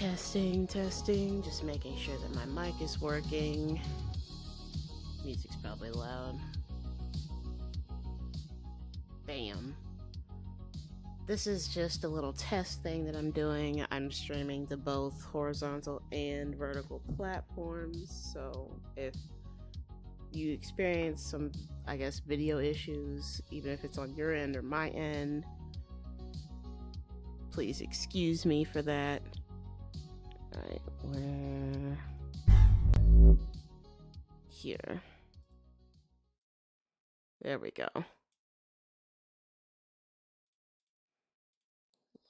Testing, testing, just making sure that my mic is working. Music's probably loud. Bam. This is just a little test thing that I'm doing. I'm streaming to both horizontal and vertical platforms, so if you experience some, I guess, video issues, even if it's on your end or my end, please excuse me for that. Alright, we're here. There we go.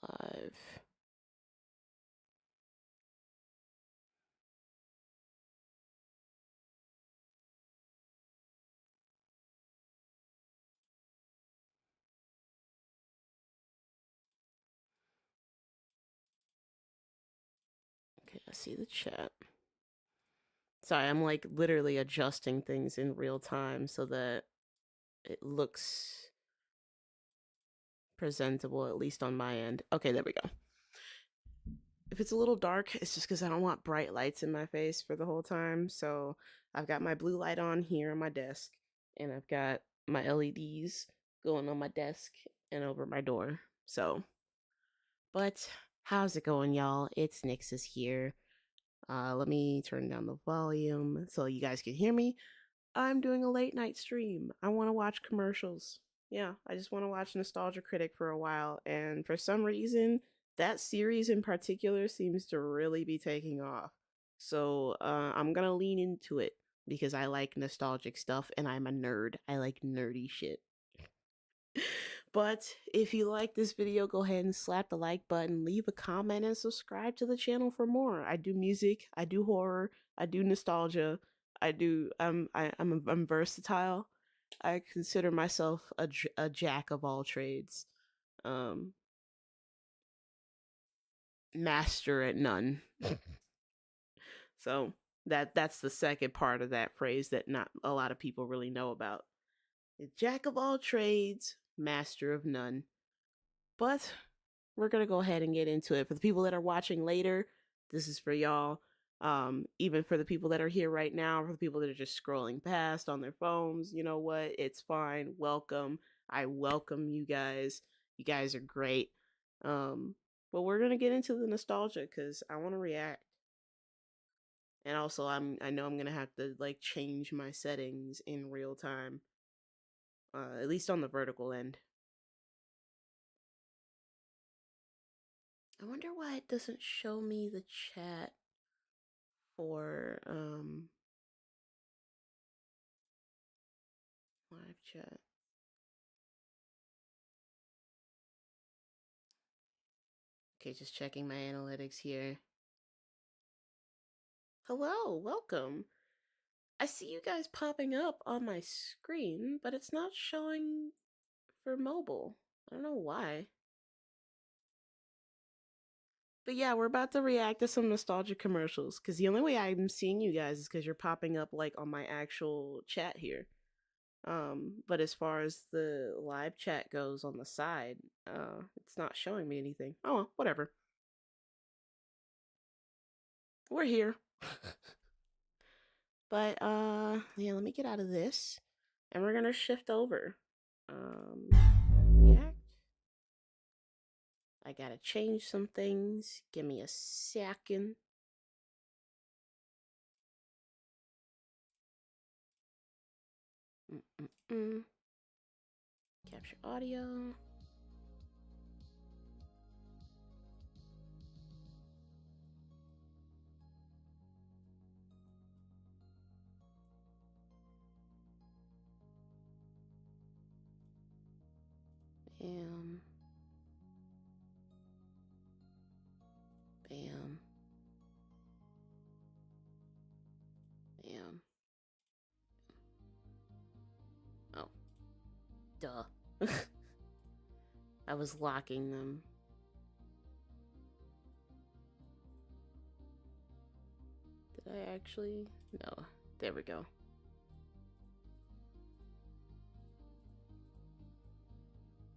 Live. Okay, I see the chat. Sorry, I'm like literally adjusting things in real time so that it looks presentable, at least on my end. Okay, there we go. If it's a little dark, it's just because I don't want bright lights in my face for the whole time. So I've got my blue light on here on my desk, and I've got my LEDs going on my desk and over my door. So, but how's it going, y'all? It's Nixus here. Let me turn down the volume so you guys can hear me. I'm doing a late night stream. I want to watch commercials. Yeah, I just want to watch Nostalgia Critic for a while, and for some reason, that series in particular seems to really be taking off. So I'm gonna lean into it because I like nostalgic stuff and I'm a nerd. I like nerdy shit. But if you like this video, go ahead and slap the like button, leave a comment, and subscribe to the channel for more. I do music, I do horror, I do nostalgia, I'm versatile. I consider myself a jack of all trades. Master at none. So that's the second part of that phrase that not a lot of people really know about. Jack of all trades, master of none. But we're gonna go ahead and get into it. For the people that are watching later, this is for y'all. Even for the people that are here right now, for the people that are just scrolling past on their phones, you know what? It's fine. Welcome. I welcome you guys. You guys are great. But we're gonna get into the nostalgia because I want to react. And also, I know I'm gonna have to like change my settings in real time. At least on the vertical end. I wonder why it doesn't show me the chat for live chat. Okay, just checking my analytics here. Hello, welcome. I see you guys popping up on my screen, but it's not showing for mobile. I don't know why. But yeah, we're about to react to some nostalgia commercials because the only way I'm seeing you guys is because you're popping up like on my actual chat here. But as far as the live chat goes on the side, it's not showing me anything. Oh well, whatever. We're here. But yeah, let me get out of this. And we're gonna shift over. React. I gotta change some things. Give me a second. Capture audio. Bam. Bam. Bam. Oh. Duh. I was locking them. Did I actually? No. There we go.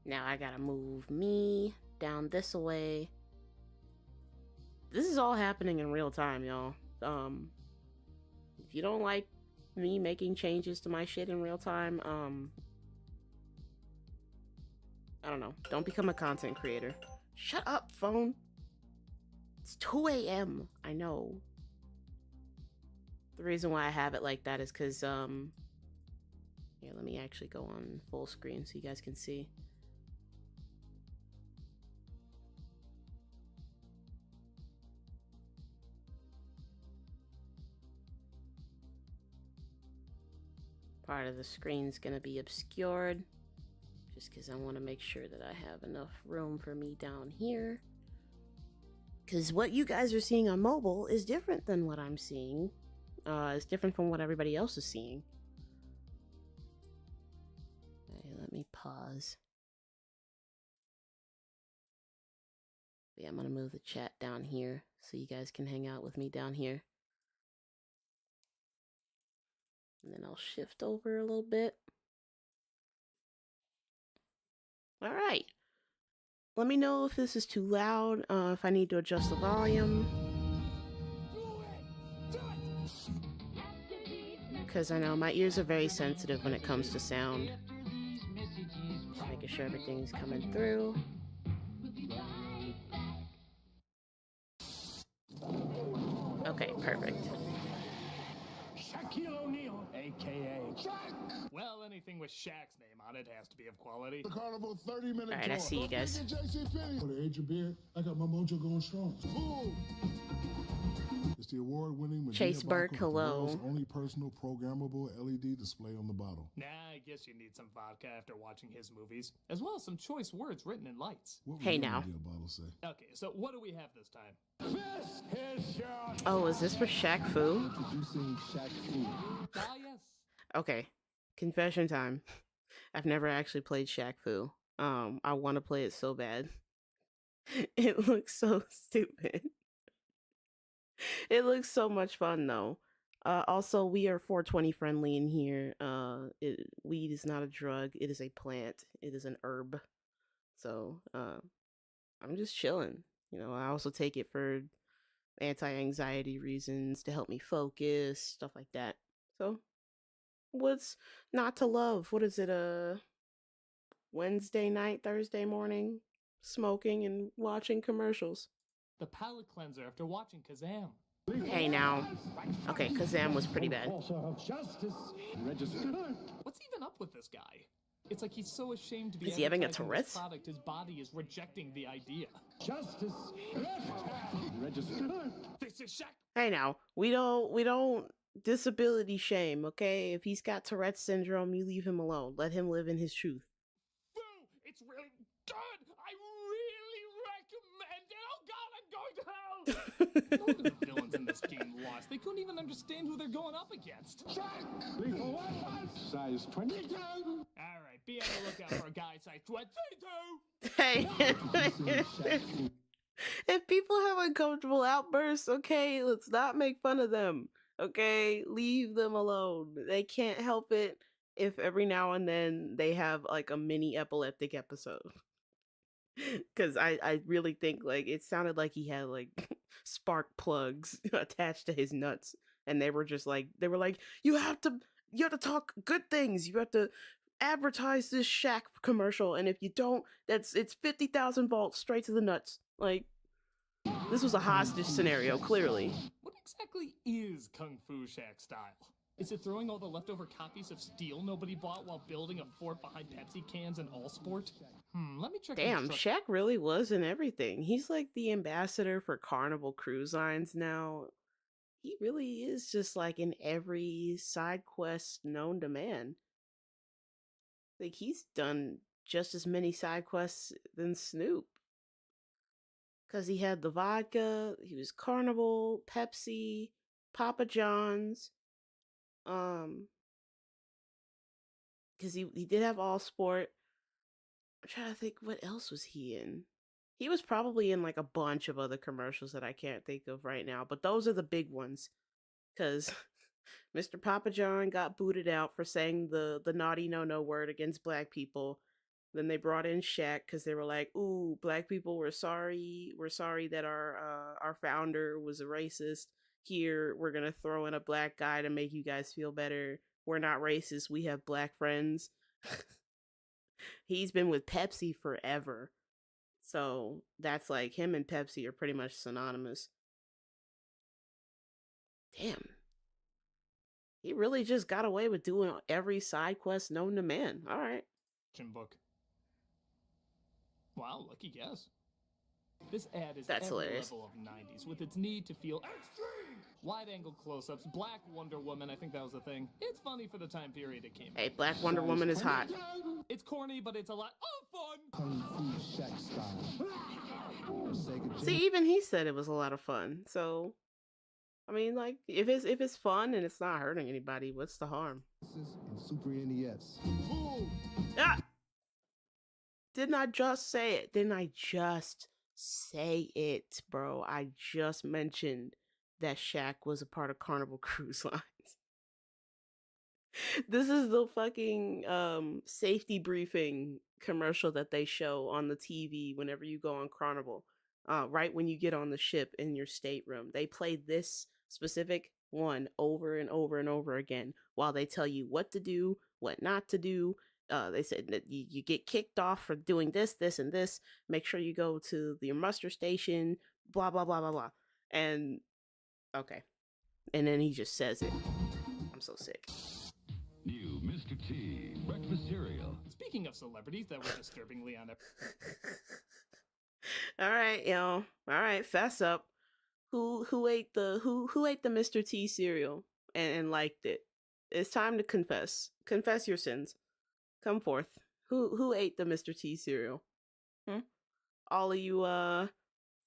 Now I gotta move me down this way. This is all happening in real time, y'all. If you don't like me making changes to my shit in real time, I don't know. Don't become a content creator. Shut up, phone. It's 2 a.m. I know. The reason why I have it like that is because, here, let me actually go on full screen so you guys can see. Part of the screen's gonna be obscured just because I want to make sure that I have enough room for me down here. Because what you guys are seeing on mobile is different than what I'm seeing. It's different from what everybody else is seeing. Okay, let me pause. Yeah, I'm gonna move the chat down here so you guys can hang out with me down here. And then I'll shift over a little bit. All right. Let me know if this is too loud, if I need to adjust the volume. Because I know my ears are very sensitive when it comes to sound. Just making sure everything's coming through. Okay, perfect. Shaquille O'Neal, a.k.a. Shaq. Well, anything with Shaq's name on it has to be of quality. The Carnival 30-minute All right, I see you guys. For the age of beer, I got my mojo going strong. Ooh. It's the award-winning Chase Burke, hello. Only personal programmable LED display on the bottle. Nah, I guess you need some vodka after watching his movies, as well as some choice words written in lights. What hey now. Bottle say? Okay, so what do we have this time? This is your... Oh, is this for Shaq Fu? Introducing Shaq Fu. Ah, yes. Okay, confession time. I've never actually played Shaq Fu. I want to play it so bad. It looks so stupid. It looks so much fun though. Also, we are 420 friendly in here. Weed is not a drug. It is a plant. It is an herb. So I'm just chilling. You know, I also take it for anti-anxiety reasons, to help me focus, stuff like that. So what's not to love? What is it? Wednesday night, Thursday morning, smoking and watching commercials. The palate cleanser after watching Kazam. Hey now. Okay, Kazam was pretty bad. What's even up with this guy? It's like he's so ashamed to be. Is he having a advertising Tourette's? this product, his body is rejecting the idea. Justice. Register. This is Shaq. Hey now, we don't disability shame, okay? If he's got Tourette's syndrome, you leave him alone. Let him live in his truth. Foo! It's really good! I really recommend it! Oh god, I'm going to hell! No wonder the villains in this game lost. They couldn't even understand who they're going up against. Size 22. Alright, be on the lookout for a guy size 22! Hey. If people have uncomfortable outbursts, okay, let's not make fun of them. Okay, leave them alone. They can't help it if every now and then they have like a mini epileptic episode. Because I really think like it sounded like he had like spark plugs attached to his nuts, and they were like, you have to talk good things. You have to advertise this Shaq commercial, and if you don't, it's 50,000 volts straight to the nuts. Like, this was a hostage scenario, clearly. What exactly is Kung Fu Shaq style? Is it throwing all the leftover copies of Steel nobody bought while building a fort behind Pepsi cans in All Sport? Let me check. Damn, Shaq really was in everything. He's like the ambassador for Carnival Cruise Lines now. He really is just like in every side quest known to man. Like, he's done just as many side quests than Snoop. Because he had the vodka, he was Carnival, Pepsi, Papa John's. Because he did have All Sport. I'm trying to think, what else was he in? He was probably in like a bunch of other commercials that I can't think of right now, but those are the big ones. Because Mr. Papa John got booted out for saying the naughty no word against black people. Then they brought in Shaq because they were like, "Ooh, black people, we're sorry. We're sorry that our founder was a racist. Here, we're gonna throw in a black guy to make you guys feel better. We're not racist. We have black friends." He's been with Pepsi forever, so that's like him and Pepsi are pretty much synonymous. Damn, he really just got away with doing every side quest known to man. All right. book. Wow, lucky guess. This ad is That's every hilarious. level of 90s, with its need to feel extreme. Wide-angle close-ups, Black Wonder Woman, I think that was the thing. It's funny for the time period it came Hey, out. Black Wonder Woman is hot. It's corny, but it's a lot of fun. Kung Fu Shack style. Sega See, even he said it was a lot of fun. So, I mean, like, if it's fun and it's not hurting anybody, what's the harm? Genesis and Super NES. Ah! Didn't I just say it? Didn't I just say it, bro? I just mentioned that Shaq was a part of Carnival Cruise Lines. This is the fucking safety briefing commercial that they show on the TV whenever you go on Carnival. Right when you get on the ship in your stateroom, they play this specific one over and over and over again while they tell you what to do, what not to do. They said that you get kicked off for doing this, this, and this. Make sure you go to your muster station, blah, blah, blah, blah, blah. And, okay. And then he just says it. I'm so sick. New Mr. T breakfast cereal. Speaking of celebrities that were disturbingly on it. All right, all right, fess up. Who ate the Mr. T cereal and liked it? It's time to confess. Confess your sins. Come forth. Who ate the Mr. T cereal? All of you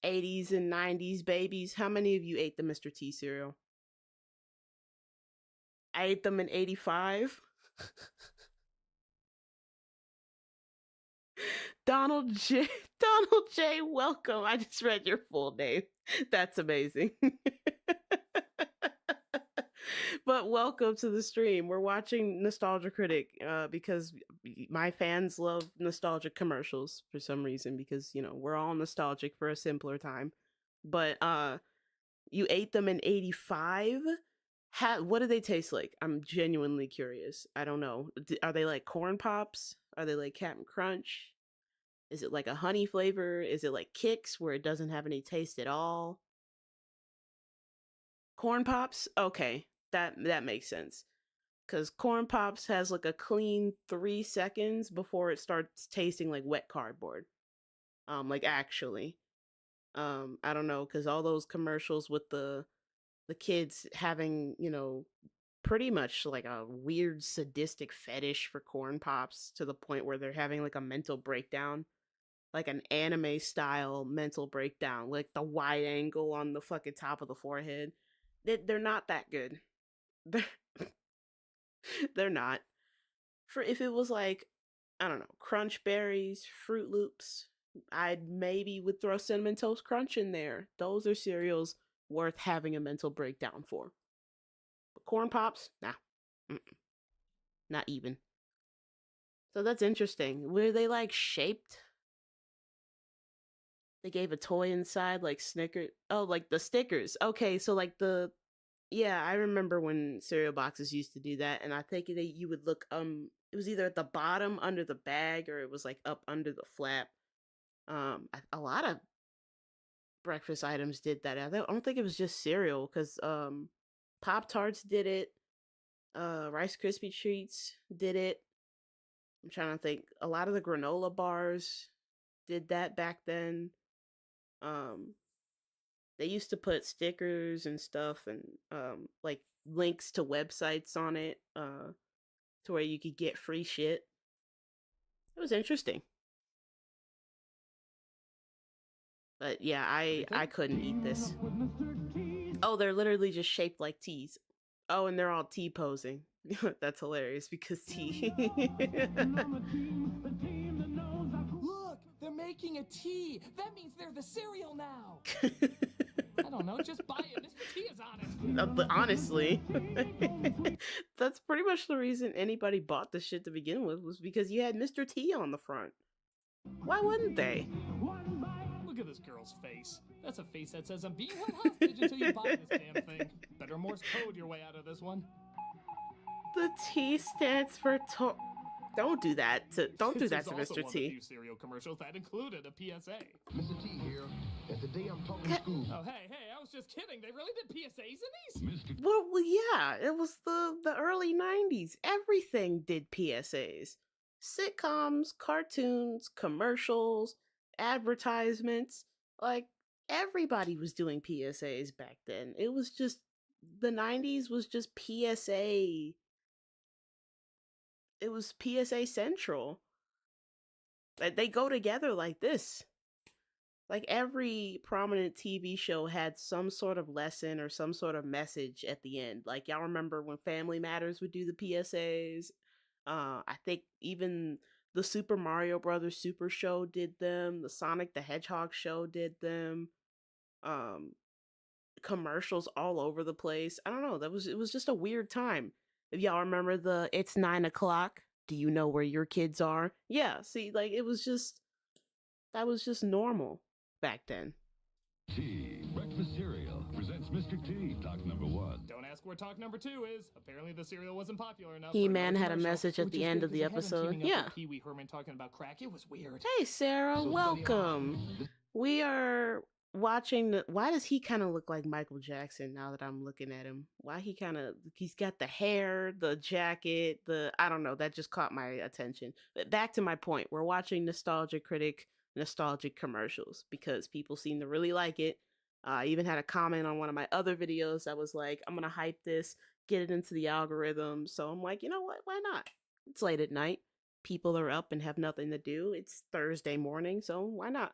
80s and 90s babies, how many of you ate the Mr. T cereal? I ate them in 85. Donald J, welcome. I just read your full name. That's amazing. But welcome to the stream. We're watching Nostalgia Critic because my fans love nostalgic commercials for some reason, because, you know, we're all nostalgic for a simpler time. But you ate them in 85? What do they taste like? I'm genuinely curious. I don't know. Are they like corn pops? Are they like Captain Crunch? Is it like a honey flavor? Is it like Kix where it doesn't have any taste at all? Corn pops? Okay, that makes sense. Because corn pops has like a clean 3 seconds before it starts tasting like wet cardboard. Like actually. I don't know, because all those commercials with the kids having, you know, pretty much like a weird sadistic fetish for corn pops to the point where they're having like a mental breakdown, like an anime style mental breakdown, like the wide angle on the fucking top of the forehead. They're not that good. They're not. For if it was like, I don't know, Crunch Berries, Fruit Loops, I'd maybe would throw Cinnamon Toast Crunch in there. Those are cereals worth having a mental breakdown for. But corn pops, nah, not even. So that's interesting. Were they like shaped? They gave a toy inside, like Snickers. Oh, like the stickers. Okay, so like yeah, I remember when cereal boxes used to do that, and I think you would look it was either at the bottom under the bag or it was like up under the flap. A lot of breakfast items did that. I don't think it was just cereal, because Pop-Tarts did it. Rice Krispie treats did it. I'm trying to think. A lot of the granola bars did that back then. They used to put stickers and stuff and like links to websites on it to where you could get free shit. It was interesting. But yeah, I couldn't eat this. Oh, they're literally just shaped like T's. Oh, and they're all T-posing. That's hilarious because T. Look, they're making a tea. That means they're the cereal now. I don't know, just buy it. T is honest. But honestly, that's pretty much the reason anybody bought this shit to begin with, was because you had Mr. T on the front. Why wouldn't they? Look at this girl's face. That's a face that says I'm being held hostage until you buy this damn thing. Better Morse code your way out of this one. The T stands for Don't do that to This is also Mr. one of the T. few cereal commercials that included a PSA. Mr. T here, and today I'm talking school. Oh, hey, I was just kidding. They really did PSAs in these? Mr. Well, yeah, it was the early 90s. Everything did PSAs. Sitcoms, cartoons, commercials, advertisements. Like, everybody was doing PSAs back then. It was just, the 90s was just PSA. It was PSA Central. They go together like this. Like, every prominent TV show had some sort of lesson or some sort of message at the end. Like, y'all remember when Family Matters would do the PSAs? I think even the Super Mario Brothers Super Show did them. The Sonic the Hedgehog show did them. Commercials all over the place. I don't know. It was just a weird time. If y'all remember the "It's 9 o'clock. Do you know where your kids are?" Yeah, see, like, that was just normal back then. T. Breakfast cereal presents Mr. T. Talk number 1. Don't ask where talk number 2 is. Apparently the cereal wasn't popular enough. He-Man for had a commercial, message at which the is end good of the 'cause I had him episode. teaming up Yeah. with Pee Wee Herman talking about crack. It was weird. Hey, Sarah, So study welcome. hard. We are watching why does he kind of look like Michael Jackson now that I'm looking at him? He's got the hair, the jacket, I don't know, that just caught my attention. But back to my point, we're watching nostalgic commercials because people seem to really like it. I even had a comment on one of my other videos that was like, I'm gonna hype this, get it into the algorithm. So I'm like, you know what? Why not? It's late at night. People are up and have nothing to do. It's Thursday morning, so why not?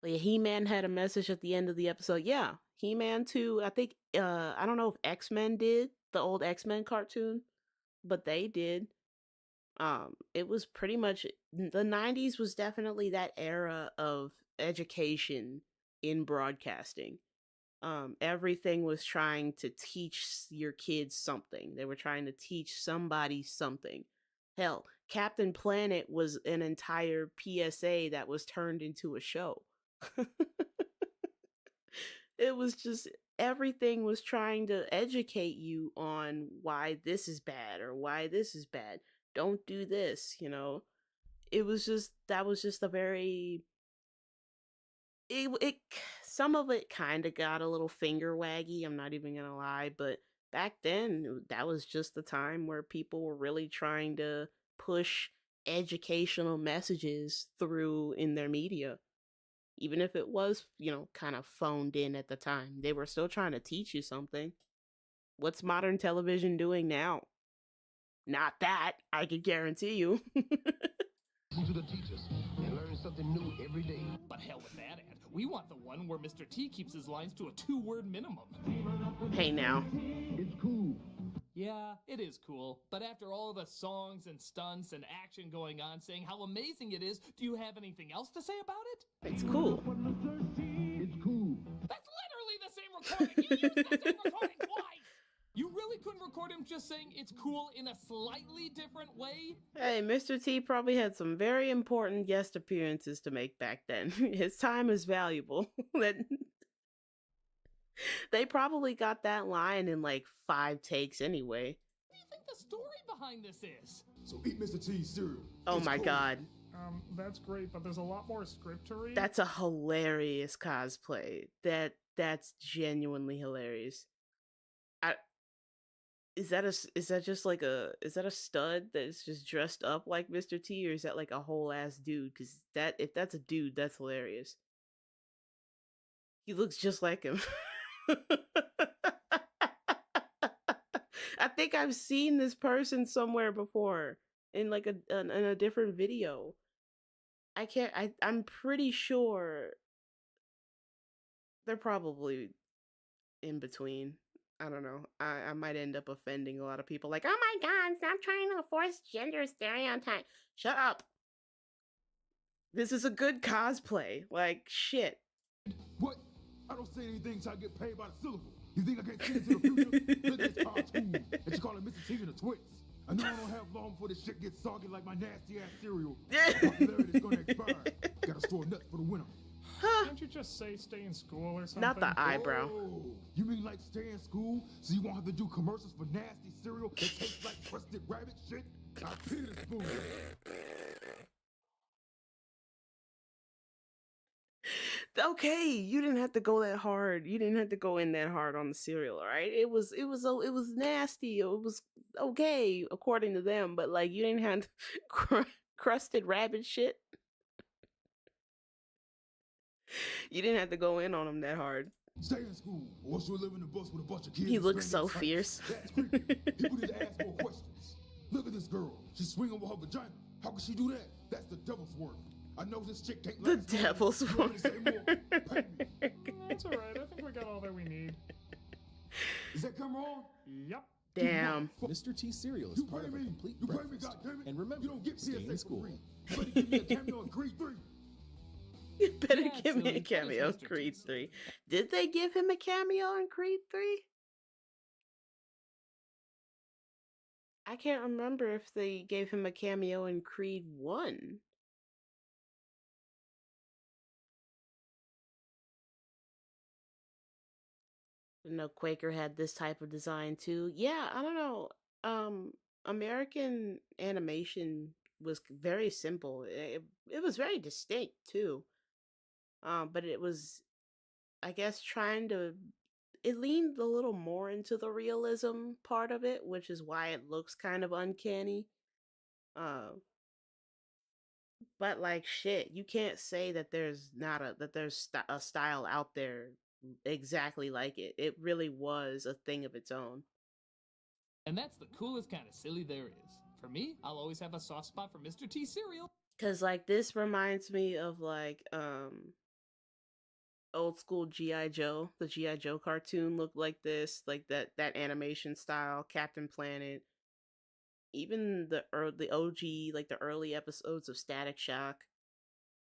But yeah, He-Man had a message at the end of the episode. Yeah, He-Man too. I think I don't know if X-Men did, the old X-Men cartoon, but they did. It was pretty much, the 90s was definitely that era of education in broadcasting. Everything was trying to teach your kids something. They were trying to teach somebody something. Hell, Captain Planet was an entire PSA that was turned into a show. It was just, everything was trying to educate you on why this is bad or why this is bad. Don't do this, you know. That was just a very, it some of it kind of got a little finger waggy, I'm not even gonna lie, but back then that was just the time where people were really trying to push educational messages through in their media. Even if it was, you know, kind of phoned in at the time, they were still trying to teach you something. What's modern television doing now? Not that, I can guarantee you. Listen to the teachers and learn something new every day. But hell with that ad. We want the one where Mr. T keeps his lines to a 2-word minimum. Hey now. It's cool. Yeah, it is cool. But after all the songs and stunts and action going on saying how amazing it is, do you have anything else to say about it? It's cool. It's cool. That's literally the same recording. You used that same recording twice. You really couldn't record him just saying it's cool in a slightly different way? Hey, Mr. T probably had some very important guest appearances to make back then. His time is valuable. They probably got that line in like 5 takes anyway. What do you think the story behind this is? So eat Mr. T's cereal. Oh It's my cool. god. That's great, but there's a lot more script to read. That's a hilarious cosplay. That's genuinely hilarious. Is that just like is that a stud that's just dressed up like Mr. T, or is that like a whole ass dude? Because if that's a dude, that's hilarious. He looks just like him. I think I've seen this person somewhere before in like in a different video. I'm pretty sure they're probably in between. I don't know. I might end up offending a lot of people. Like, oh my god, stop trying to force gender stereotype. Shut up. This is a good cosplay. Like, shit. What? I don't say anything till I get paid by the syllable. You think I can't see into the future? Look at this cartoon. And you call it Mr. T and the Twits. I know I don't have long before this shit gets soggy like my nasty ass cereal. My popularity is gonna expire. Gotta store nuts for the winter. Can't you just say stay in school or something? Not the eyebrow. Oh, you mean like stay in school so you won't have to do commercials for nasty cereal that tastes like crusted rabbit shit? I pity this fool. Okay, you didn't have to go that hard. You didn't have to go in that hard on the cereal, all right? It was nasty. It was okay according to them, but like you didn't have crusted rabbit shit. You didn't have to go in on them that hard. Stay in school, or else you'll live in a bus with a bunch of kids. He and looks stranded so sites. fierce. That's creepy. People need to ask more questions. Look at this girl. She's swinging with her vagina. How can she do that? That's the devil's work. I know this chick can't The last long. devil's You want me to say more? Pay me. That's alright, I think we got all that we need. Is that camera on? Yep. Damn. Mr. T cereal is You part pay of a me. complete You pay me, breakfast. goddammit. And remember, you don't get stay PSA in for school. free. You better give me a cameo in Creed 3. You better Yeah, give me silly. a cameo in That is Mr. Creed T. 3. Did they give him a cameo in Creed 3? I can't remember if they gave him a cameo in Creed 1. You know, Quaker had this type of design too. Yeah, I don't know. American animation was very simple. It was very distinct too. But it was, I guess, it leaned a little more into the realism part of it, which is why it looks kind of uncanny. But like shit, you can't say that there's not a style out there exactly like it. It really was a thing of its own. And that's the coolest kind of silly there is. For me, I'll always have a soft spot for Mr. T cereal. Cause like this reminds me of like old school G.I. Joe. The G.I. Joe cartoon looked like this, like that animation style, Captain Planet. Even the OG, like the early episodes of Static Shock,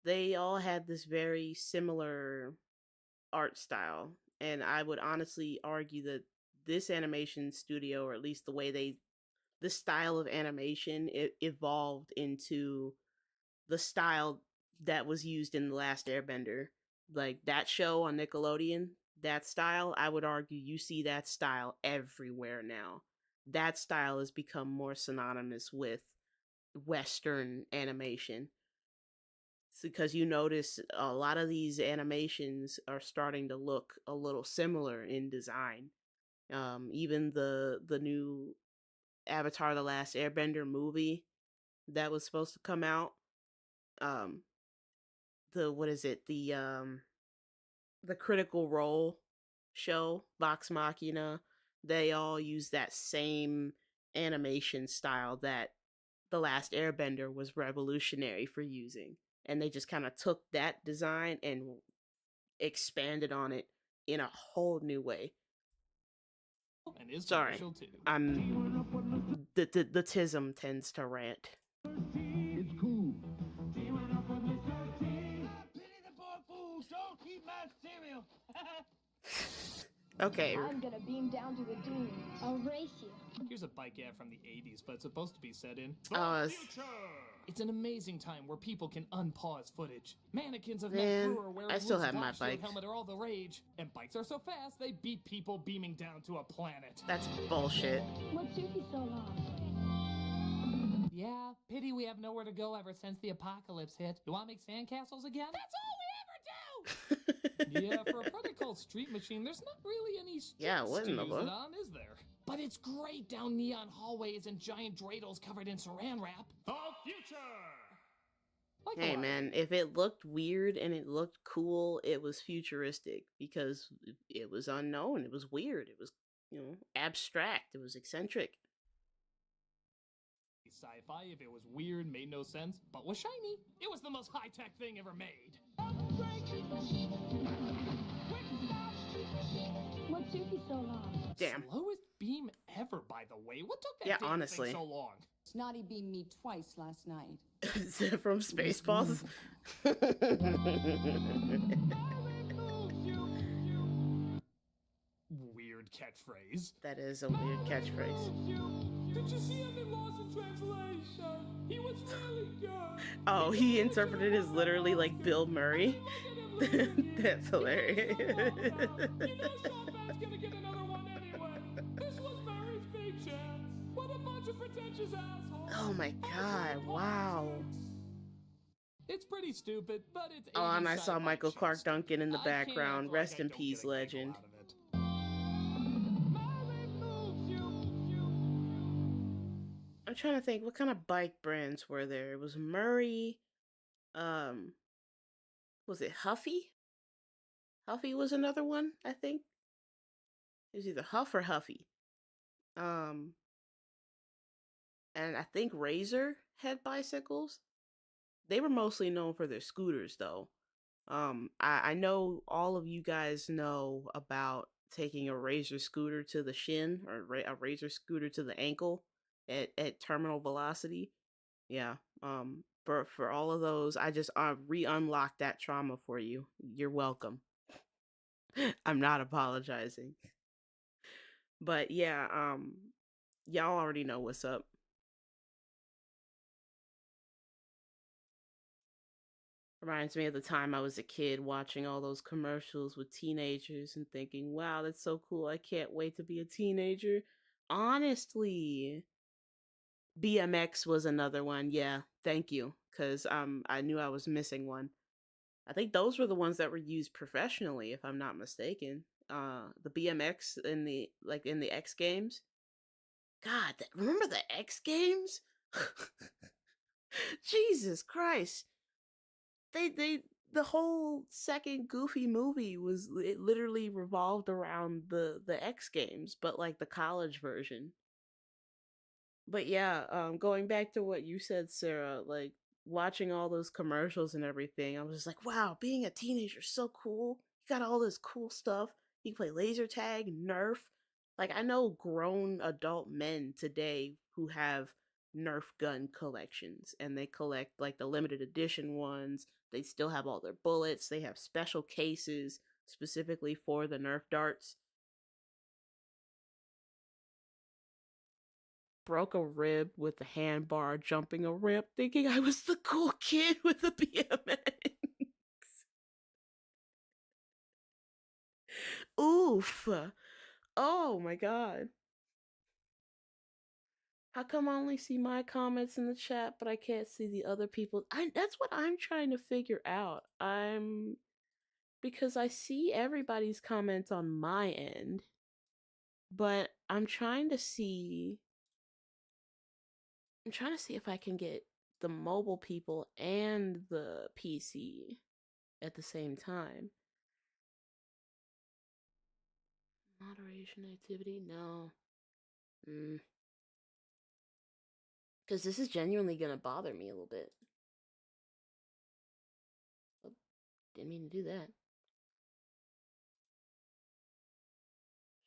they all had this very similar art style. And I would honestly argue that this animation studio, or at least this style of animation, it evolved into the style that was used in The Last Airbender. Like that show on Nickelodeon, that style, I would argue you see that style everywhere now. That style has become more synonymous with Western animation. It's because you notice a lot of these animations are starting to look a little similar in design. Even the new Avatar: The Last Airbender movie that was supposed to come out. The Critical Role show, Vox Machina, they all use that same animation style that The Last Airbender was revolutionary for using. And they just kind of took that design and expanded on it in a whole new way. And is Sorry, commercial too. the tism tends to rant. It's cool. Okay, I'm gonna beam down to the dunes. I'll race you. Here's a bike ad from the 80s, but it's supposed to be set in Oh, the future. It's an amazing time where people can unpause footage. Mannequins of Man, Matt Brewer wearing I still Luke's have my Dark Shield bike. helmet are all the rage, and bikes are so fast they beat people beaming down to a planet. that's bullshit. What took you so long? Yeah, pity we have nowhere to go ever since the apocalypse hit. You want to make sandcastles again? That's all we ever do! Yeah, for a product called Street Machine, there's not really any streets Yeah, what to in the use fuck? it on, is there? But it's great down neon hallways and giant dreidels covered in saran wrap. The future! Like Hey what? man, if it looked weird and it looked cool, it was futuristic because it was unknown. It was weird. It was, abstract. It was eccentric. Sci-fi, if it was weird, made no sense, but was shiny. It was the most high-tech thing ever made. What took you so long? Damn. Slowest beam ever, by the way. What took that Yeah, damn honestly. thing so long? Snotty beamed me twice last night. Is it from Spaceballs? catchphrase. That is a weird catchphrase. Did you see him in Lost in Translation? He was really good. Oh, he interpreted as literally like Bill Murray. That's hilarious. You know Sean Penn's gonna get another one anyway. This was Murray's big chance. What a bunch of pretentious assholes. Oh my god, wow. It's pretty stupid, but it's. Oh, and I 80s saw sci-fi Michael Clark cheese. Duncan in the I can't background. act like Rest I in don't peace, get a giggle legend. out of it. I'm trying to think, what kind of bike brands were there? It was Murray. Was it Huffy? Huffy was another one, I think. It was either Huff or Huffy. And I think Razor had bicycles. They were mostly known for their scooters, though. I know all of you guys know about taking a Razor scooter to the shin or a Razor scooter to the ankle at terminal velocity. Yeah. For all of those, I just re-unlocked that trauma for you. You're welcome. I'm not apologizing. But yeah, y'all already know what's up. Reminds me of the time I was a kid watching all those commercials with teenagers and thinking, wow, that's so cool. I can't wait to be a teenager. Honestly, BMX was another one. Yeah, thank you. Because I knew I was missing one. I think those were the ones that were used professionally, if I'm not mistaken. The BMX in the X Games. God, remember the X Games? Jesus Christ. The whole second Goofy movie it literally revolved around the X Games, but like the college version. But yeah, going back to what you said, Sarah, like watching all those commercials and everything, I was just like, wow, being a teenager is so cool. You got all this cool stuff. You can play laser tag, Nerf. Like I know grown adult men today who have Nerf gun collections and they collect like the limited edition ones. They still have all their bullets. They have special cases specifically for the Nerf darts. Broke a rib with the handbar jumping a ramp thinking I was the cool kid with the BMX. Oof. Oh my god. How come I only see my comments in the chat but I can't see the other people? That's what I'm trying to figure out. Because I see everybody's comments on my end, but I'm trying to see if I can get the mobile people and the PC at the same time. Moderation activity? No. Because this is genuinely going to bother me a little bit. Oh, didn't mean to do that.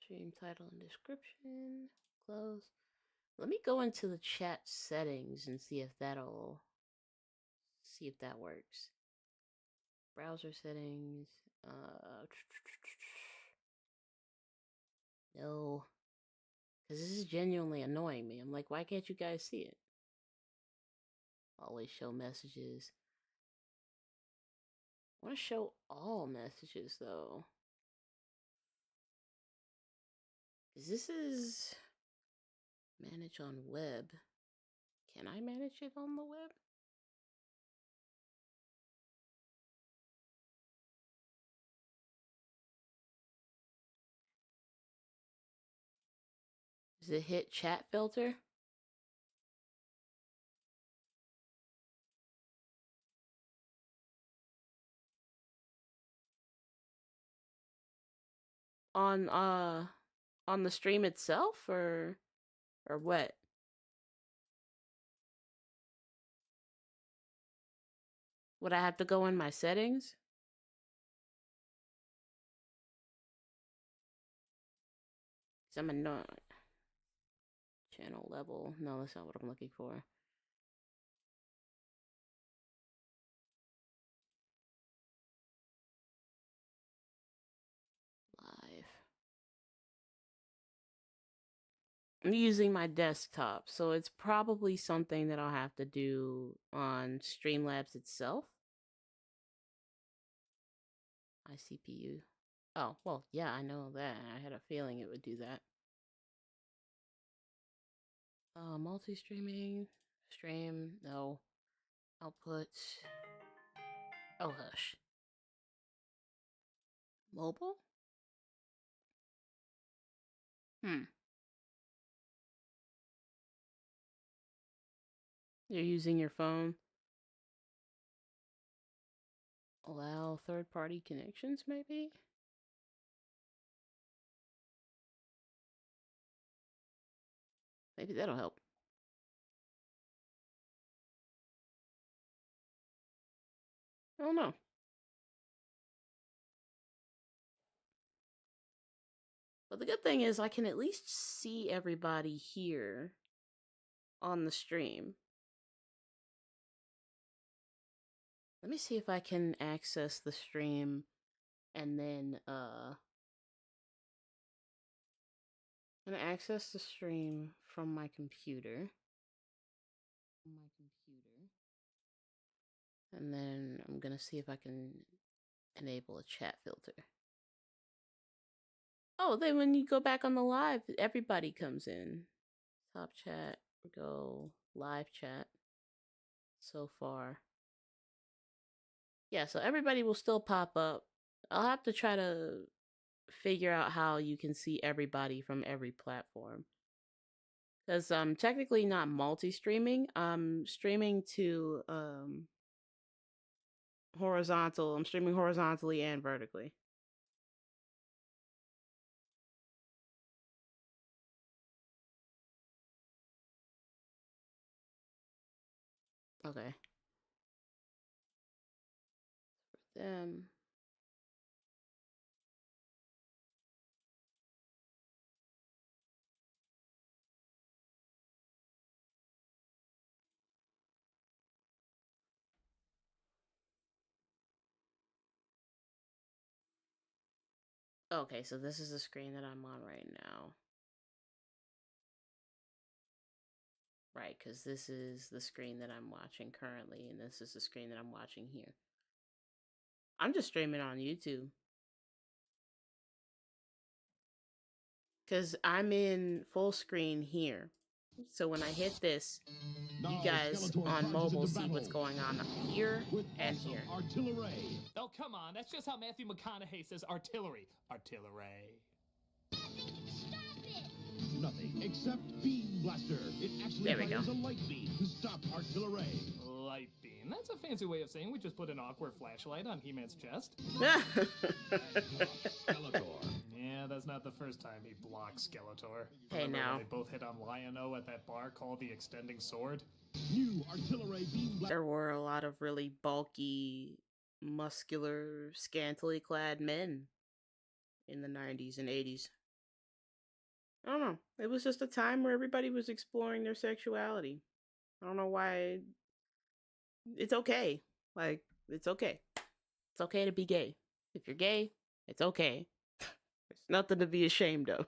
Stream title and description. Close. Let me go into the chat settings and see if that works. Browser settings. No. Because this is genuinely annoying me. I'm like, why can't you guys see it? Always show messages. I want to show all messages, though. Because this is manage on web. Can I manage it on the web? Does it hit chat filter? On the stream itself or what? Would I have to go in my settings? I'm not channel level. No, that's not what I'm looking for. Live. I'm using my desktop, so it's probably something that I'll have to do on Streamlabs itself. My CPU. Oh, well, yeah, I know that. I had a feeling it would do that. Multi-streaming. Stream. No. Output. Oh, hush. Mobile? You're using your phone. Allow third-party connections, maybe? Maybe that'll help. I don't know. But the good thing is I can at least see everybody here on the stream. Let me see if I can access the stream and then I'm gonna access the stream from my computer. And then I'm gonna see if I can enable a chat filter. Oh, then when you go back on the live, everybody comes in. Top chat, go live chat so far. Yeah, so everybody will still pop up. I'll have to try to figure out how you can see everybody from every platform. Because I'm technically not multi-streaming. I'm streaming to horizontal. I'm streaming horizontally and vertically. Okay. For them. Okay, so this is the screen that I'm on right now. Right, because this is the screen that I'm watching currently, and this is the screen that I'm watching here. I'm just streaming on YouTube. Because I'm in full screen here. So when I hit this, you guys on mobile see what's going on up here and here. Artillery. Oh, come on. That's just how Matthew McConaughey says artillery. Artillery. Nothing except beam blaster. It actually There we go. fires a light beam to stop artillery. Light beam. That's a fancy way of saying we just put an awkward flashlight on He-Man's chest. Skeletor. Yeah, that's not the first time he blocked Skeletor. Hey, Remember now. when they both hit on Lion-O at that bar called the Extending Sword? New artillery beam blaster. There were a lot of really bulky, muscular, scantily clad men in the 90s and 80s. I don't know. It was just a time where everybody was exploring their sexuality. I don't know why. It's okay. Like, it's okay. It's okay to be gay. If you're gay, it's okay. There's nothing to be ashamed of.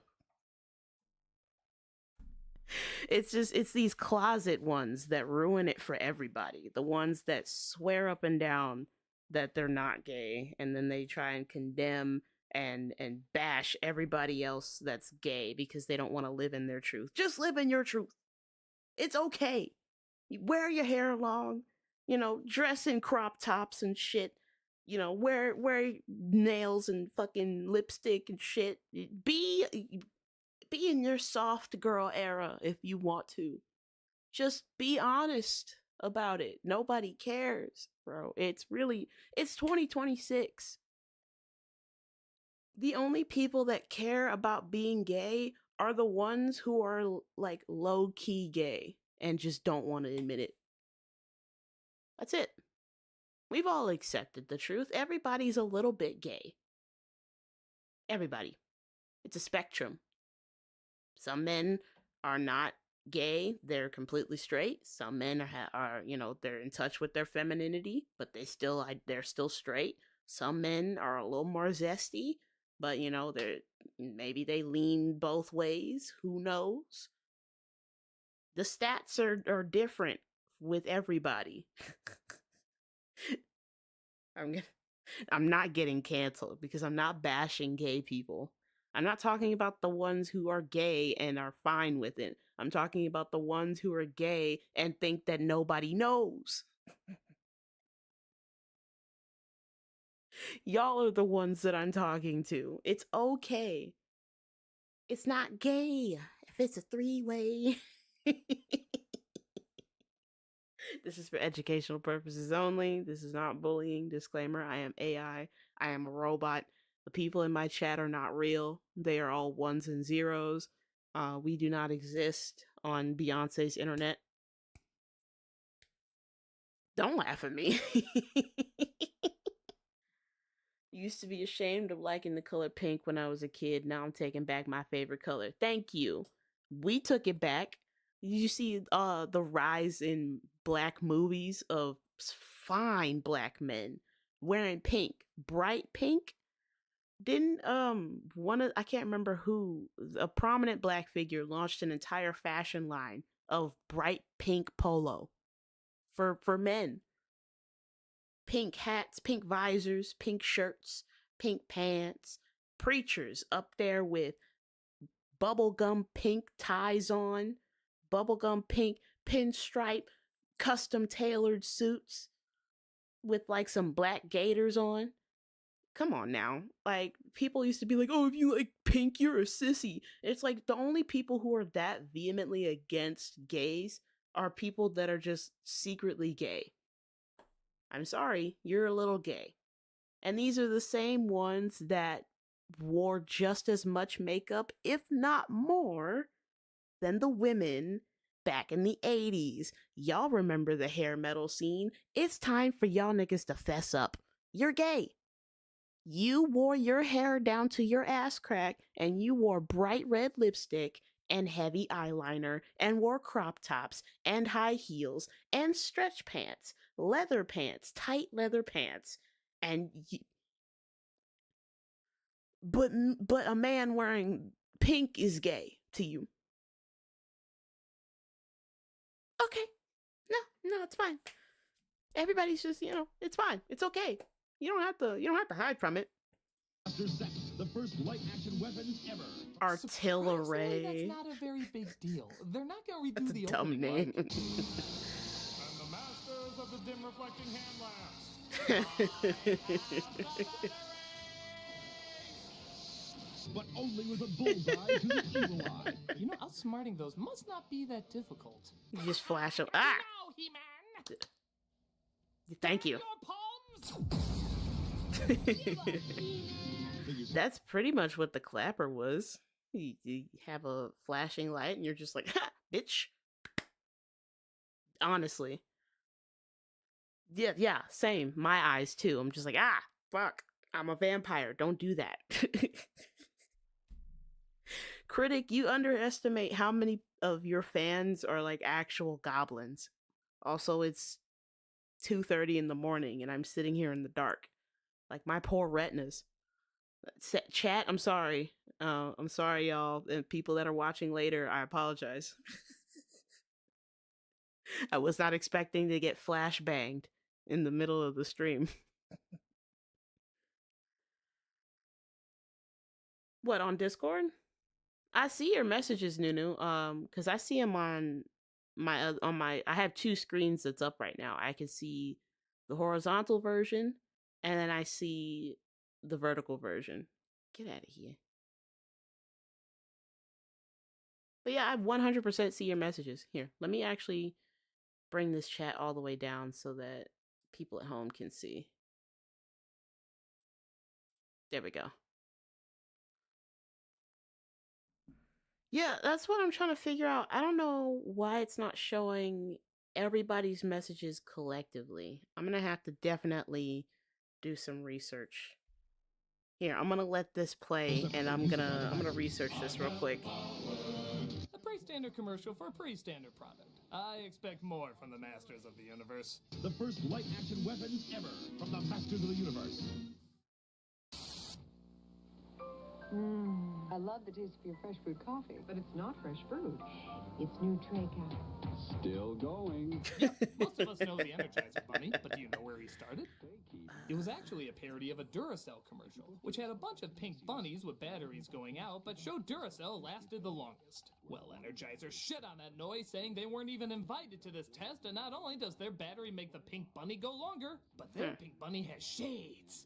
It's these closet ones that ruin it for everybody. The ones that swear up and down that they're not gay, and then they try and condemn and bash everybody else that's gay because they don't want to live in their truth. Just live in your truth. It's okay. You wear your hair long, dress in crop tops and shit. Wear nails and fucking lipstick and shit. Be in your soft girl era if you want to. Just be honest about it. Nobody cares, bro. It's 2026. The only people that care about being gay are the ones who are like low-key gay and just don't want to admit it. That's it. We've all accepted the truth. Everybody's a little bit gay. Everybody. It's a spectrum. Some men are not gay, they're completely straight. Some men are they're in touch with their femininity, but they're still straight. Some men are a little more zesty, but maybe they lean both ways. Who knows? The stats are different with everybody. I'm not getting canceled because I'm not bashing gay people. I'm not talking about the ones who are gay and are fine with it. I'm talking about the ones who are gay and think that nobody knows. Y'all are the ones that I'm talking to. It's okay. It's not gay if it's a three-way. This is for educational purposes only. This is not bullying. Disclaimer, I am AI. I am a robot. The people in my chat are not real. They are all ones and zeros. We do not exist on Beyonce's internet. Don't laugh at me. Used to be ashamed of liking the color pink when I was a kid. Now I'm taking back my favorite color. Thank you. We took it back. You see the rise in black movies of fine black men wearing pink, bright pink. Didn't I can't remember who, a prominent black figure launched an entire fashion line of bright pink polo for men. Pink hats, pink visors, pink shirts, pink pants. Preachers up there with bubblegum pink ties on, bubblegum pink pinstripe custom tailored suits with like some black gaiters on. Come on now. Like, people used to be like, oh, if you like pink, you're a sissy. It's like the only people who are that vehemently against gays are people that are just secretly gay. I'm sorry, you're a little gay. And these are the same ones that wore just as much makeup, if not more, than the women back in the 80s. Y'all remember the hair metal scene. It's time for y'all niggas to fess up. You're gay. You wore your hair down to your ass crack, and you wore bright red lipstick and heavy eyeliner, and wore crop tops and high heels and stretch pants, leather pants, tight leather pants, and but a man wearing pink is gay to you. Okay. No, it's fine. Everybody's just, it's fine. It's okay. You don't have to hide from it. After sex, the first light-action weapon ever. Artillery. That's not a very big deal. They're not going to redo That's a the dumb opening, name. right? And the masters of the dim reflecting hand lamps. But only with a bullseye to the evil eye. You know, outsmarting those must not be that difficult. You just flash them. Ah! Now, He-Man! Thank you. Your palms! That's pretty much what the clapper was. You have a flashing light and you're just like, ha, bitch. Honestly. Yeah, same. My eyes too. I'm just like, ah, fuck. I'm a vampire. Don't do that. Critic, you underestimate how many of your fans are like actual goblins. Also, it's 2:30 in the morning and I'm sitting here in the dark. Like, my poor retinas. Chat, I'm sorry. I'm sorry, y'all. And people that are watching later, I apologize. I was not expecting to get flash banged in the middle of the stream. What, on Discord? I see your messages, Nunu. Because I see them on my I have two screens that's up right now. I can see the horizontal version, and then I see the vertical version. Get out of here. But yeah, I 100% see your messages. Here, let me actually bring this chat all the way down so that people at home can see. There we go. Yeah, that's what I'm trying to figure out. I don't know why it's not showing everybody's messages collectively. I'm gonna have to definitely do some research. Here, I'm gonna let this play, and I'm gonna research this real quick. A pretty standard commercial for a pretty standard product. I expect more from the masters of the universe. The first light-action weapon ever from the masters of the universe. I love the taste of your fresh brewed coffee, but it's not fresh brewed. It's Nutreka. Still going. Most of us know the Energizer Bunny, but do you know where he started? It was actually a parody of a Duracell commercial, which had a bunch of pink bunnies with batteries going out, but showed Duracell lasted the longest. Well, Energizer shit on that noise, saying they weren't even invited to this test, and not only does their battery make the pink bunny go longer, but their pink bunny has shades.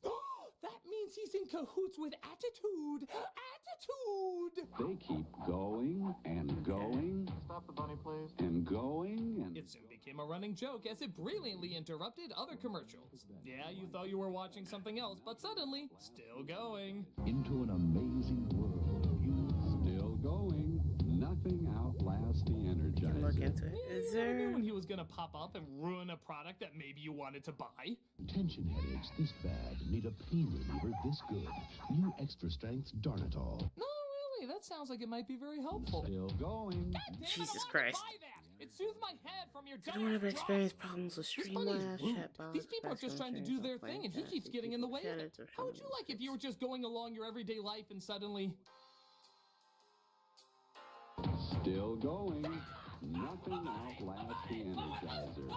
That means he's in cahoots with attitude. Attitude! They keep going and going. Stop the bunny, please. And going and... It soon became a running joke as it brilliantly interrupted other commercials. Yeah, you thought you were watching something else, but suddenly, still going. Into an amazing world. You still going. Nothing outlasts the Energizer. Look into it. Is I knew there? when he was gonna pop up and ruin a product that maybe you wanted to buy. Tension headaches this bad need a pain reliever this good. New extra strength Darnatol. No, really, that sounds like it might be very helpful. Still going. God damn it, Jesus I wanted Christ. to buy that. It soothed my head from your Did anyone ever dumbass experience drugs. problems with This bunny is Streamlabs, rude. chatbots, These people are just trying to do their thing, and he keeps getting in the way of it. How would you like if you were just going along your everyday life and suddenly... Still going. Nothing outlasts the Energizer.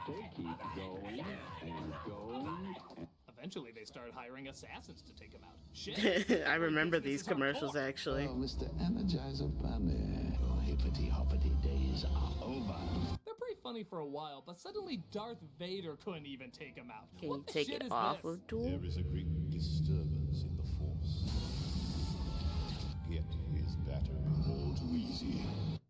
They keep going and going and... Eventually, they started hiring assassins to take him out. Shit. I remember This these is hardcore. commercials actually. Oh, Mr. Energizer Bunny. Your hippity-hoppity days are over. They're pretty funny for a while, but suddenly Darth Vader couldn't even take him out. Can What you the take shit it is off this? of Duel? There is a great disturbance in the Force. Get his battery. All too easy.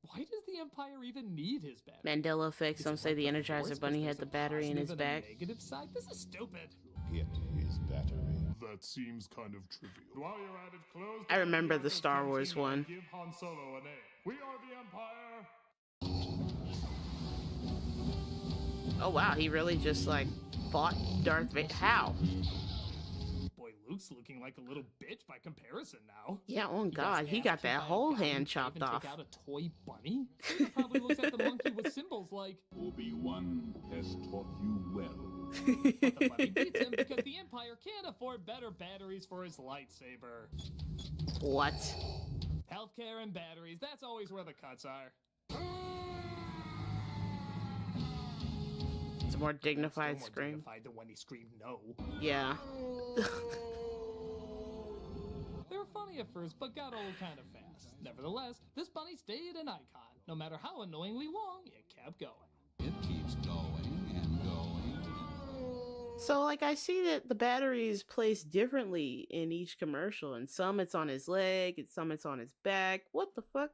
Why does the Empire even need his battery? Mandela effect. Is Some it say like the Force, Energizer 'cause Bunny there's had the a battery in his positive and a back. negative side? This is stupid. Get his battery. That seems kind of trivial. While you're at it, close I down remember the the Star Wars cantina and one. Give Han Solo a name. We are the Empire. Oh wow, he really just like fought Darth Vader. How? Boy, Luke's looking like a little bitch by comparison now. Yeah, oh You guys god, he asked got to that buy a whole gun hand to chopped even off. Take out a toy bunny? He probably looks at the monkey with symbols like, Obi-Wan has taught you well. but the bunny beats him because the Empire can't afford better batteries for his lightsaber. What? Healthcare and batteries, that's always where the cuts are. It's a more Still dignified more scream. dignified than when he screamed no. Yeah. They were funny at first, but got old kind of fast. Nevertheless, this bunny stayed an icon. No matter how annoyingly long, it kept going. It keeps going and going. So like I see that the battery is placed differently in each commercial, and some it's on his leg, and some it's on his back. What the fuck?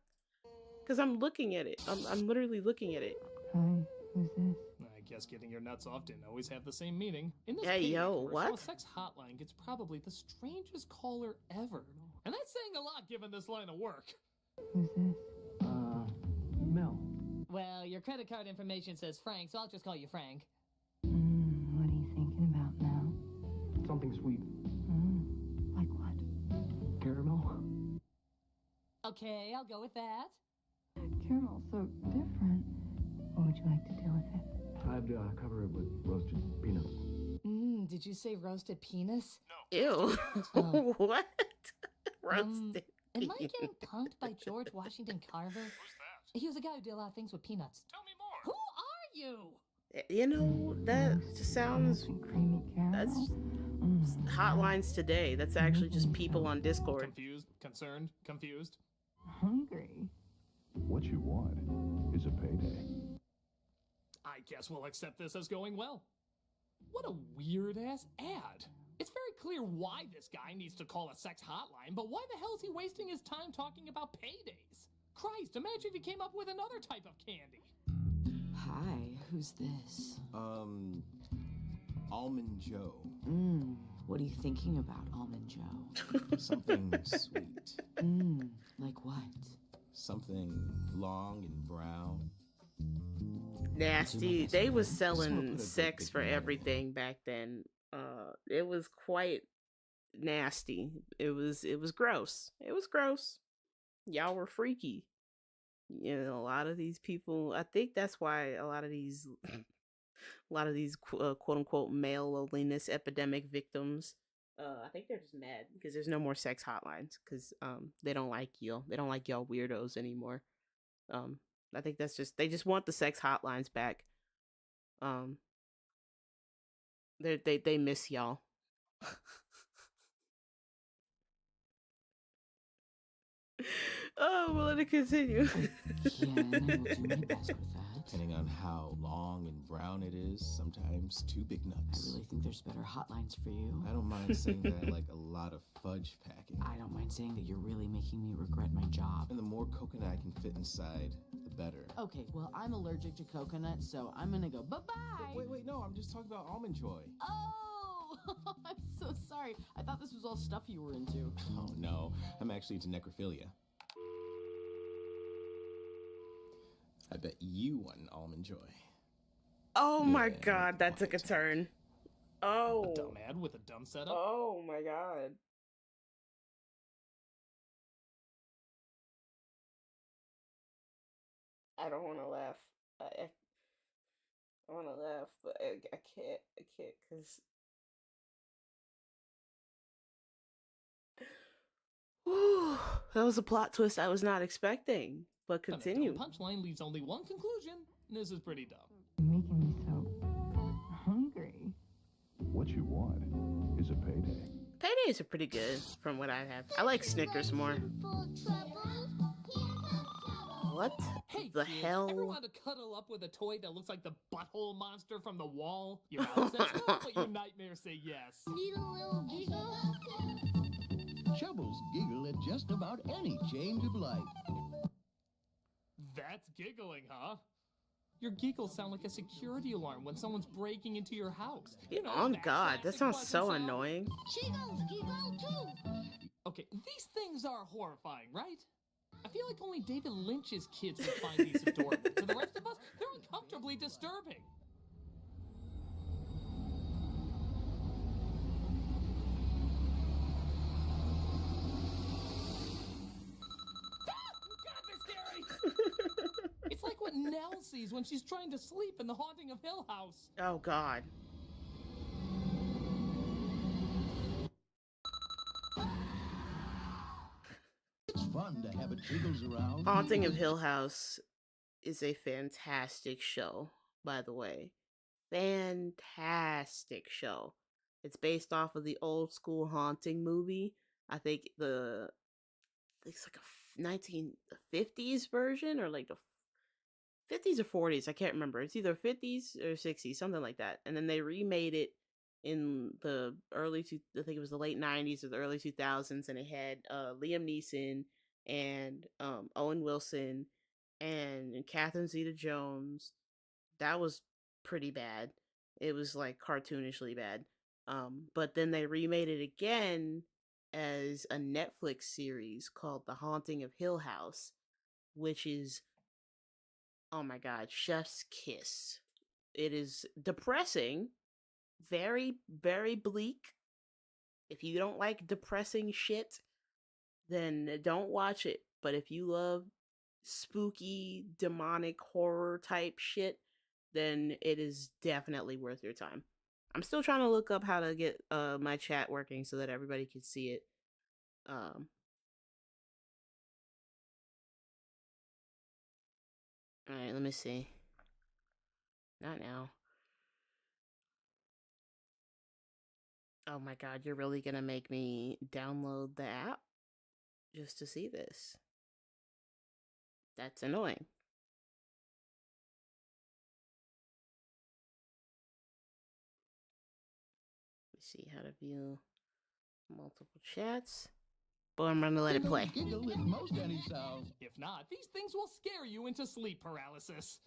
Because I'm looking at it. I'm literally looking at it. Hi, who's this? I guess getting your nuts off didn't always have the same meaning. In this Hey, payday yo, commercial, what? a sex hotline gets probably the strangest caller ever. And that's saying a lot given this line of work. Who's this? Mel. Well, your credit card information says Frank, so I'll just call you Frank. What are you thinking about now? Something sweet. Like what? Caramel? Okay, I'll go with that. Caramel's so different. What would you like to do with it? I'd cover it with roasted peanuts. Did you say roasted penis? Ew. Oh. What? Roasted. Am I getting punked by George Washington Carver? Who's that? He was a guy who did a lot of things with peanuts. Tell me more. Who are you? You know, that just sounds And creamy caramel. that's hotlines today. That's actually just people on Discord. Confused, concerned, confused. Hungry. What you want is a payday. I guess we'll accept this as going well. What a weird-ass ad. It's very clear why this guy needs to call a sex hotline, but why the hell is he wasting his time talking about paydays? Christ, imagine if he came up with another type of candy. Hi, who's this? Almond Joe. What are you thinking about, Almond Joe? Something sweet. Like what? Something long and brown. Nasty. They was Just wanna selling put a good sex big for nut on everything back then. It was quite nasty. It was gross. It was gross. Y'all were freaky. You know, a lot of these people, I think that's why a lot of these quote unquote male loneliness epidemic victims I think they're just mad because there's no more sex hotlines because they don't like y'all. They don't like y'all weirdos anymore. I think that's just they just want the sex hotlines back. They miss y'all. Oh, well, let it continue. Yeah, and I will do my best with that. Depending on how long and brown it is, sometimes 2 big I nuts. really think there's better hotlines for you. I don't mind saying that I like a lot of fudge packing. I don't mind saying that you're really making me regret my job. And the more coconut I can fit inside, the better. Okay, well, I'm allergic to coconut, so I'm gonna go bye-bye. Wait, no, I'm just talking about Almond Joy. Oh, I'm so sorry. I thought this was all stuff you were into. Oh, no, I'm actually into necrophilia. I bet you want an Almond Joy. Oh my Yeah, god, that took a turn. Oh. A dumb ad with a dumb setup? Oh my god. I don't want to laugh. I want to laugh, but I can't. I can't because. That was a plot twist I was not expecting. But continue. A dumb punchline leaves only one conclusion. This is pretty dumb. You're making me so hungry. What you want is a payday. Paydays are pretty good from what I have. I like Snickers more. What the Kids, hell? Ever want to cuddle up with a toy that looks like the butthole monster from The Wall? Your mouth says no, but your nightmares say yes. Need a little giggle? Chubbles giggle at just about any change of life. That's giggling, huh? Your giggles sound like a security alarm when someone's breaking into your house. You know, Oh that god, that classic sounds buzz so sound. annoying. Giggles giggle too. Okay, these things are horrifying, right? I feel like only David Lynch's kids would find these adorable. For the rest of us, they're uncomfortably disturbing. It's like what Nell sees when she's trying to sleep in The Haunting of Hill House. Oh god. It's fun to have a Jiggles around. Haunting of Hill House is a fantastic show, by the way. Fantastic show. It's based off of the old school Haunting movie. I think it's like a 1950s version or like the 50s or 40s. I can't remember. It's either 50s or 60s, something like that. And then they remade it in the I think it was the late 90s or the early 2000s, and it had Liam Neeson and Owen Wilson and Catherine Zeta-Jones. That was pretty bad. It was like cartoonishly bad. But then they remade it again as a Netflix series called The Haunting of Hill House, which is, oh my god, chef's kiss. It is depressing, very, very bleak. If you don't like depressing shit, then don't watch it. But if you love spooky, demonic horror type shit, then it is definitely worth your time. I'm still trying to look up how to get my chat working so that everybody can see it. Alright, let me see. Not now. Oh my god, you're really gonna make me download the app just to see this? That's annoying. See how to view multiple chats. But I'm gonna let it play. Giggle with most any sound. If not, these things will scare you into sleep paralysis.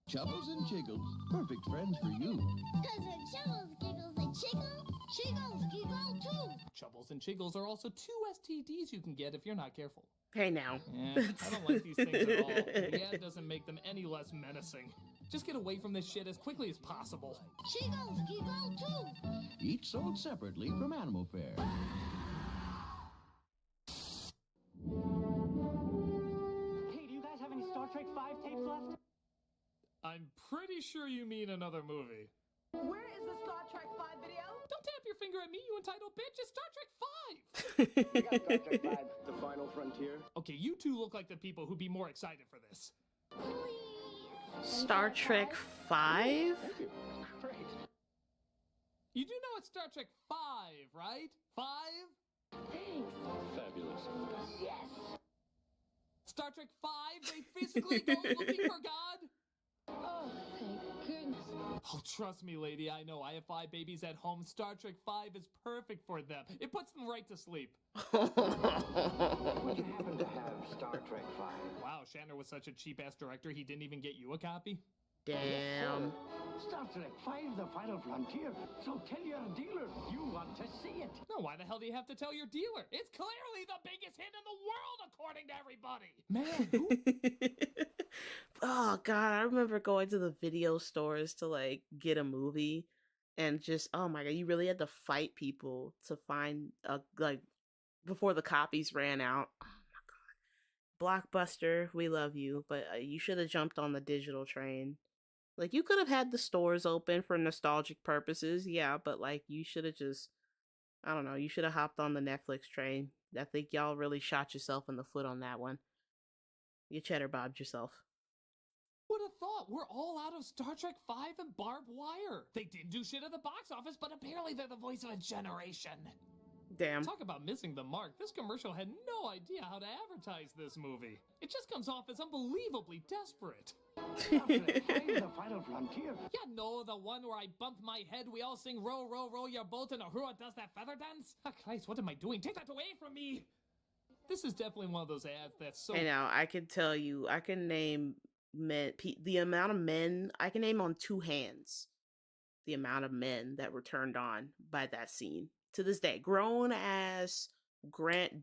Chubbles and Jiggles, perfect friends for you. Cause when Chubbles giggles and chickle, Chiggles giggle too. Chubbles and Chiggles are also 2 STDs you can get if you're not careful. Hey now. Yeah, I don't like these things at all. The ad doesn't make them any less menacing. Just get away from this shit as quickly as possible. Chiggles giggle too. Each sold separately from Animal Fair. Hey, do you guys have any Star Trek 5 tapes left? I'm pretty sure you mean another movie. Where is the Star Trek 5 video? Don't tap your finger at me, you entitled bitch. It's Star Trek 5. We got Star Trek 5, The Final Frontier. Okay, you two look like the people who'd be more excited for this. Star Trek 5? Thank you. Great. You do know it's Star Trek 5, right? 5? Fabulous. Yes. Star Trek 5, they physically go looking for God? Oh, thank goodness. Oh, trust me, lady, I know. I have 5 babies at home. Star Trek 5 is perfect for them. It puts them right to sleep. Would you happen to have Star Trek 5? Wow, Shatner was such a cheap-ass director, he didn't even get you a copy? Damn. Star Trek 5, The Final Frontier. So tell your dealer you want to see it. No, why the hell do you have to tell your dealer? It's clearly the biggest hit in the world, according to everybody. Man, who? Oh god, I remember going to the video stores to like get a movie and just oh my god, you really had to fight people to find like before the copies ran out. Oh my god. Blockbuster, we love you, but you should have jumped on the digital train. Like you could have had the stores open for nostalgic purposes, yeah, but like you should have just I don't know, you should have hopped on the Netflix train. I think y'all really shot yourself in the foot on that one. You cheddar bobbed yourself. Would have thought we're all out of Star Trek 5 and barbed wire. They didn't do shit at the box office, but apparently they're the voice of a generation. Damn. Talk about missing the mark. This commercial had no idea how to advertise this movie. It just comes off as unbelievably desperate. Star Trek 5, The Final Frontier. Yeah, no, the one where I bump my head, we all sing row, row, row your boat, and Uhura does that feather dance? Oh, Christ, what am I doing? Take that away from me! This is definitely one of those ads that's so... I know, I can tell you, I can name men, the amount of men, I can name on 2 hands the amount of men that were turned on by that scene. To this day, grown as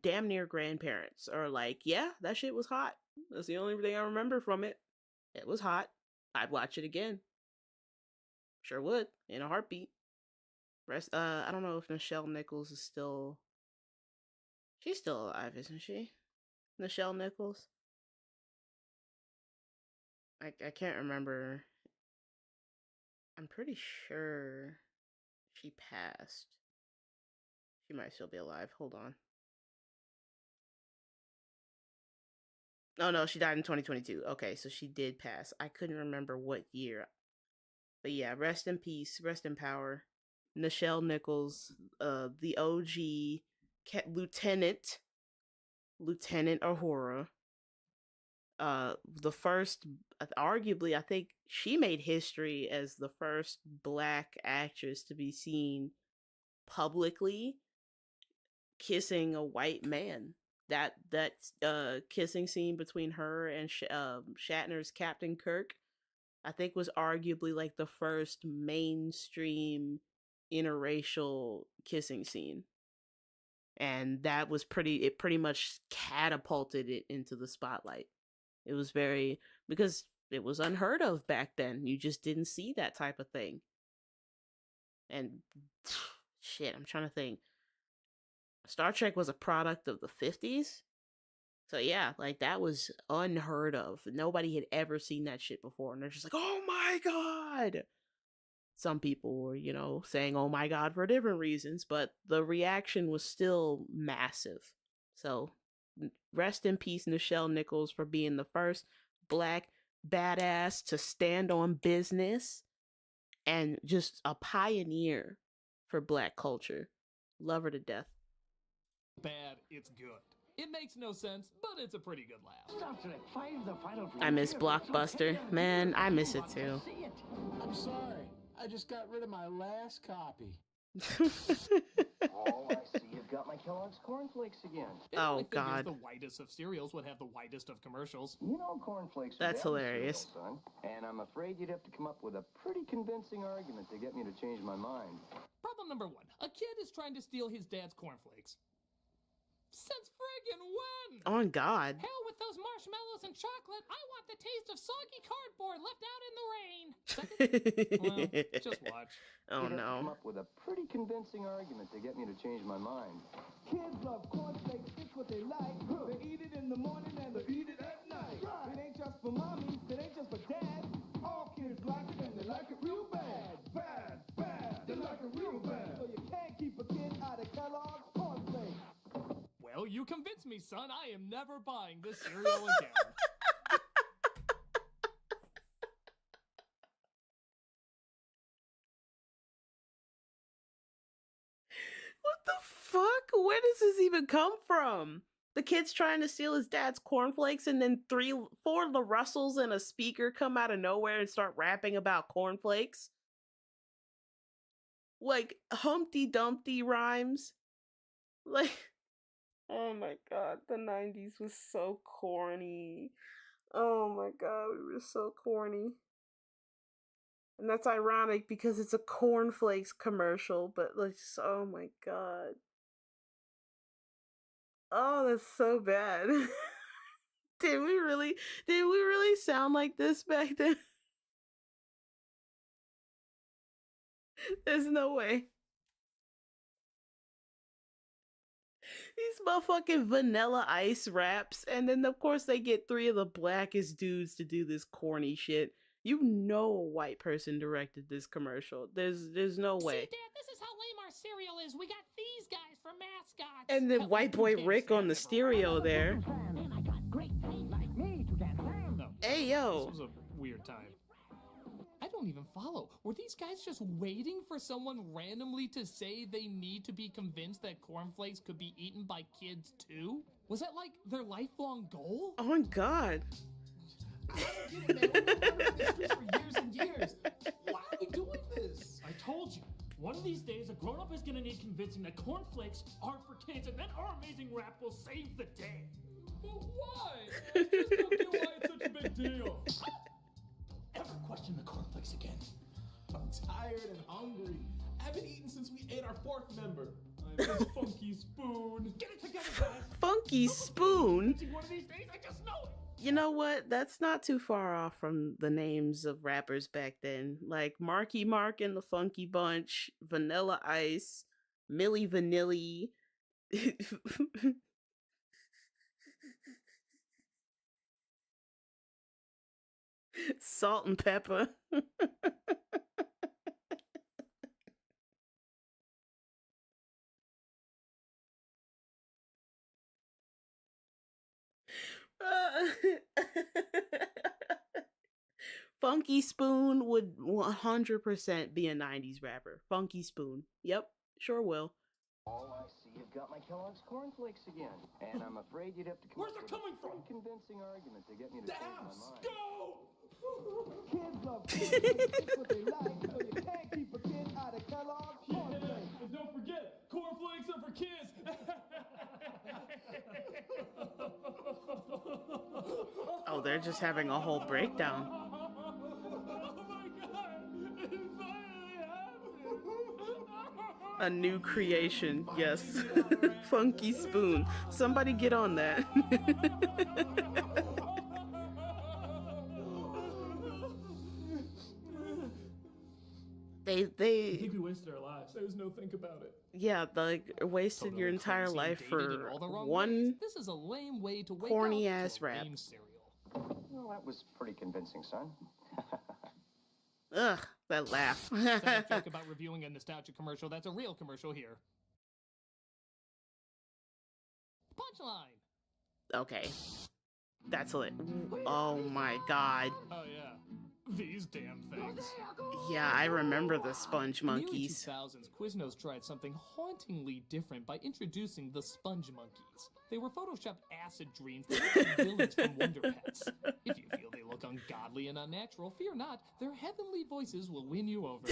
damn near grandparents are like, yeah, that shit was hot. That's the only thing I remember from it. It was hot. I'd watch it again. Sure would, in a heartbeat. I don't know if Nichelle Nichols is still... She's still alive, isn't she? Nichelle Nichols? I can't remember. I'm pretty sure she passed. She might still be alive. Hold on. Oh no, she died in 2022. Okay, so she did pass. I couldn't remember what year. But yeah, rest in peace, rest in power. Nichelle Nichols, the OG Lieutenant Uhura. The first, arguably, I think she made history as the first Black actress to be seen publicly kissing a white man. That kissing scene between her and Shatner's Captain Kirk, I think, was arguably like the first mainstream interracial kissing scene. And that was it pretty much catapulted it into the spotlight. It was because it was unheard of back then. You just didn't see that type of thing. And shit, I'm trying to think. Star Trek was a product of the 50s. So yeah, like that was unheard of. Nobody had ever seen that shit before. And they're just like, oh my God. Some people were, saying, oh my God, for different reasons. But the reaction was still massive. So rest in peace, Nichelle Nichols, for being the first Black badass to stand on business and just a pioneer for Black culture. Love her to death. Bad, it's good. It makes no sense, but it's a pretty good laugh. Star Trek 5, The Final Frontier. I miss Blockbuster. Man, I miss it too. I'm sorry. I just got rid of my last copy. Oh, I see. You've got my Kellogg's cornflakes again. Oh, God. The whitest of cereals would have the whitest of commercials. You know cornflakes. That's hilarious. Cereal, son. And I'm afraid you'd have to come up with a pretty convincing argument to get me to change my mind. Problem number 1. A kid is trying to steal his dad's cornflakes. Since friggin' when? On God. Hell with those marshmallows and chocolate. I want the taste of soggy cardboard left out in the rain. Well, just watch. Oh, You'd have to no. come up with a pretty convincing argument to get me to change my mind. Kids love cornflakes, it's what they like. They eat it in the morning and they eat it at night. It ain't just for mommy, it ain't just for dad. All kids like it and they like it real bad. Bad, bad, they like it real bad. So you can't You convinced me, son. I am never buying this cereal again. What the fuck? Where does this even come from? The kid's trying to steal his dad's cornflakes, and then four the Russells and a speaker come out of nowhere and start rapping about cornflakes. Like Humpty Dumpty rhymes. Like, oh my god, the 90s was so corny. Oh my god, we were so corny. And that's ironic because it's a cornflakes commercial, but like, oh my god. Oh, that's so bad. Did we really sound like this back then? There's no way. These motherfucking Vanilla Ice raps, and then of course they get three of the blackest dudes to do this corny shit. You know a white person directed this commercial. There's no way. See, Dad, this is how lame our cereal is. We got these guys for mascots. And then white boy Rick on the stereo there. And I got great feet like me to dance around. No, Hey yo. this was a weird time. I don't even follow. Were these guys just waiting for someone randomly to say they need to be convinced that cornflakes could be eaten by kids too? Was that like their lifelong goal? Oh my god. I don't get it, man. We've been on this for years and years. Why are we doing this? I told you. One of these days, a grown-up is gonna need convincing that cornflakes aren't for kids, and then our amazing rap will save the day. But why? I just don't get why it's such a big deal. Ever question the cornflakes again? I'm tired and hungry. I haven't eaten since we ate our fourth member. I miss Funky Spoon. Get it together, guys. Funky Spoon? One of these days, I just know it. You know what? That's not too far off from the names of rappers back then. Like Marky Mark and the Funky Bunch, Vanilla Ice, Milli Vanilli. Salt and Pepper. Funky Spoon would 100% be a 90s rapper. Funky Spoon. Yep, sure will. Oh, I see. You've got my Kellogg's cornflakes again. And I'm afraid you'd have to come Where's up it with coming a from? pretty convincing argument to get me to The change my house. mind. Go! Kids love cornflakes, it's what they like, so you can't keep a kid out of Kellogg's cornflakes. And don't forget, cornflakes are for kids. Oh, they're just having a whole breakdown. Oh my god! It finally happened! A new creation, yes. Funky Spoon. Somebody get on that. I They think we wasted our lives. There's no think about it. yeah, like wasted your entire Crazy and life dated for in all the wrong one ways. This is a lame way to wake corny up ass to a rap. lame cereal. Well, that was pretty convincing, son. Ugh, that laugh. That joke about reviewing a nostalgia commercial, that's a real commercial here. Punchline! Okay. That's lit. Oh my god. Oh yeah, these damn things. Yeah, I remember the Sponge In the early Monkeys. 2000s, Quiznos tried something hauntingly different by introducing the Sponge Monkeys. They were photoshopped acid dreams that look like villains from Wonder Pets. If you feel they look ungodly and unnatural, fear not, their heavenly voices will win you over.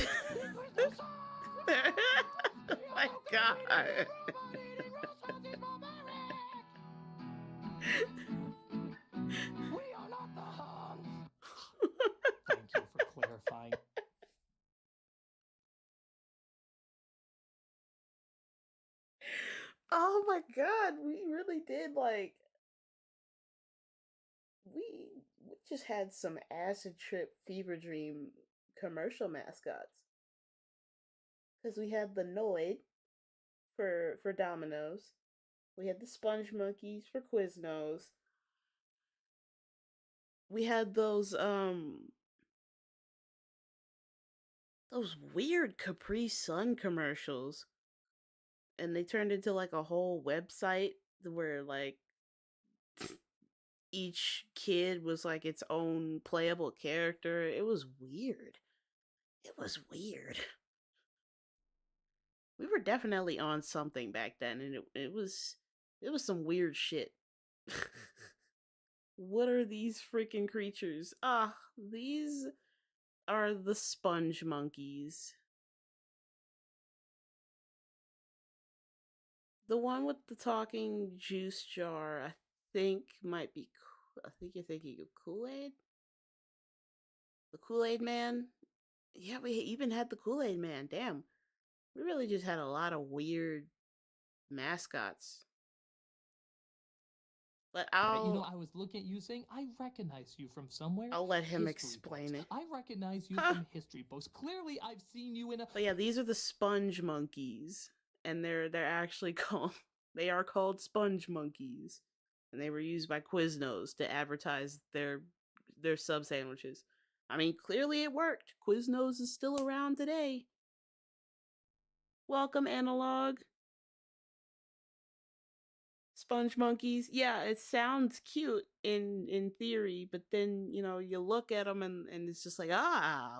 My god. We are not the Huns. Thank you for clarifying. Oh my god, we really did like we just had some acid trip fever dream commercial mascots. Cuz we had the Noid for Domino's. We had the Sponge Monkeys for Quiznos. We had those weird Capri Sun commercials. And they turned into like a whole website where like each kid was like its own playable character. It was weird. It was weird. We were definitely on something back then, and it was some weird shit. What are these freaking creatures? Ah, these are the sponge monkeys. The one with the talking juice jar, I think might be. I think you're thinking of Kool-Aid. The Kool-Aid Man. Yeah, we even had the Kool-Aid Man. Damn, we really just had a lot of weird mascots. But I was looking at you saying, I recognize you from somewhere. I'll let him History explain books. it. I recognize you from history books. Clearly, I've seen you in a... But yeah, these are the sponge monkeys. And they're actually called... They are called sponge monkeys. And they were used by Quiznos to advertise their sub sandwiches. I mean, clearly it worked. Quiznos is still around today. Welcome, Analog. Sponge monkeys. Yeah, it sounds cute in theory, but then, you know, you look at them and it's just like,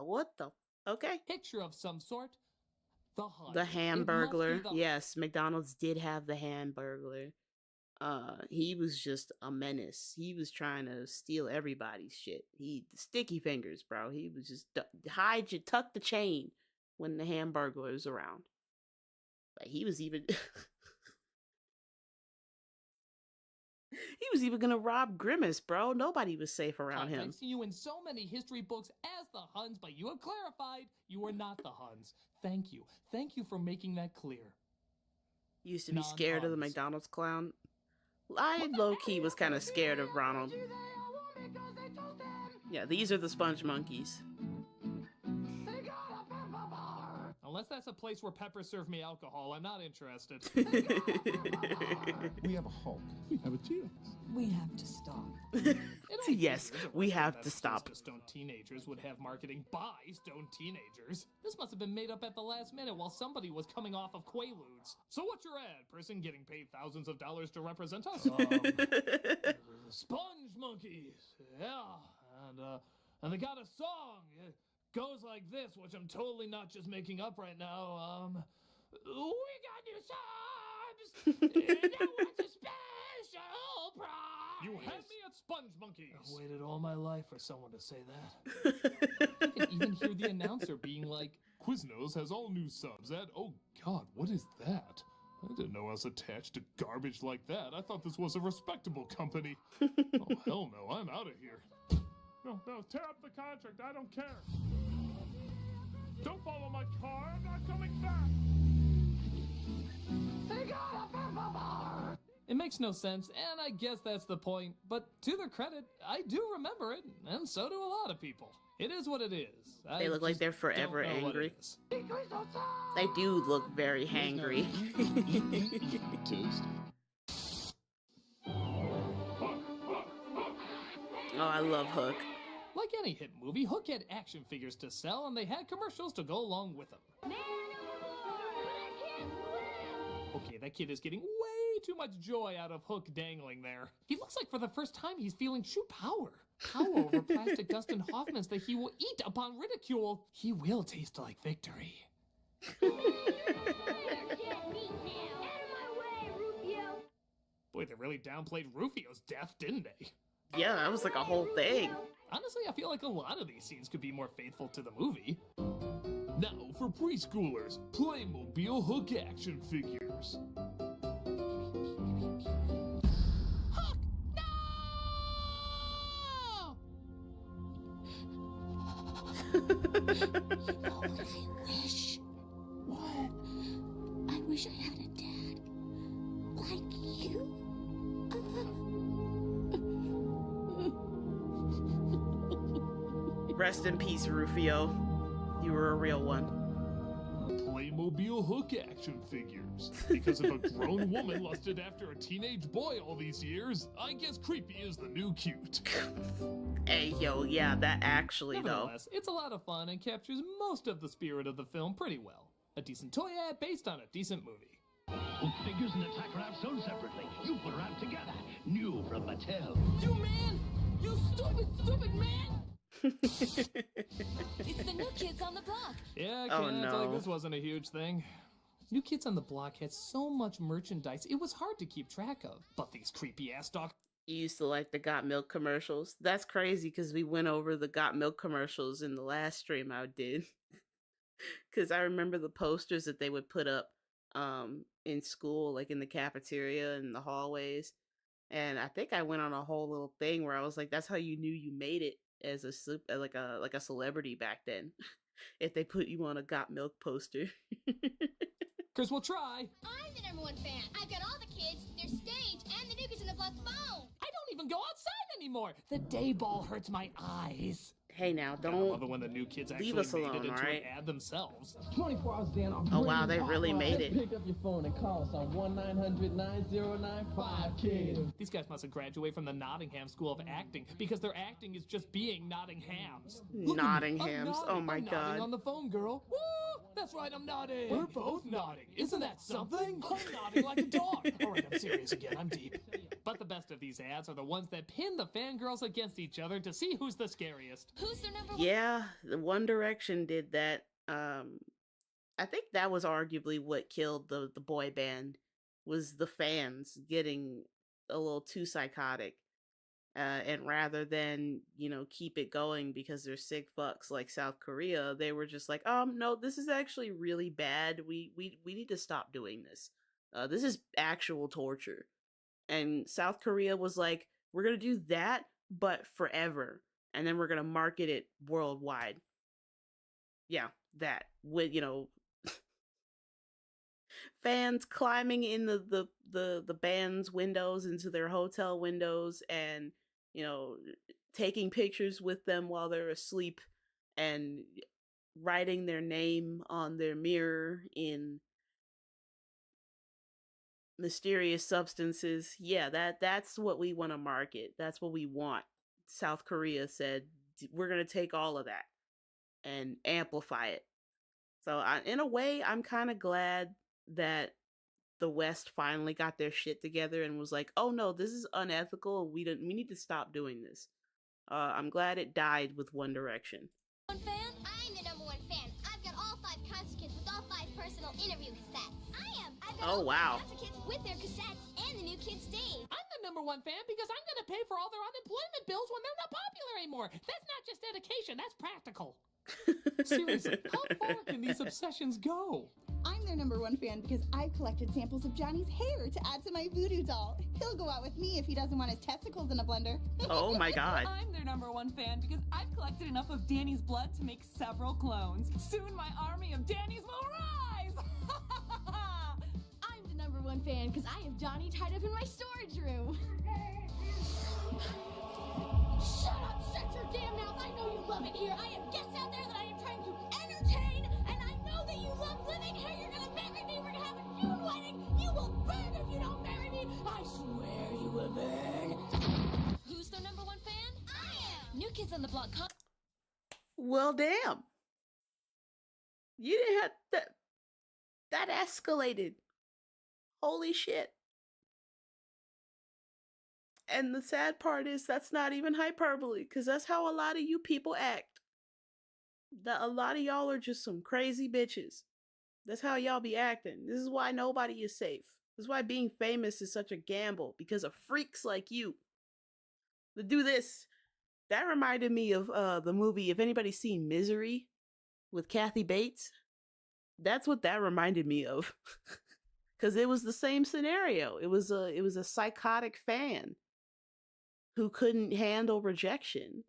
what the... Okay. Picture of some sort. The Hunt. The Hamburglar. It must be Yes, McDonald's did have the Hamburglar. He was just a menace. He was trying to steal everybody's shit. Sticky fingers, bro. He was just tuck the chain when the Hamburglar was around. But he was even... He was even gonna rob Grimace, bro. Nobody was safe around him. I've seen you in so many history books as the Huns, but you have clarified you are not the Huns. Thank you. Thank you for making that clear. Used to be scared of the McDonald's clown. I low-key was kind of scared of Ronald. Yeah, these are the sponge monkeys. Unless that's a place where Pepper served me alcohol, I'm not interested. We have a Hulk. We have a T-Rex. We have to stop. Yes, we have to stop. Stone teenagers would have marketing by stone teenagers. This must have been made up at the last minute while somebody was coming off of Quaaludes. So what's your ad? Person getting paid thousands of dollars to represent us? Sponge monkeys. Yeah. And they got a song. It goes like this, which I'm totally not just making up right now. We got new subs. And now what's a special prize? You had me at Sponge Monkeys. I've waited all my life for someone to say that. I can even hear the announcer being like, Quiznos has all new subs at, oh god, what is that? I didn't know I was attached to garbage like that. I thought this was a respectable company. Oh, hell no, I'm out of here. No, tear up the contract, I don't care. Don't follow my car, I'm not coming back. They got a pepper bar. It makes no sense, and I guess that's the point, but to their credit, I do remember it, and so do a lot of people. It is what it is. They look like they're forever angry. They do look very hangry. Oh, I love Hook. Like any hit movie, Hook had action figures to sell, and they had commercials to go along with them. Okay, that kid is getting way too much joy out of Hook dangling there. He looks like for the first time he's feeling true power. Power over plastic Dustin Hoffmans that he will eat upon ridicule. He will taste like victory. Boy, they really downplayed Rufio's death, didn't they? Yeah, that was like a whole thing. Honestly, I feel like a lot of these scenes could be more faithful to the movie. Now, for preschoolers, Playmobil Hook action figures. Hook! No! You know what I wish? What? I wish I had a dad like you. Rest in peace, Rufio. You were a real one. Playmobil Hook action figures. Because if a grown woman lusted after a teenage boy all these years, I guess creepy is the new cute. Hey, yo, yeah, that actually, though. Nevertheless, it's a lot of fun and captures most of the spirit of the film pretty well. A decent toy ad based on a decent movie. With figures and attack wraps sold separately, you put wrap together. New from Mattel. You man! You stupid man! It's the New Kids on the Block. Yeah, Oh, can't act like no. this wasn't a huge thing. New Kids on the Block had so much merchandise, it was hard to keep track of. But these creepy-ass doc... You used to like the Got Milk commercials. That's crazy because we went over the Got Milk commercials in the last stream I did. Because I remember the posters that they would put up in school, like in the cafeteria and the hallways. And I think I went on a whole little thing where I was like, that's how you knew you made it as like a celebrity back then. If they put you on a Got Milk poster. Cause we'll try. I'm the #1 fan. I've got all the kids, their stage, and the New Kids on the Block phone. I don't even go outside anymore. The day ball hurts my eyes. Hey now, I don't love it when the New Kids actually leave us made alone, it into alright? an ad themselves. 24 hours down. Oh wow, they really made it. Pick up your phone and call us on 1-900-9095-KID. These guys must have graduated from the Nottingham School of Acting because their acting is just being Nottinghams. Look at me, I'm Nottinghams. nodding. Oh my I'm nodding god. on the phone, girl. Woo! That's right, I'm nodding. We're both nodding. Isn't that something? I'm nodding like a dog. All right, I'm serious again. I'm deep. But the best of these ads are the ones that pin the fangirls against each other to see who's the scariest. Who's their #1? Yeah, the One Direction did that. I think that was arguably what killed the boy band, was the fans getting a little too psychotic. And rather than, keep it going because they're sick fucks like South Korea, they were just like, no, this is actually really bad. We need to stop doing this. This is actual torture. And South Korea was like, we're gonna do that, but forever. And then we're gonna market it worldwide. Yeah, that. With, fans climbing in the band's windows into their hotel windows and, taking pictures with them while they're asleep and writing their name on their mirror in mysterious substances. Yeah, that's what we want to market. That's what we want. South Korea said, we're going to take all of that and amplify it. So in a way, I'm kind of glad that the West finally got their shit together and was like, oh no, this is unethical. We need to stop doing this. I'm glad it died with One Direction. Fan? I'm the #1 fan. I've got all 5 concert kits with all 5 personal interview cassettes. I've got all 5 concert kits with their cassettes and the New Kids stage. I'm the #1 fan because I'm going to pay for all their unemployment bills when they're not popular anymore. That's not just dedication, that's practical. Seriously, how far can these obsessions go? I'm their #1 fan because I've collected samples of Johnny's hair to add to my voodoo doll. He'll go out with me if he doesn't want his testicles in a blender. Oh my god. I'm their #1 fan because I've collected enough of Danny's blood to make several clones. Soon my army of Danny's will rise! I'm the #1 fan because I have Johnny tied up in my storage room. Shut up! Shut your damn mouth! I know you love it here! I have guests out there that I am trying to entertain, and I know that you love living here! You're gonna marry me! We're gonna have a June wedding! You will burn if you don't marry me! I swear you will burn! Who's their #1 fan? I am! New Kids on the Block. Well, damn. You didn't have that escalated. Holy shit. And the sad part is that's not even hyperbole, because that's how a lot of you people act. A lot of y'all are just some crazy bitches. That's how y'all be acting. This is why nobody is safe. This is why being famous is such a gamble, because of freaks like you. To do this, that reminded me of the movie, if anybody's seen Misery with Kathy Bates. That's what that reminded me of. Because it was the same scenario. It was a psychotic fan who couldn't handle rejection.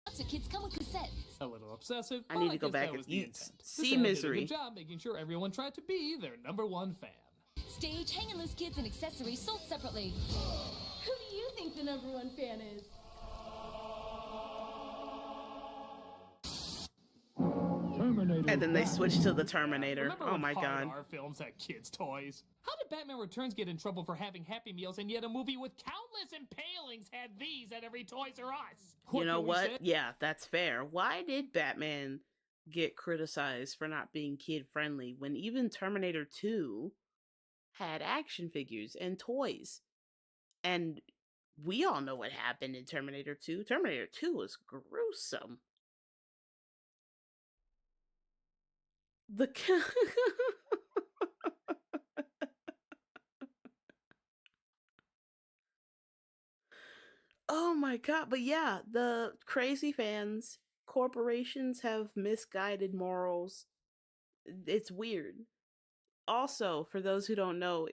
Lots of kids come with cassettes. A little obsessive. I need to go guess back that and was the intent. see This ad did a Misery. good job making sure everyone tried to be their #1 fan. Stage, hang and loose kids, and accessories sold separately. Who do you think the #1 fan is? Terminator. And then they switched to the Terminator. Remember Oh when my hard god. R films had kids' toys? How did Batman Returns get in trouble for having Happy Meals, and yet a movie with countless impalings had these at every Toys R Us? You know can we what? say? Yeah, that's fair. Why did Batman get criticized for not being kid friendly when even Terminator 2 had action figures and toys. And we all know what happened in Terminator 2. Terminator 2 was gruesome. The Oh my god, but yeah, the crazy fans, corporations have misguided morals. It's weird. Also, for those who don't know,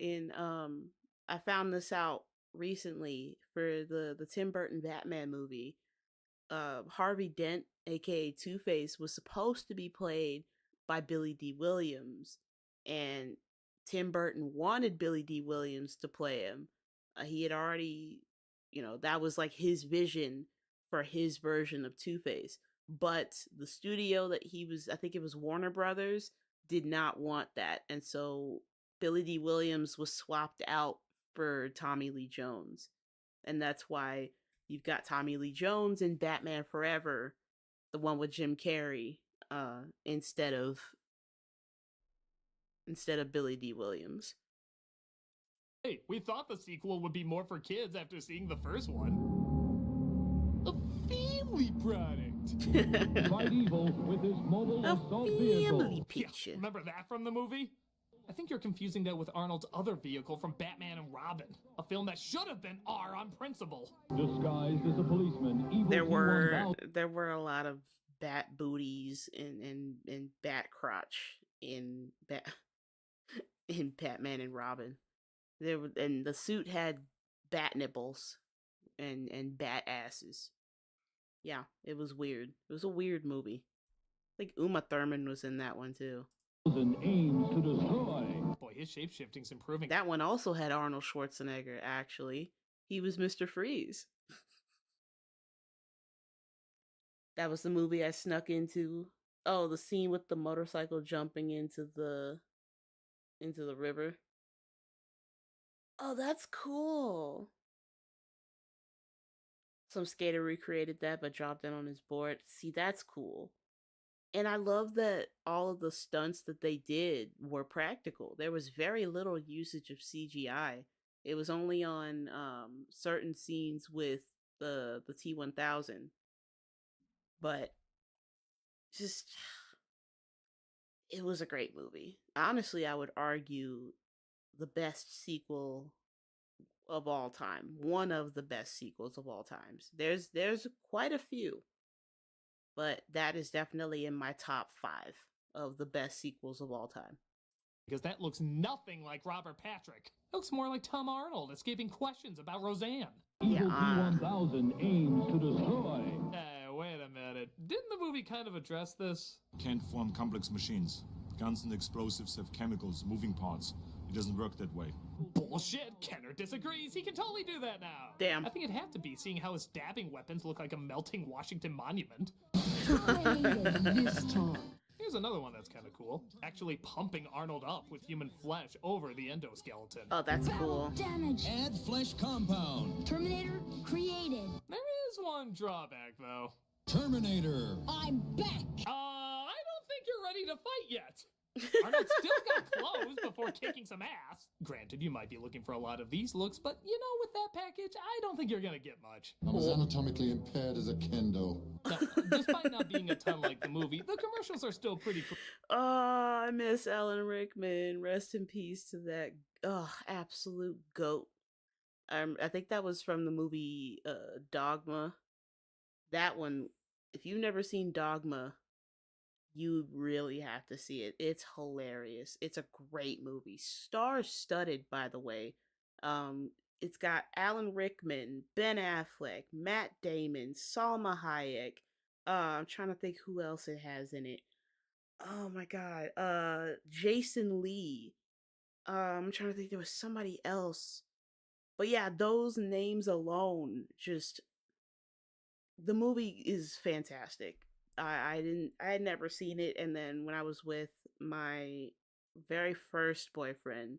I found this out recently for the Tim Burton Batman movie. Harvey Dent, aka Two-Face, was supposed to be played by Billy D. Williams, and Tim Burton wanted Billy D. Williams to play him. He had already, that was like his vision for his version of Two-Face. But the studio that he was, I think it was Warner Brothers, did not want that. And so Billy D. Williams was swapped out for Tommy Lee Jones. And that's why you've got Tommy Lee Jones in Batman Forever, the one with Jim Carrey, instead of Billy D. Williams. Hey, we thought the sequel would be more for kids after seeing the first one. A family product. Fight evil with his mobile assault vehicle. Yeah, remember that from the movie? I think you're confusing that with Arnold's other vehicle from Batman and Robin, a film that should have been R on principle. Disguised as a policeman, evil there were a lot of bat booties and bat crotch in Batman and Robin. And the suit had bat nipples and bat asses. Yeah, it was weird. It was a weird movie. I think Uma Thurman was in that one too. Aims to destroy. Boy, his shapeshifting's improving. That one also had Arnold Schwarzenegger, actually. He was Mr. Freeze. That was the movie I snuck into. Oh, the scene with the motorcycle jumping into the river. Oh, that's cool. Some skater recreated that but dropped it on his board. See, that's cool. And I love that all of the stunts that they did were practical. There was very little usage of CGI. It was only on certain scenes with the T-1000. But just, it was a great movie. Honestly, I would argue the best sequel of all time. One of the best sequels of all times. There's quite a few. But that is definitely in my top 5 of the best sequels of all time. Because that looks nothing like Robert Patrick. It looks more like Tom Arnold escaping questions about Roseanne. Evil T-1000 aims to destroy. Wait a minute. Didn't the movie kind of address this? Can't form complex machines. Guns and explosives have chemicals, moving parts. It doesn't work that way. Bullshit! Kenner disagrees. He can totally do that now. Damn. I think it'd have to be, seeing how his stabbing weapons look like a melting Washington Monument. This time. Here's another one that's kind of cool. Actually pumping Arnold up with human flesh over the endoskeleton. Oh, that's cool. Damage. Add flesh compound. Terminator created. There is one drawback, though. Terminator. I'm back. I don't think you're ready to fight yet. Arnold still got clothes before kicking some ass. Granted, you might be looking for a lot of these looks, but with that package, I don't think you're gonna get much. I'm as anatomically impaired as a kendo. No, despite not being a ton like the movie, the commercials are still pretty cool. Oh, I miss Alan Rickman. Rest in peace to that absolute goat. I think that was from the movie Dogma. That one, if you've never seen Dogma, you really have to see it. It's hilarious. It's a great movie. Star-studded, by the way. It's got Alan Rickman, Ben Affleck, Matt Damon, Salma Hayek. I'm trying to think who else it has in it. Oh my god. Jason Lee. I'm trying to think, there was somebody else. But yeah, those names alone, just, the movie is fantastic. I had never seen it, and then when I was with my very first boyfriend,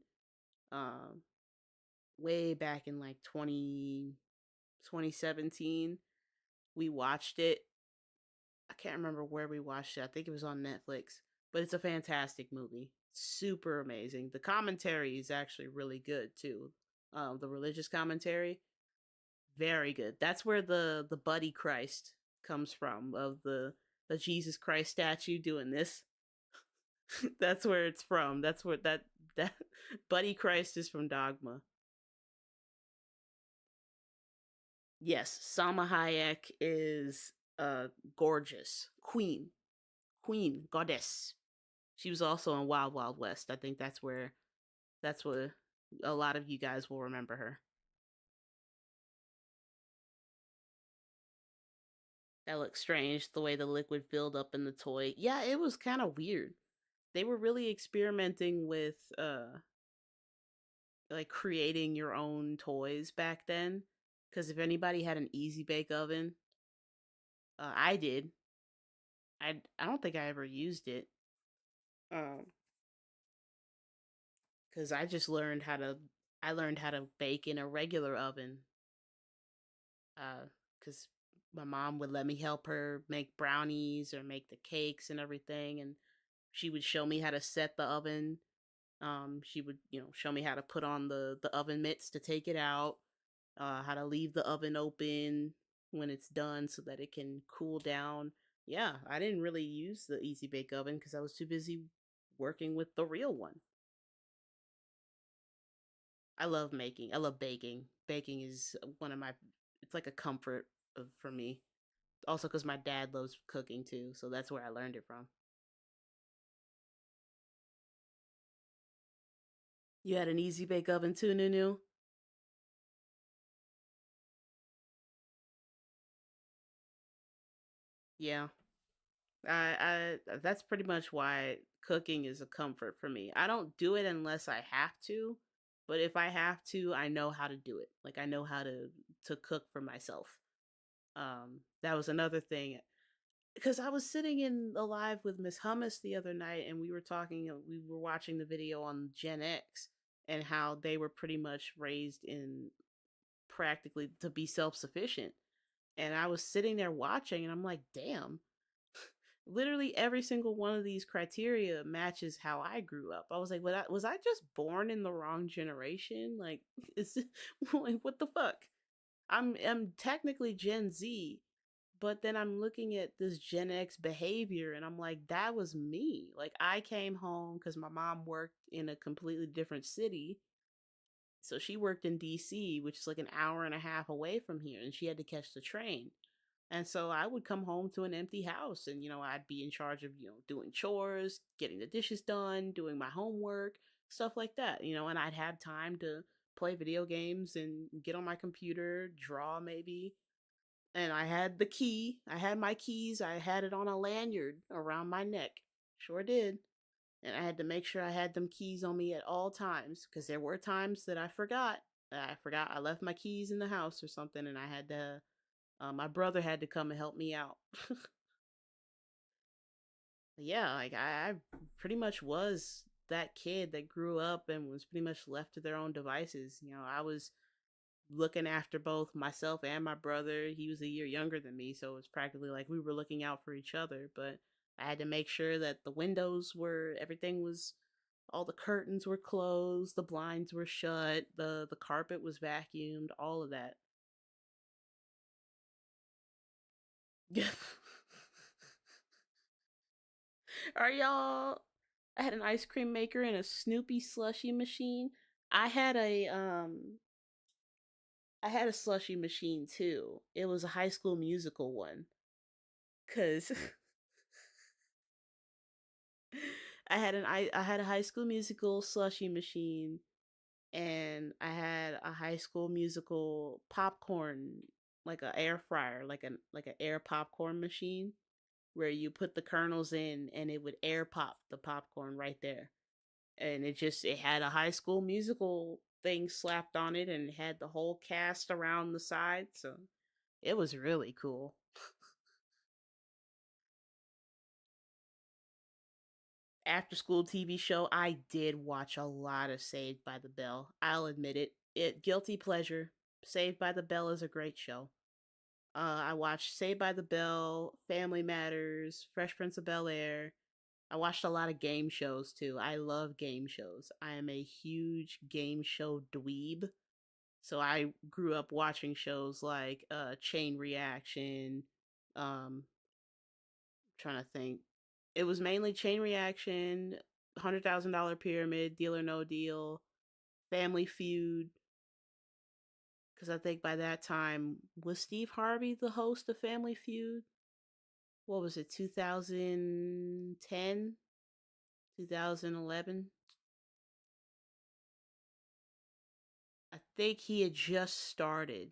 way back in like 2017, we watched it. I can't remember where we watched it. I think it was on Netflix, but it's a fantastic movie. super amazing. The commentary is actually really good too. The religious commentary, very good. That's where the Buddy Christ comes from, of the Jesus Christ statue doing this. That's where it's from. That's where that Buddy Christ is from Dogma. Yes, Salma Hayek is gorgeous. Queen, goddess. She was also in Wild Wild West. I think that's what a lot of you guys will remember her. That looks strange, the way the liquid filled up in the toy. Yeah, it was kind of weird. They were really experimenting with like creating your own toys back then. Because if anybody had an Easy Bake Oven, I did. I don't think I ever used it. Because I just learned how to bake in a regular oven. Because my mom would let me help her make brownies or make the cakes and everything, and she would show me how to set the oven. She would, show me how to put on the oven mitts to take it out, how to leave the oven open when it's done so that it can cool down. Yeah, I didn't really use the Easy Bake Oven because I was too busy working with the real one. I love making. I love baking. Baking is it's like a comfort for me. Also because my dad loves cooking too, so that's where I learned it from. You had an Easy Bake Oven too, Nunu? Yeah. I that's pretty much why cooking is a comfort for me. I don't do it unless I have to, but if I have to, I know how to do it. Like I know how to cook for myself. That was another thing, because I was sitting in the live with Miss Hummus the other night, and we were watching the video on Gen X and how they were pretty much raised in practically to be self-sufficient. And I was sitting there watching, and I'm like, damn, literally every single one of these criteria matches how I grew up. I was like, was I just born in the wrong generation? Like, like, what the fuck? I'm technically Gen Z, but then I'm looking at this Gen X behavior and I'm like, that was me. Like, I came home because my mom worked in a completely different city. So she worked in DC, which is like an hour and a half away from here, and she had to catch the train. And so I would come home to an empty house and, I'd be in charge of, doing chores, getting the dishes done, doing my homework, stuff like that, and I'd have time to play video games and get on my computer, draw maybe. And I had my keys, I had it on a lanyard around my neck. Sure did. And I had to make sure I had them keys on me at all times, because there were times that I forgot. I left my keys in the house or something, and I had to my brother had to come and help me out. Yeah, like I pretty much was that kid that grew up and was pretty much left to their own devices. I was looking after both myself and my brother. He was a year younger than me, so it was practically like we were looking out for each other. But I had to make sure that the windows all the curtains were closed, the blinds were shut, the carpet was vacuumed, all of that. Are y'all? I had an ice cream maker and a Snoopy slushy machine. I had a slushy machine too. It was a High School Musical one. 'Cause I had a High School Musical slushy machine, and I had a High School Musical popcorn, like a air fryer, like an air popcorn machine, where you put the kernels in and it would air pop the popcorn right there. And it had a High School Musical thing slapped on it, and it had the whole cast around the side, so it was really cool. After school TV show, I did watch a lot of Saved by the Bell. I'll admit it. Guilty pleasure. Saved by the Bell is a great show. I watched Saved by the Bell, Family Matters, Fresh Prince of Bel-Air, I watched a lot of game shows too. I love game shows. I am a huge game show dweeb. So I grew up watching shows like Chain Reaction. Trying to think. It was mainly Chain Reaction, $100,000 Pyramid, Deal or No Deal, Family Feud. Because I think by that time, was Steve Harvey the host of Family Feud? What was it, 2010? 2011? I think he had just started.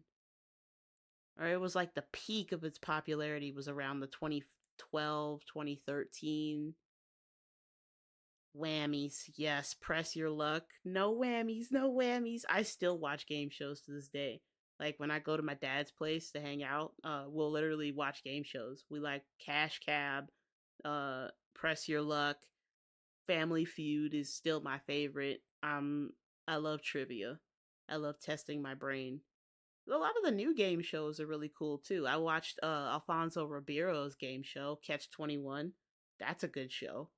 Or it was like the peak of its popularity was around the 2012, 2013. Whammies. Yes, Press Your Luck. No whammies, no whammies. I still watch game shows to this day. Like when I go to my dad's place to hang out, we'll literally watch game shows. We like Cash Cab, Press Your Luck, Family Feud is still my favorite. I love trivia. I love testing my brain. A lot of the new game shows are really cool too. I watched Alfonso Ribeiro's game show, Catch 21. That's a good show.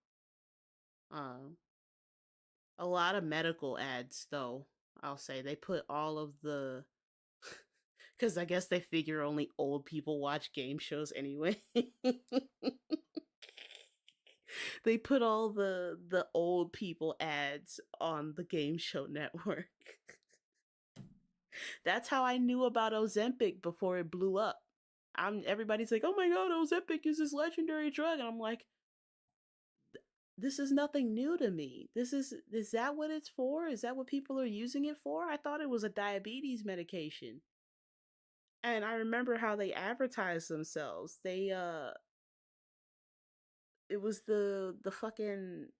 A lot of medical ads though, I'll say. They put all of the because I guess they figure only old people watch game shows anyway. They put all the old people ads on the game show network. That's how I knew about Ozempic before it blew up. Everybody's like, oh my god, Ozempic is this legendary drug. And I'm like, this is nothing new to me. Is that what it's for? Is that what people are using it for? I thought it was a diabetes medication. And I remember how they advertised themselves. It was the fucking,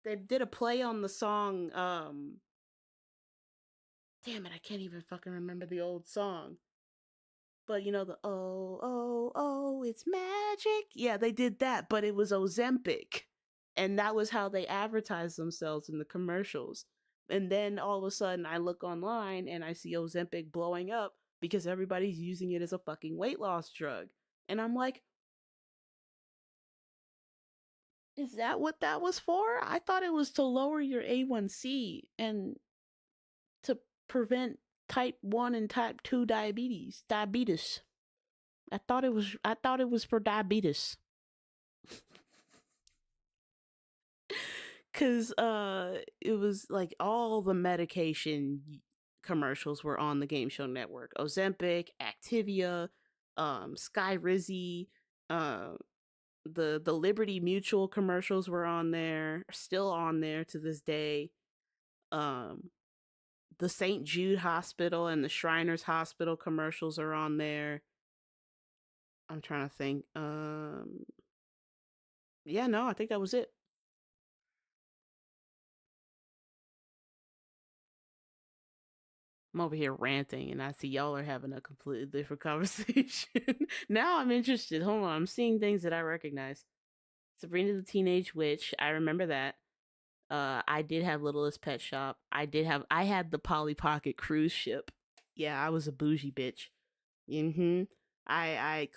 they did a play on the song, damn it, I can't even fucking remember the old song. But you know, the oh, oh, oh, it's magic. Yeah, they did that, but it was Ozempic. And that was how they advertised themselves in the commercials. And then all of a sudden I look online and I see Ozempic blowing up because everybody's using it as a fucking weight loss drug. And I'm like, is that what that was for? I thought it was to lower your A1C and to prevent type 1 and type 2 diabetes. I thought it was for diabetes. Cause it was like all the medication commercials were on the Game Show Network. Ozempic, Activia, Skyrizi, the Liberty Mutual commercials were on there, still on there to this day. The St. Jude Hospital and the Shriners Hospital commercials are on there. I'm trying to think. Yeah, no, I think that was it. I'm over here ranting and I see y'all are having a completely different conversation. Now I'm interested. Hold on. I'm seeing things that I recognize. Sabrina the Teenage Witch. I remember that. I did have Littlest Pet Shop. I had the Polly Pocket cruise ship. Yeah, I was a bougie bitch. I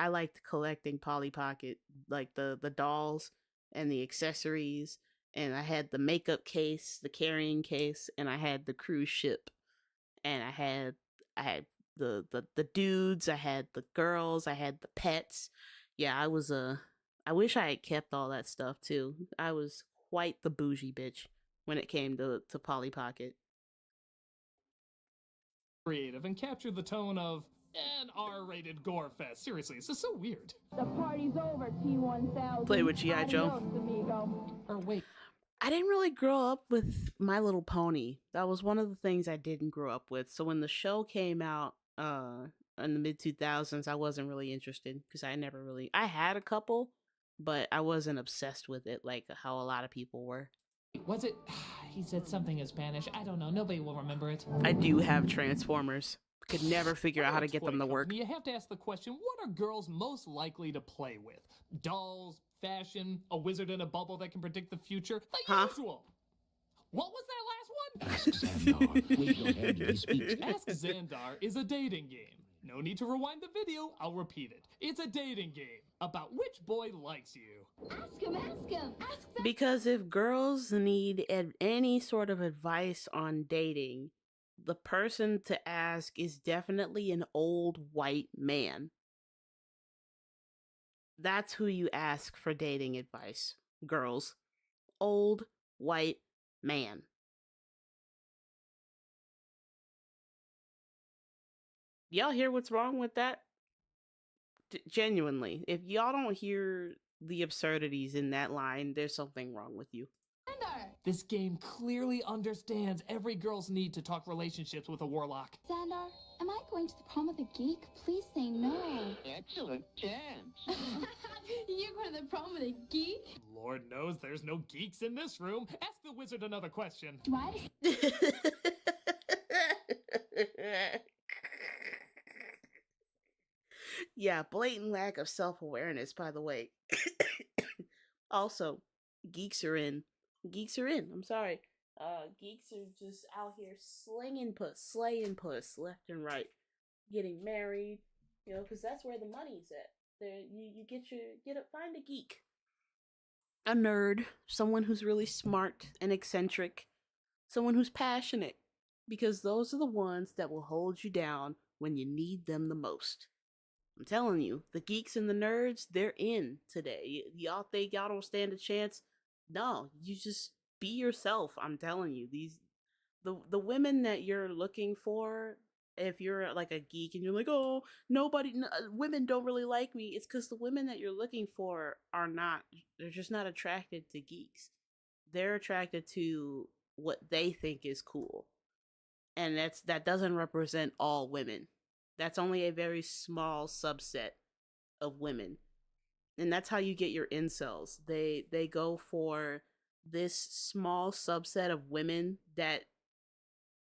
liked collecting Polly Pocket, like the dolls and the accessories, and I had the makeup case, the carrying case, and I had the cruise ship. And I had the dudes, I had the girls, I had the pets. Yeah, I wish I had kept all that stuff too. I was quite the bougie bitch when it came to Polly Pocket. Creative and capture the tone of an R-rated gore fest. Seriously, this is so weird. The party's over, T-1000. Play with G.I. Joe. Adios, amigo. Or wait. I didn't really grow up with My Little Pony. That was one of the things I didn't grow up with. So when the show came out in the mid-2000s, I wasn't really interested because I had a couple, but I wasn't obsessed with it like how a lot of people were. Was it? He said something in Spanish. I don't know. Nobody will remember it. I do have Transformers. Could never figure out how to get them to work. You have to ask the question, what are girls most likely to play with? Dolls, fashion, a wizard in a bubble that can predict the future? The usual. What was that last one? Ask Xandar. Wave your hand and he speaks. Ask Xandar is a dating game. No need to rewind the video, I'll repeat it. It's a dating game about which boy likes you. Ask him, ask him, ask them. Because if girls need any sort of advice on dating, the person to ask is definitely an old white man. That's who you ask for dating advice, girls. Old white man. Y'all hear what's wrong with that? Genuinely, if y'all don't hear the absurdities in that line, there's something wrong with you. Xandar! This game clearly understands every girl's need to talk relationships with a warlock. Xandar, am I going to the prom with a geek? Please say no. Excellent chance. You're going to the prom with a geek? Lord knows there's no geeks in this room. Ask the wizard another question. Do I Yeah, blatant lack of self-awareness, by the way. Also, geeks are in. Geeks are in. I'm sorry. Geeks are just out here slaying puss left and right. Getting married, you know, because that's where the money's at. There, you find a geek. A nerd. Someone who's really smart and eccentric. Someone who's passionate. Because those are the ones that will hold you down when you need them the most. I'm telling you, the geeks and the nerds, they're in today. Y'all think y'all don't stand a chance? No, you just be yourself. I'm telling you, the women that you're looking for, if you're like a geek and you're like, oh, women don't really like me, it's because the women that you're looking for they're just not attracted to geeks. They're attracted to what they think is cool. And that doesn't represent all women. That's only a very small subset of women. And that's how you get your incels. They go for this small subset of women that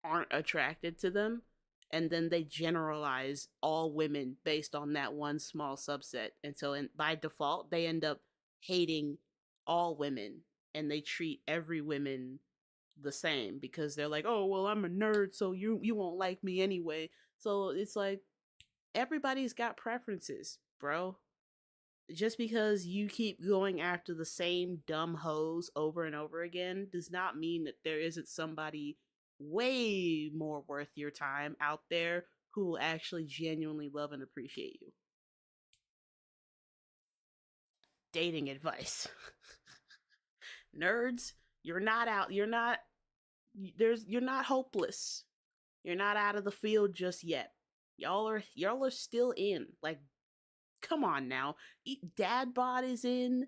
aren't attracted to them, and then they generalize all women based on that one small subset. And so by default, they end up hating all women, and they treat every woman the same because they're like, oh, well, I'm a nerd, so you won't like me anyway. So it's like, everybody's got preferences, bro. Just because you keep going after the same dumb hoes over and over again does not mean that there isn't somebody way more worth your time out there who will actually genuinely love and appreciate you. Dating advice. Nerds, you're not hopeless. You're not out of the field just yet. Y'all are still in. Like, come on now. Dad bod is in.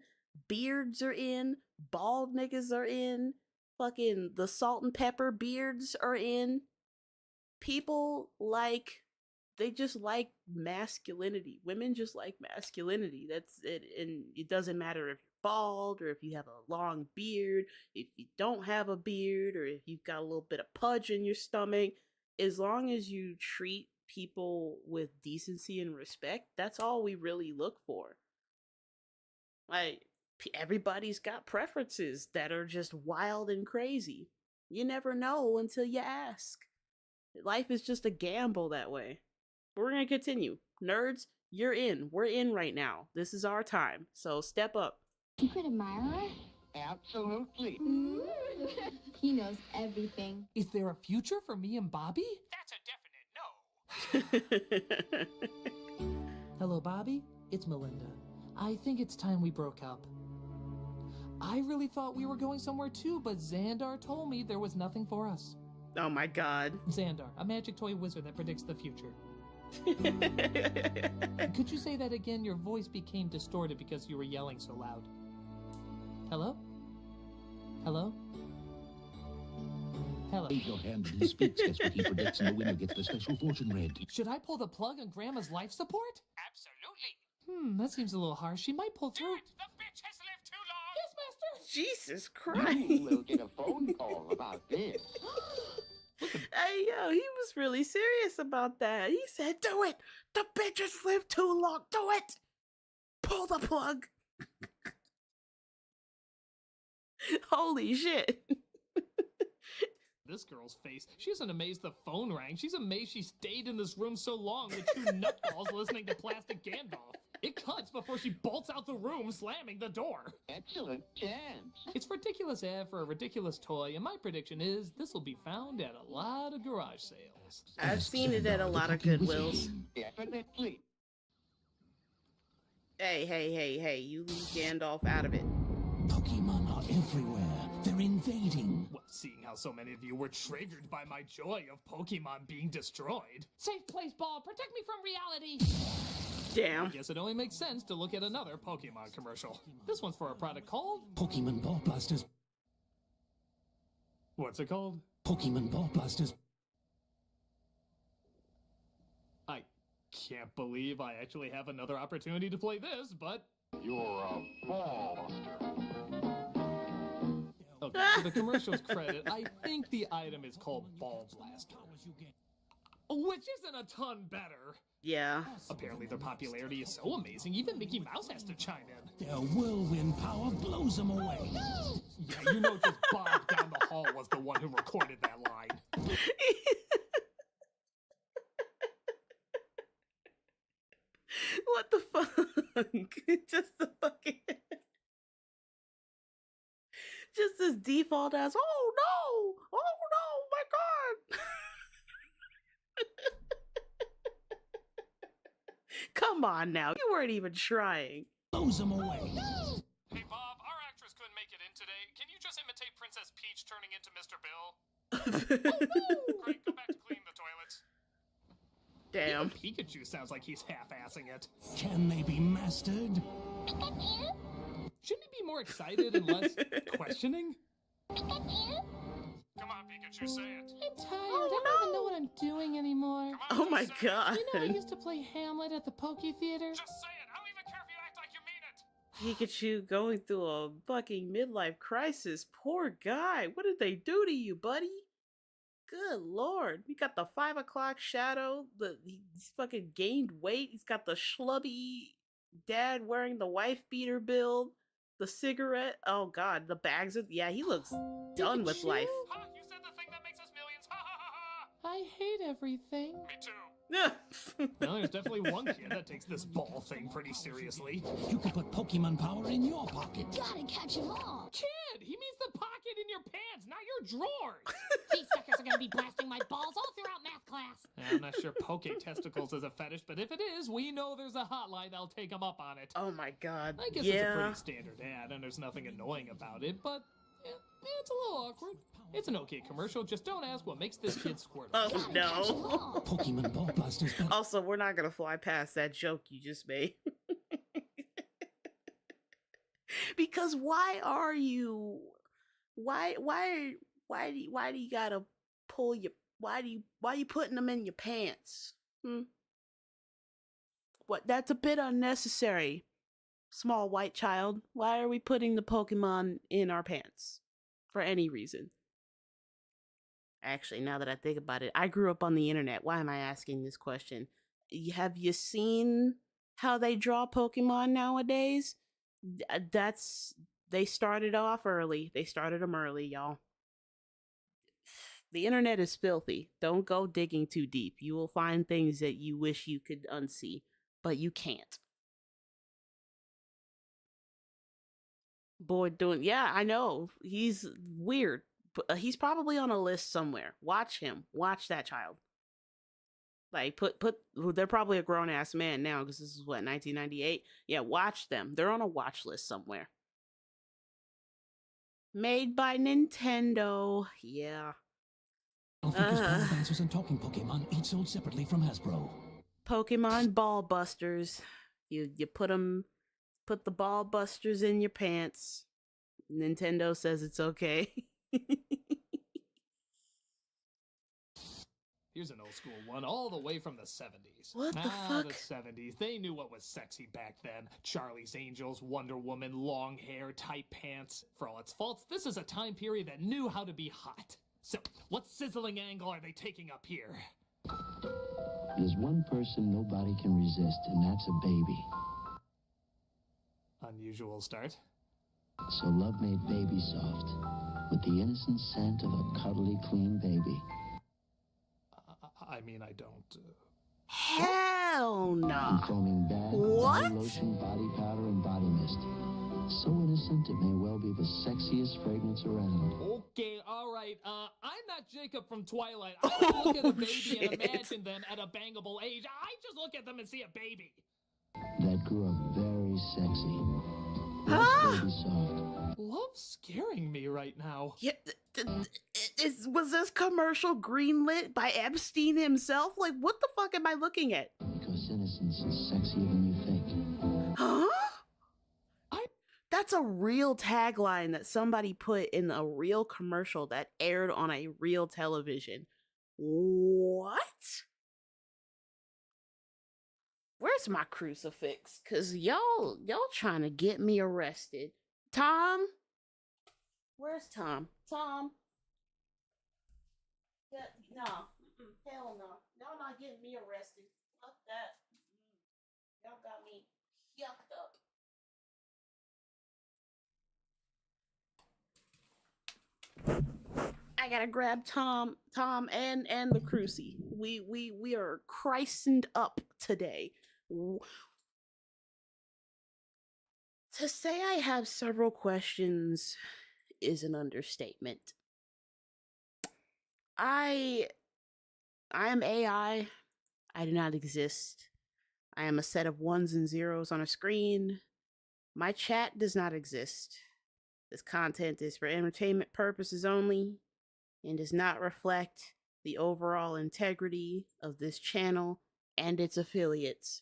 Beards are in. Bald niggas are in. Fucking the salt and pepper beards are in. People they just like masculinity. Women just like masculinity. That's it. And it doesn't matter if you're bald or if you have a long beard, if you don't have a beard, or if you've got a little bit of pudge in your stomach. As long as you treat people with decency and respect, that's all we really look for. Like, everybody's got preferences that are just wild and crazy. You never know until you ask. Life is just a gamble that way. We're gonna continue. Nerds, you're in. We're in right now. This is our time. So step up. Secret admirer? Absolutely. He knows everything. Is there a future for me and Bobby? That's a definite no. Hello, Bobby. It's Melinda. I think it's time we broke up. I really thought we were going somewhere too, but Xandar told me there was nothing for us. Oh my god. Xandar, a magic toy wizard that predicts the future. Could you say that again? Your voice became distorted because you were yelling so loud. Hello? Hello? Hello. Raise your hand when he speaks. Guess what he predicts, and the winner gets the special fortune read. Should I pull the plug on Grandma's life support? Absolutely. That seems a little harsh. She might pull through. The bitch has lived too long. Yes, master. Jesus Christ. You will get a phone call about this. Hey, yo, he was really serious about that. He said, do it. The bitch has lived too long. Do it. Pull the plug. Holy shit. This girl's face. She isn't amazed the phone rang. She's amazed she stayed in this room so long with two nutballs listening to Plastic Gandalf. It cuts before she bolts out the room, slamming the door. Excellent chance. It's ridiculous ad for a ridiculous toy, and my prediction is this will be found at a lot of garage sales. I've seen it at a lot of Goodwills. Definitely. Hey, you leave Gandalf out of it. Pokemon are everywhere. They're invading. Well, seeing how so many of you were triggered by my joy of Pokemon being destroyed. Safe place, Ball. Protect me from reality. Damn. I guess it only makes sense to look at another Pokemon commercial. This one's for a product called... Pokemon Ball Blasters. What's it called? Pokemon Ball Blasters. I can't believe I actually have another opportunity to play this, but... You're a ball buster. Okay, to the commercial's credit, I think the item is called Ball Blaster. Which isn't a ton better. Yeah. Apparently their popularity is so amazing, even Mickey Mouse has to chime in. Their whirlwind power blows them away. Yeah, you know just Bob down the hall was the one who recorded that line. What the fuck? Just the fucking... Just this default ass, oh no, my god. Come on now, you weren't even trying. Blows them away. Hey Bob, our actress couldn't make it in today. Can you just imitate Princess Peach turning into Mr. Bill? Oh no! Great, go back to cleaning the toilets. Damn. Even Pikachu sounds like he's half-assing it. Can they be mastered? Shouldn't he be more excited and less questioning? Come on, Pikachu, say it. I'm tired. I don't even know what I'm doing anymore. Oh my god. You know I used to play Hamlet at the Poke Theater? Just say it. I don't even care if you act like you mean it. Pikachu going through a fucking midlife crisis. Poor guy. What did they do to you, buddy? Good lord. You got the 5 o'clock shadow. He's fucking gained weight. He's got the schlubby dad wearing the wife beater build. The cigarette. Oh god. The bags of... Yeah, he looks done with life. Huh? You said the thing that makes us millions. Ha ha ha ha. I hate everything. Me too. Well, there's definitely one kid that takes this ball thing pretty seriously. You could put Pokemon power in your pocket. Gotta catch them all. Kid, he means the pocket in your pants, not your drawers. These suckers are gonna be blasting my balls all throughout math class. I'm not sure Poke testicles is a fetish, but if it is, we know there's a hotline that'll take them up on it. Oh my god. I guess it's a pretty standard ad, and there's nothing annoying about it, but yeah, it's a little awkward. It's an okay commercial, just don't ask what makes this kid squirt. Oh no. Pokemon Ball Blasters. Also, we're not gonna fly past that joke you just made. Because why are you... Why do you gotta pull your... Why are you putting them in your pants? What? That's a bit unnecessary. Small white child. Why are we putting the Pokemon in our pants? For any reason. Actually, now that I think about it, I grew up on the internet. Why am I asking this question? Have you seen how they draw Pokemon nowadays? They started off early. They started them early, y'all. The internet is filthy. Don't go digging too deep. You will find things that you wish you could unsee, but you can't. Boy doing... Yeah, I know. He's weird. But he's probably on a list somewhere. Watch him. Watch that child. Like, they're probably a grown-ass man now, because this is, what, 1998? Yeah, watch them. They're on a watch list somewhere. Made by Nintendo. Yeah. Focus Ball Dancers and Talking Pokemon, each sold separately from Hasbro. Pokemon Ball Busters. You put the Ball Busters in your pants. Nintendo says it's okay. Here's an old school one, all the way from the 70s. What the fuck? The 70s. They knew what was sexy back then. Charlie's Angels, Wonder Woman, long hair, tight pants. For all its faults, this is a time period that knew how to be hot. So, what sizzling angle are they taking up here? There's one person nobody can resist, and that's a baby. Unusual start. So love made baby soft. with the innocent scent of a cuddly, clean baby. I mean, I don't. Hell no. Foaming bath, What? body lotion, body powder, and body mist. So innocent it may well be the sexiest fragrance around. Okay, all right. I'm not Jacob from Twilight. I don't look at a baby and imagine them at a bangable age. I just look at them and see a baby. That grew up very sexy. Huh? Baby soft. Love's scaring me right now. Yeah, was this commercial greenlit by Epstein himself? Like, what the fuck am I looking at? Because innocence is sexier than you think. Huh? That's a real tagline that somebody put in a real commercial that aired on a real television. What? Where's my crucifix? Cause y'all trying to get me arrested. Tom? Where's Tom? Tom? Yeah, no. Hell no. Y'all not getting me arrested. Fuck that. Y'all got me yucked up. I gotta grab Tom, and the cruci. We are christened up today. To say I have several questions is an understatement. I am AI. I do not exist. I am a set of ones and zeros on a screen. My chat does not exist. This content is for entertainment purposes only and does not reflect the overall integrity of this channel and its affiliates.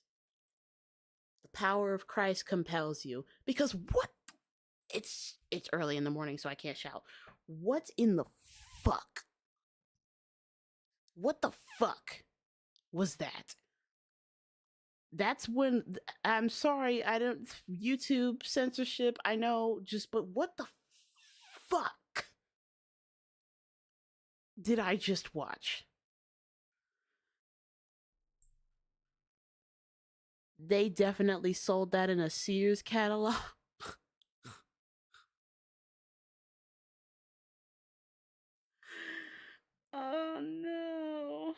The power of Christ compels you. Because what? It's early in the morning, so I can't shout. What in the fuck? What the fuck was that? That's when, I'm sorry, I don't, YouTube censorship, I know, but what the fuck did I just watch? They definitely sold that in a Sears catalog. Oh no.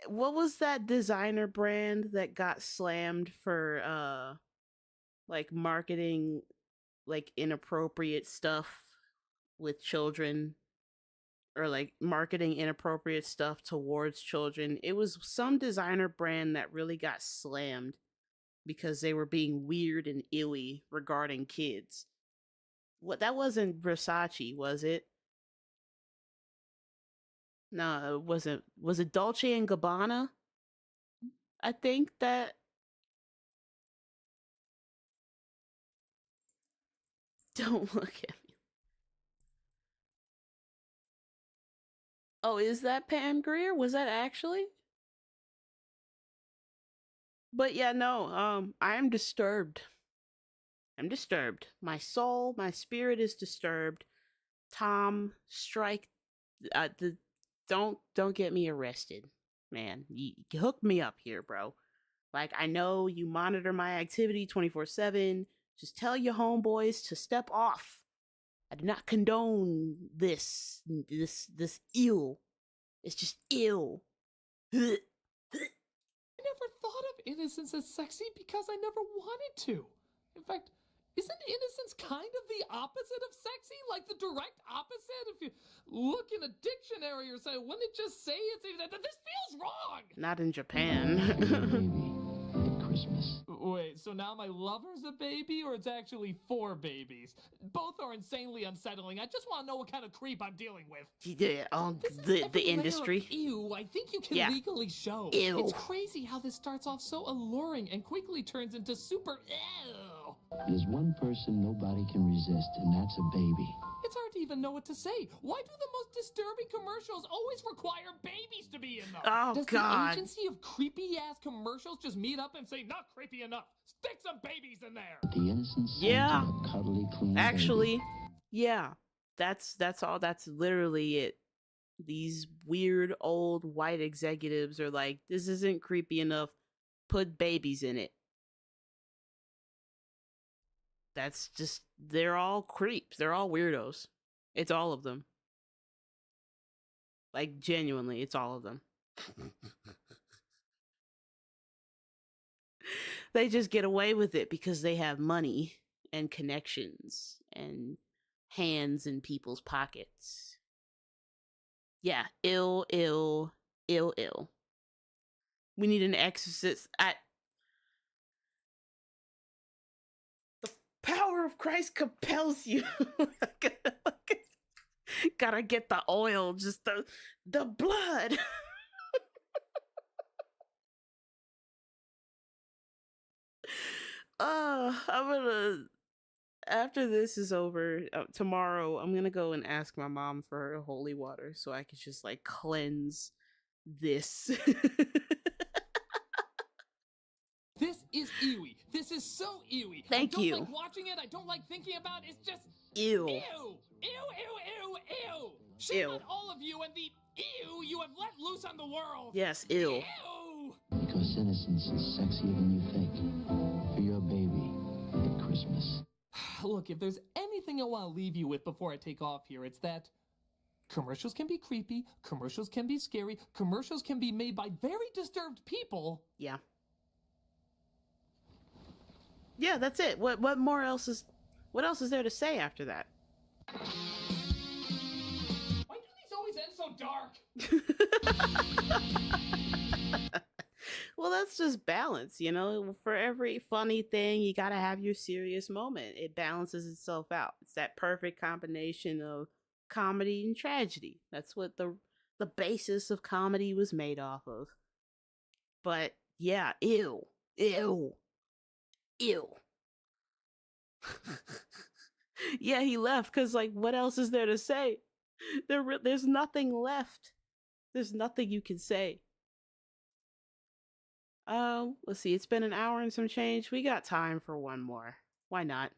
What was that designer brand that got slammed for like marketing like inappropriate stuff with children, or like marketing inappropriate stuff towards children? It was some designer brand that really got slammed because they were being weird and illy regarding kids. What, that wasn't Versace, was it? No, it wasn't. Was it Dolce and Gabbana? I think that. Don't look at me. Oh, is that Pam Grier? Was that actually? But yeah, no, I am disturbed. I'm disturbed. My soul, my spirit is disturbed. Tom, strike don't get me arrested, man. You hook me up here, bro. Like, I know you monitor my activity 24/7. Just tell your homeboys to step off. I do not condone this ill. It's just ill. I never thought of innocence as sexy because I never wanted to. In fact, isn't innocence kind of the opposite of sexy? Like the direct opposite? If you look in a dictionary or say, wouldn't it just say it's, this feels wrong? Not in Japan. Christmas. Wait, so now my lover's a baby, or it's actually 4 babies? Both are insanely unsettling. I just want to know what kind of creep I'm dealing with. Yeah, the industry. Ew, I think you can legally show. Ew. It's crazy how this starts off so alluring and quickly turns into super ew. There's one person nobody can resist, and that's a baby. It's hard to even know what to say. Why do the most disturbing commercials always require babies to be in them? Oh, Does God. the agency of creepy-ass commercials just meet up and say, not creepy enough, stick some babies in there? The innocent scent Yeah. of a cuddly, clean Actually, baby. yeah. That's all. That's literally it. These weird old white executives are like, this isn't creepy enough. Put babies in it. That's just, they're all creeps. They're all weirdos. It's all of them. Like, genuinely, it's all of them. They just get away with it because they have money and connections and hands in people's pockets. Yeah, ill. We need an exorcist. The power of Christ compels you. Gotta get the oil, just the blood. After this is over, tomorrow, I'm gonna go and ask my mom for her holy water so I can just like cleanse this. This is ewy. This is so ewy. Thank I you. don't like watching it. I don't like thinking about it. It's just Ew. Ew. Shame on all of you and the ew you have let loose on the world. Yes, ew. Because innocence is sexier than you think. For your baby at Christmas. Look, if there's anything I want to leave you with before I take off here, it's that commercials can be creepy, commercials can be scary, commercials can be made by very disturbed people. Yeah. Yeah, that's it. What else is there to say after that? Why do these always end so dark? Well, that's just balance, you know? For every funny thing, you gotta have your serious moment. It balances itself out. It's that perfect combination of comedy and tragedy. That's what the basis of comedy was made off of. But yeah, ew. Yeah, he left because, like, what else is there to say? There's nothing left. There's nothing you can say. Let's see. It's been an hour and some change. We got time for one more. Why not?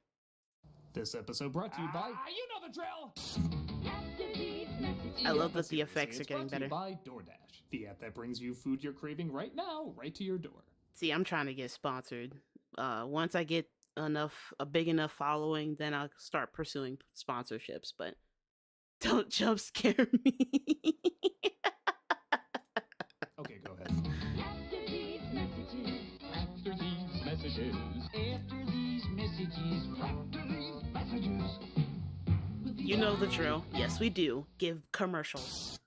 This episode brought to you by... you know the drill! I love that the effects are getting better. By DoorDash, the app that brings you food you're craving right now, right to your door. See, I'm trying to get sponsored. Once I get a big enough following, then I'll start pursuing sponsorships, but don't jump scare me. Okay, go ahead. After these messages. After these messages. After these messages. After these messages. You know the drill. Yes, we do. Give commercials.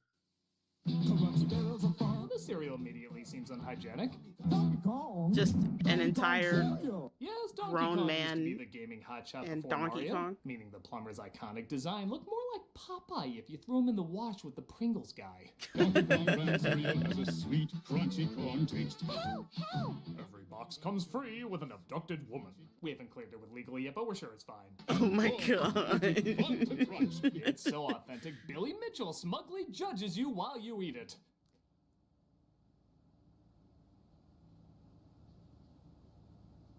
Well, the cereal immediately seems unhygienic. Just an entire Yes, Donkey grown Kong man used to be the gaming hotshot and before Donkey Mario, Kong. meaning the plumber's iconic design looked more like Popeye if you threw him in the wash with the Pringles guy. Donkey Kong brand cereal has a sweet, crunchy corn taste. Every box comes free with an abducted woman. We haven't cleared it with legally yet, but we're sure it's fine. Oh my god. It's so authentic, Billy Mitchell smugly judges you while you eat it.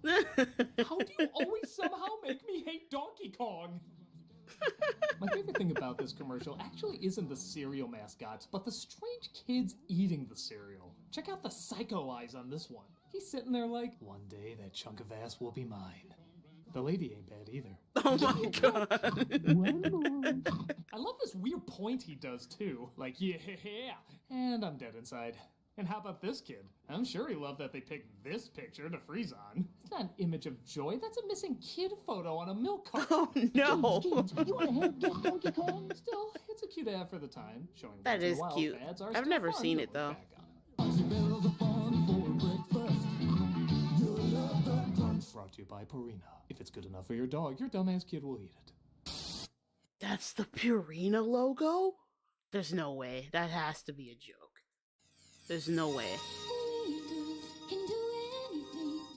How do you always somehow make me hate Donkey Kong? My favorite thing about this commercial actually isn't the cereal mascots, but the strange kids eating the cereal. Check out the psycho eyes on this one. He's sitting there like, one day that chunk of ass will be mine. The lady ain't bad either. Oh my god. I love this weird point he does too. Like, yeah, and I'm dead inside. And how about this kid? I'm sure he loved that they picked this picture to freeze on. It's not an image of joy, that's a missing kid photo on a milk carton. Oh no. You want to help get Donkey Kong? Still, it's a cute ad for the time, showing That once in a is while cute. fads are I've still never fun seen to it look though. back on. Brought to you by Purina. If it's good enough for your dog, your dumbass kid will eat it. That's the Purina logo? There's no way. That has to be a joke. There's no way.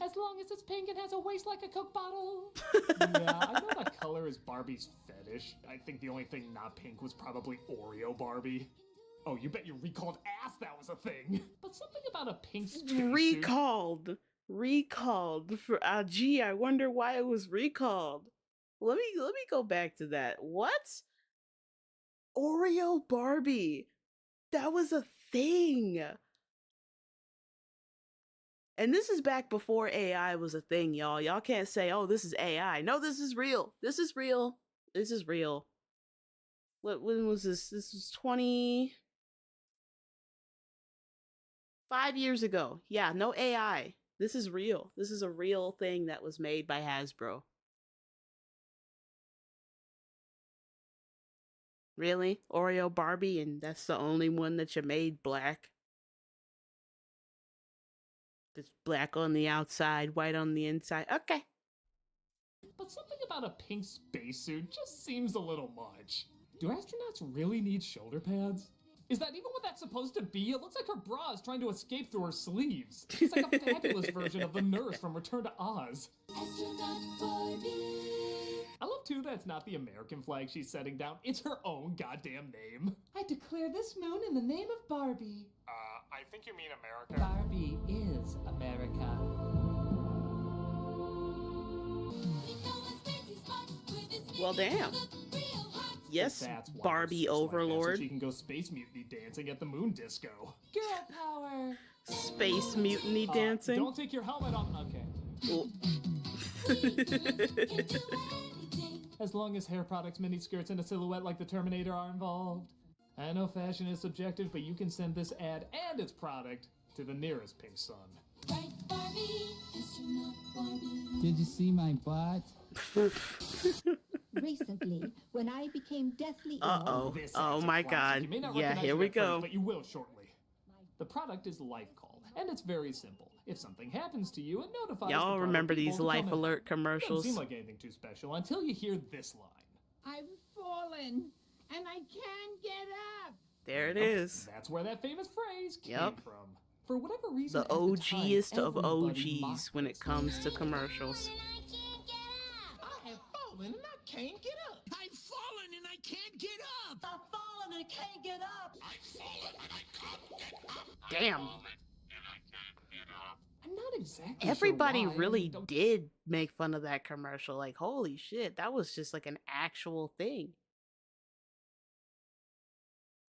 As long as it's pink and has a waist like a Coke bottle. Yeah, I know that color is Barbie's fetish. I think the only thing not pink was probably Oreo Barbie. Oh, you bet you recalled ass that was a thing. But something about a pink spacesuit. Recalled for gee, I wonder why it was recalled. Let me go back to that. What? Oreo Barbie. That was a thing. And this is back before AI was a thing, y'all. Y'all can't say, oh, this is AI. No, this is real. This is real. This is real. when was this? This was 25 years ago. Yeah, no AI. This is real. This is a real thing that was made by Hasbro. Really? Oreo Barbie, and that's the only one that you made black? It's black on the outside, white on the inside. Okay. But something about a pink spacesuit just seems a little much. Do astronauts really need shoulder pads? Is that even what that's supposed to be? It looks like her bra is trying to escape through her sleeves. It's like a fabulous version of the nurse from Return to Oz. I love too that it's not the American flag she's setting down, it's her own goddamn name. I declare this moon in the name of Barbie. I think you mean America. Barbie is America. Well, damn. Yes, That's why Barbie her sis like that, so Overlord. she can go space mutiny dancing at the moon disco. Girl power. Space mutiny dancing. Don't take your helmet off. Okay. Oh. As long as hair products, mini skirts, and a silhouette like the Terminator are involved. I know fashion is subjective, but you can send this ad and its product to the nearest pink sun. Did you see my butt? Recently, when I became deathly ill. Uh-oh. This Oh ad's a my classic. god. You may not Yeah, recognize here it we at first, go. but you will shortly. The product is Life Call, and it's very simple. If something happens to you, it notifies the Y'all product remember people these to Life come in. Alert It commercials? doesn't seem like anything too special until you hear this line. I've fallen, and I can't get up. There it is. That's where that famous phrase came Yep. from. For whatever reason, The at the time, OGest of everybody OGs mocked when it comes to commercials. I have fallen and I can't get up. I've fallen and I can't get up. I've fallen and I can't get up. I've fallen and I can't get up. Damn. I'm not exactly Everybody sure why. really did make fun of that commercial. Like, holy shit, that was just like an actual thing.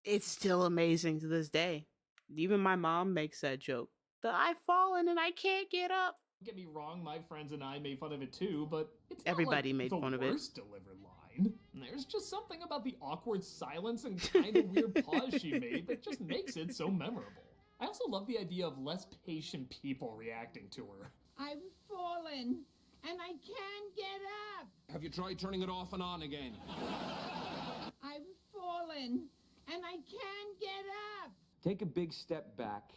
It's still amazing to this day. Even my mom makes that joke. I've fallen and I can't get up. Don't get me wrong, my friends and I made fun of it too, but it's not Everybody like made the fun of it. worst delivered line. There's just something about the awkward silence and kind of weird pause she made that just makes it so memorable. I also love the idea of less patient people reacting to her. I've fallen, and I can't get up. Have you tried turning it off and on again? I've fallen, and I can't get up. Take a big step back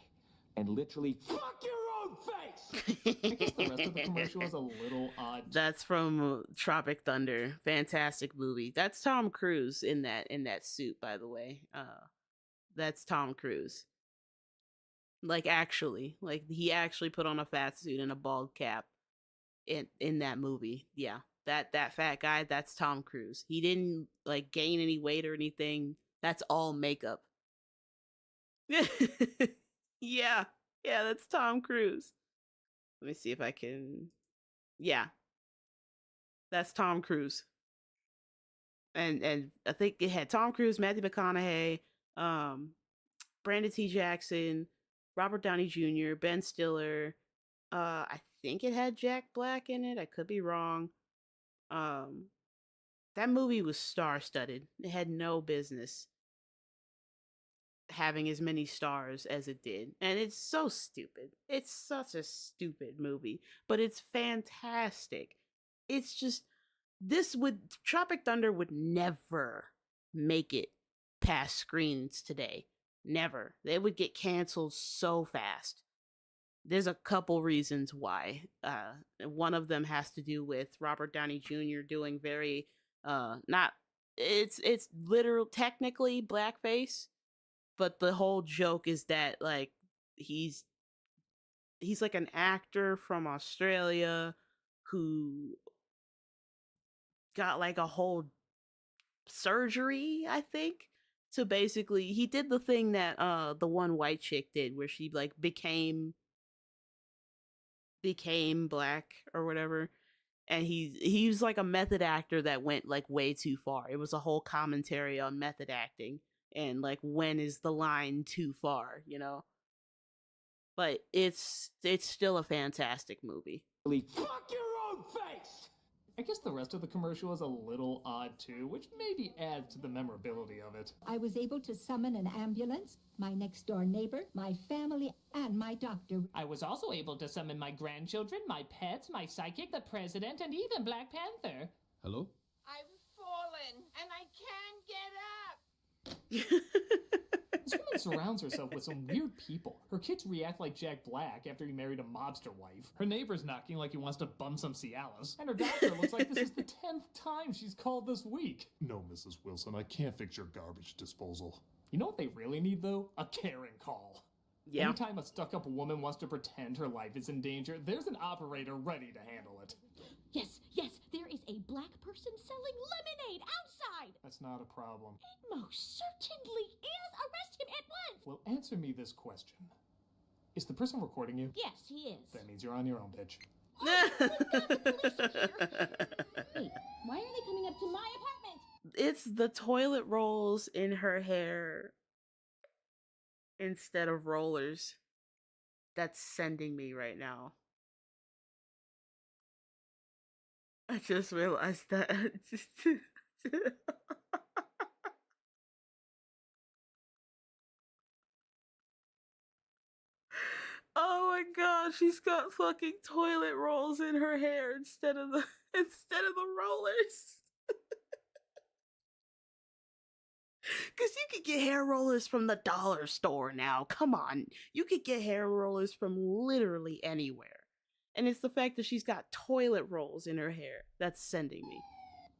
and literally fuck your own face! I guess the rest of the commercial is a little odd. That's from Tropic Thunder. Fantastic movie. That's Tom Cruise in that suit, by the way. That's Tom Cruise. Like actually, like he actually put on a fat suit and a bald cap in that movie. Yeah. That fat guy, that's Tom Cruise. He didn't like gain any weight or anything. That's all makeup. Yeah, that's Tom Cruise. Let me see if I can. Yeah, that's Tom Cruise. And I think it had Tom Cruise, Matthew McConaughey, Brandon T. Jackson, Robert Downey Jr., Ben Stiller. I think it had Jack Black in it. I could be wrong. That movie was star-studded. It had no business having as many stars as it did. And it's so stupid. It's such a stupid movie, but it's fantastic. It's just Tropic Thunder would never make it past screens today. Never. They would get canceled so fast. There's a couple reasons why. One of them has to do with Robert Downey Jr. doing very it's literal technically blackface, but the whole joke is that like he's like an actor from Australia who got like a whole surgery, I think, to basically he did the thing that the one white chick did where she like became black or whatever, and he was like a method actor that went like way too far. It was a whole commentary on method acting and like when is the line too far, you know? But it's still a fantastic movie. Fuck your own face! I guess the rest of the commercial is a little odd too, which maybe adds to the memorability of it. I was able to summon an ambulance, my next door neighbor, my family, and my doctor. I was also able to summon my grandchildren, my pets, my psychic, the president, and even Black Panther. Hello? I've fallen and I can't get up. This woman surrounds herself with some weird people. Her kids react like Jack Black after he married a mobster wife. Her neighbor's knocking like he wants to bum some Cialis. And her doctor looks like this is the 10th time she's called this week. No, Mrs. Wilson, I can't fix your garbage disposal. You know what they really need, though? A Karen call. Yeah. Anytime a stuck-up woman wants to pretend her life is in danger, there's an operator ready to handle it. Yes, yes, there is a black person selling lemonade outside. That's not a problem. It most certainly is. Arrest him at once. Well, answer me this question. Is the person recording you? Yes, he is. That means you're on your own, bitch. Wait, why are they coming up to my apartment? It's the toilet rolls in her hair instead of rollers that's sending me right now. I just realized that. Oh my god, she's got fucking toilet rolls in her hair instead of the rollers. Cause you could get hair rollers from the dollar store now. Come on. You could get hair rollers from literally anywhere. And it's the fact that she's got toilet rolls in her hair that's sending me.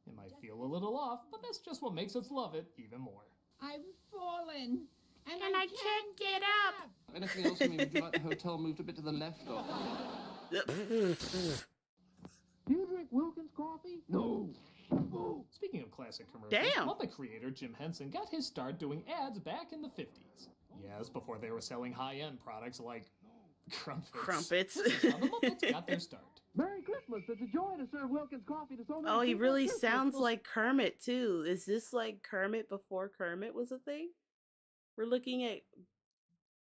It might feel a little off, but that's just what makes us love it even more. I've fallen and I can't get up. Anything else? I mean, would you like the hotel moved a bit to the left or? Do you drink Wilkins coffee? No. Speaking of classic commercials, Damn. Muppet creator Jim Henson got his start doing ads back in the 50s. Yes, before they were selling high-end products like crumpets. This is how the Muppets got their start. Merry Christmas! It's a joy to serve Wilkins coffee to so many Oh, he people really at Christmas. sounds like Kermit too. Is this like Kermit before Kermit was a thing? We're looking at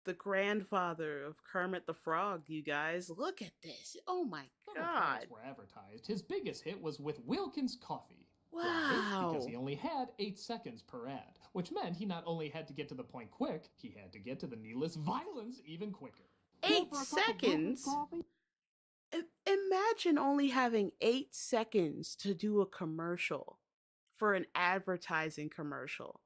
the grandfather of Kermit the Frog, you guys. Look at this. Oh my When the god. products were advertised, his biggest hit was with Wilkins Coffee. Why? Wow. Because he only had 8 seconds per ad, which meant he not only had to get to the point quick, he had to get to the needless violence even quicker. 8 seconds? Imagine only having 8 seconds to do a commercial for an advertising commercial.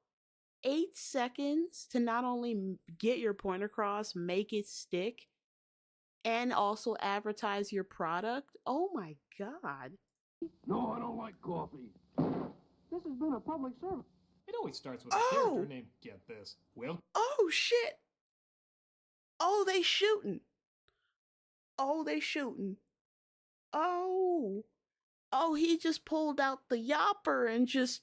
8 seconds to not only get your point across, make it stick, and also advertise your product. Oh my god. No, I don't like coffee. This has been a public service. It always starts with a character named, get this, Oh shit. Oh, they shooting. Oh, they shooting. Oh. Oh, he just pulled out the yopper and just...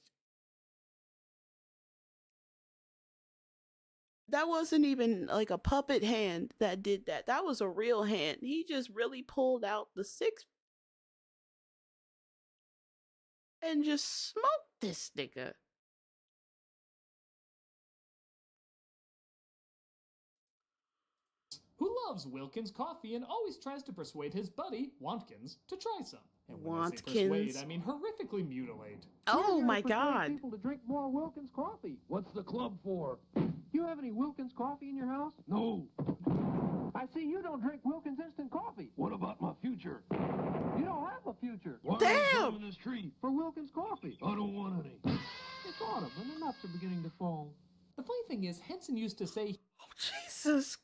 That wasn't even like a puppet hand that did that. That was a real hand. He just really pulled out the 6 and just smoked this nigga. who loves Wilkins coffee and always tries to persuade his buddy, Wantkins, to try some. And when I say persuade, I mean horrifically mutilate. Oh You're my here to persuade god. People to drink more Wilkins coffee. What's the club for? You have any Wilkins coffee in your house? No. I see you don't drink Wilkins instant coffee. What about my future? You don't have a future. Why Damn! are you climbing this tree? For Wilkins coffee. I don't want any. It's autumn and the nuts are beginning to fall. The funny thing is, Henson used to say, Jesus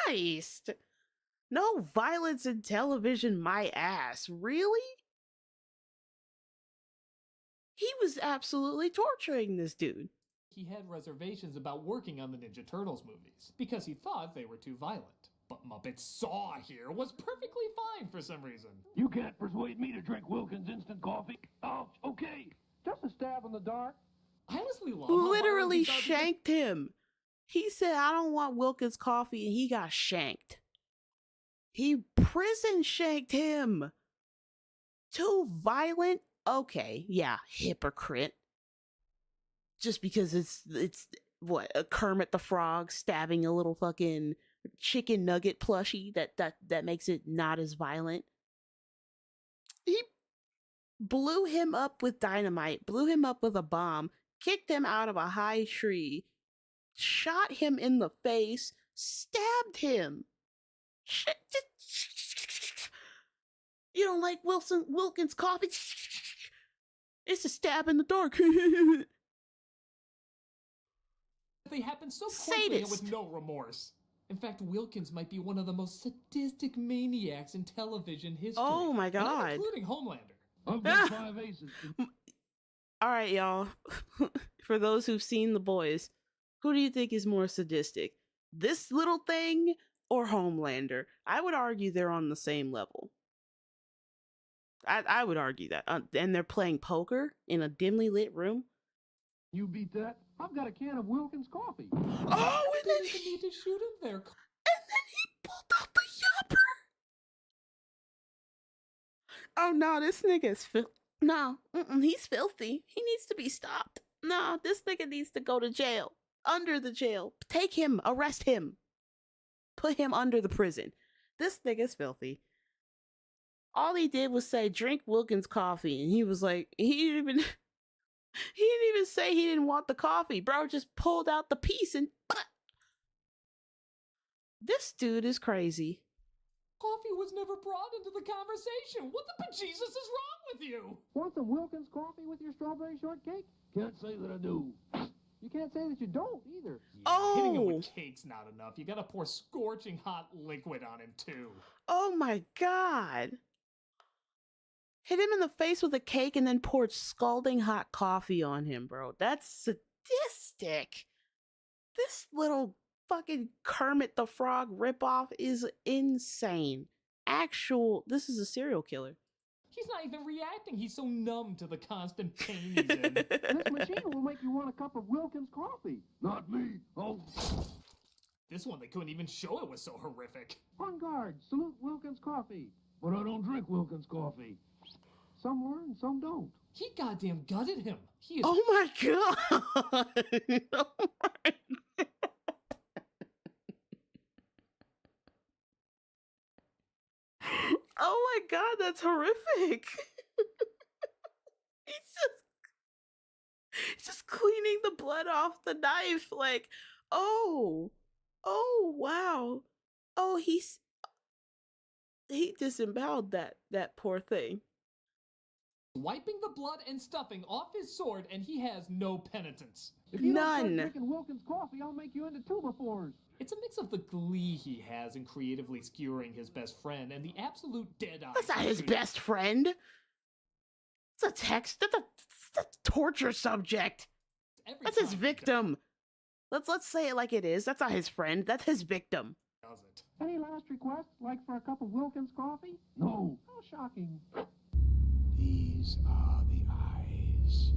Christ. No violence in television, my ass. Really? He was absolutely torturing this dude. he had reservations about working on the Ninja Turtles movies because he thought they were too violent. But Muppet Saw here was perfectly fine for some reason. You can't persuade me to drink Wilkins instant coffee. Ouch, okay. Just a stab in the dark. I honestly love how Literally violent he thought shanked him. He said, I don't want Wilkins coffee, and he got shanked. He prison shanked him. Too violent? Okay, yeah, hypocrite. Just because it's what, a Kermit the Frog stabbing a little fucking chicken nugget plushie that makes it not as violent. blew him up with dynamite, blew him up with a bomb, kicked him out of a high tree, shot him in the face, stabbed him. You don't like Wilkins coffee? It's a stab in the dark. They happen so quickly and with no remorse. In fact, Wilkins might be one of the most sadistic maniacs in television history. Oh my And I'm God. including Homelander. I've got 5 aces. All right, y'all. For those who've seen The Boys, who do you think is more sadistic? This little thing or Homelander? I would argue they're on the same level. I would argue that. And they're playing poker in a dimly lit room. You beat that? I've got a can of Wilkins coffee. Oh, and then he need to shoot him there. And then he pulled out the yopper. Oh no, this nigga's he's filthy. He needs to be stopped. No, this nigga needs to go to jail. Under the jail. Take him. Arrest him. Put him under the prison. This nigga's filthy. All he did was say, drink Wilkins coffee. And he was like, he didn't even say he didn't want the coffee. Bro just pulled out the piece and... This dude is crazy. Coffee was never brought into the conversation. What the bejesus is wrong with you? Want some Wilkins coffee with your strawberry shortcake? Can't say that I do. You can't say that you don't either. Yeah, hitting him with cake's not enough. You gotta pour scorching hot liquid on him too. Oh my God. Hit him in the face with a cake and then poured scalding hot coffee on him, bro. That's sadistic. This little fucking Kermit the Frog ripoff is insane. This is a serial killer. He's not even reacting. He's so numb to the constant pain he's in. This machine will make you want a cup of Wilkins coffee. Not me. Oh. This one, they couldn't even show it was so horrific. On guard. Salute Wilkins coffee. But I don't drink Wilkins coffee. Some learn, some don't. He goddamn gutted him. He is... Oh my God. Oh my God. Oh my God, that's horrific. He's just cleaning the blood off the knife. Like, oh wow. Oh, he disemboweled that poor thing. Wiping the blood and stuffing off his sword, and he has no penitence. If you None. don't start drinking Wilkins coffee, I'll make you into 2x4s. It's a mix of the glee he has in creatively skewering his best friend and the absolute dead-eye. That's not his best friend. It's a text. That's a torture subject. That's his victim. Let's say it like it is. That's not his friend. That's his victim. Does it? Any last requests, like for a cup of Wilkins coffee? No. How shocking. These are the eyes.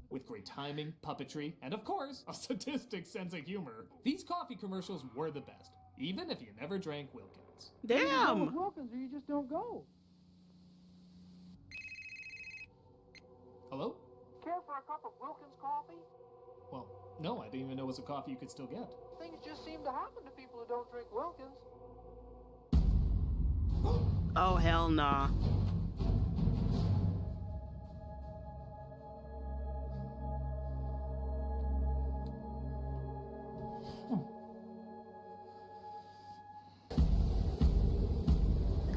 With great timing, puppetry, and of course, a sadistic sense of humor, these coffee commercials were the best, even if you never drank Wilkins. You go Damn. with Wilkins or you just don't go. Hello? Care for a cup of Wilkins coffee? Well, no, I didn't even know it was a coffee you could still get. Things just seem to happen to people who don't drink Wilkins. Oh, hell nah.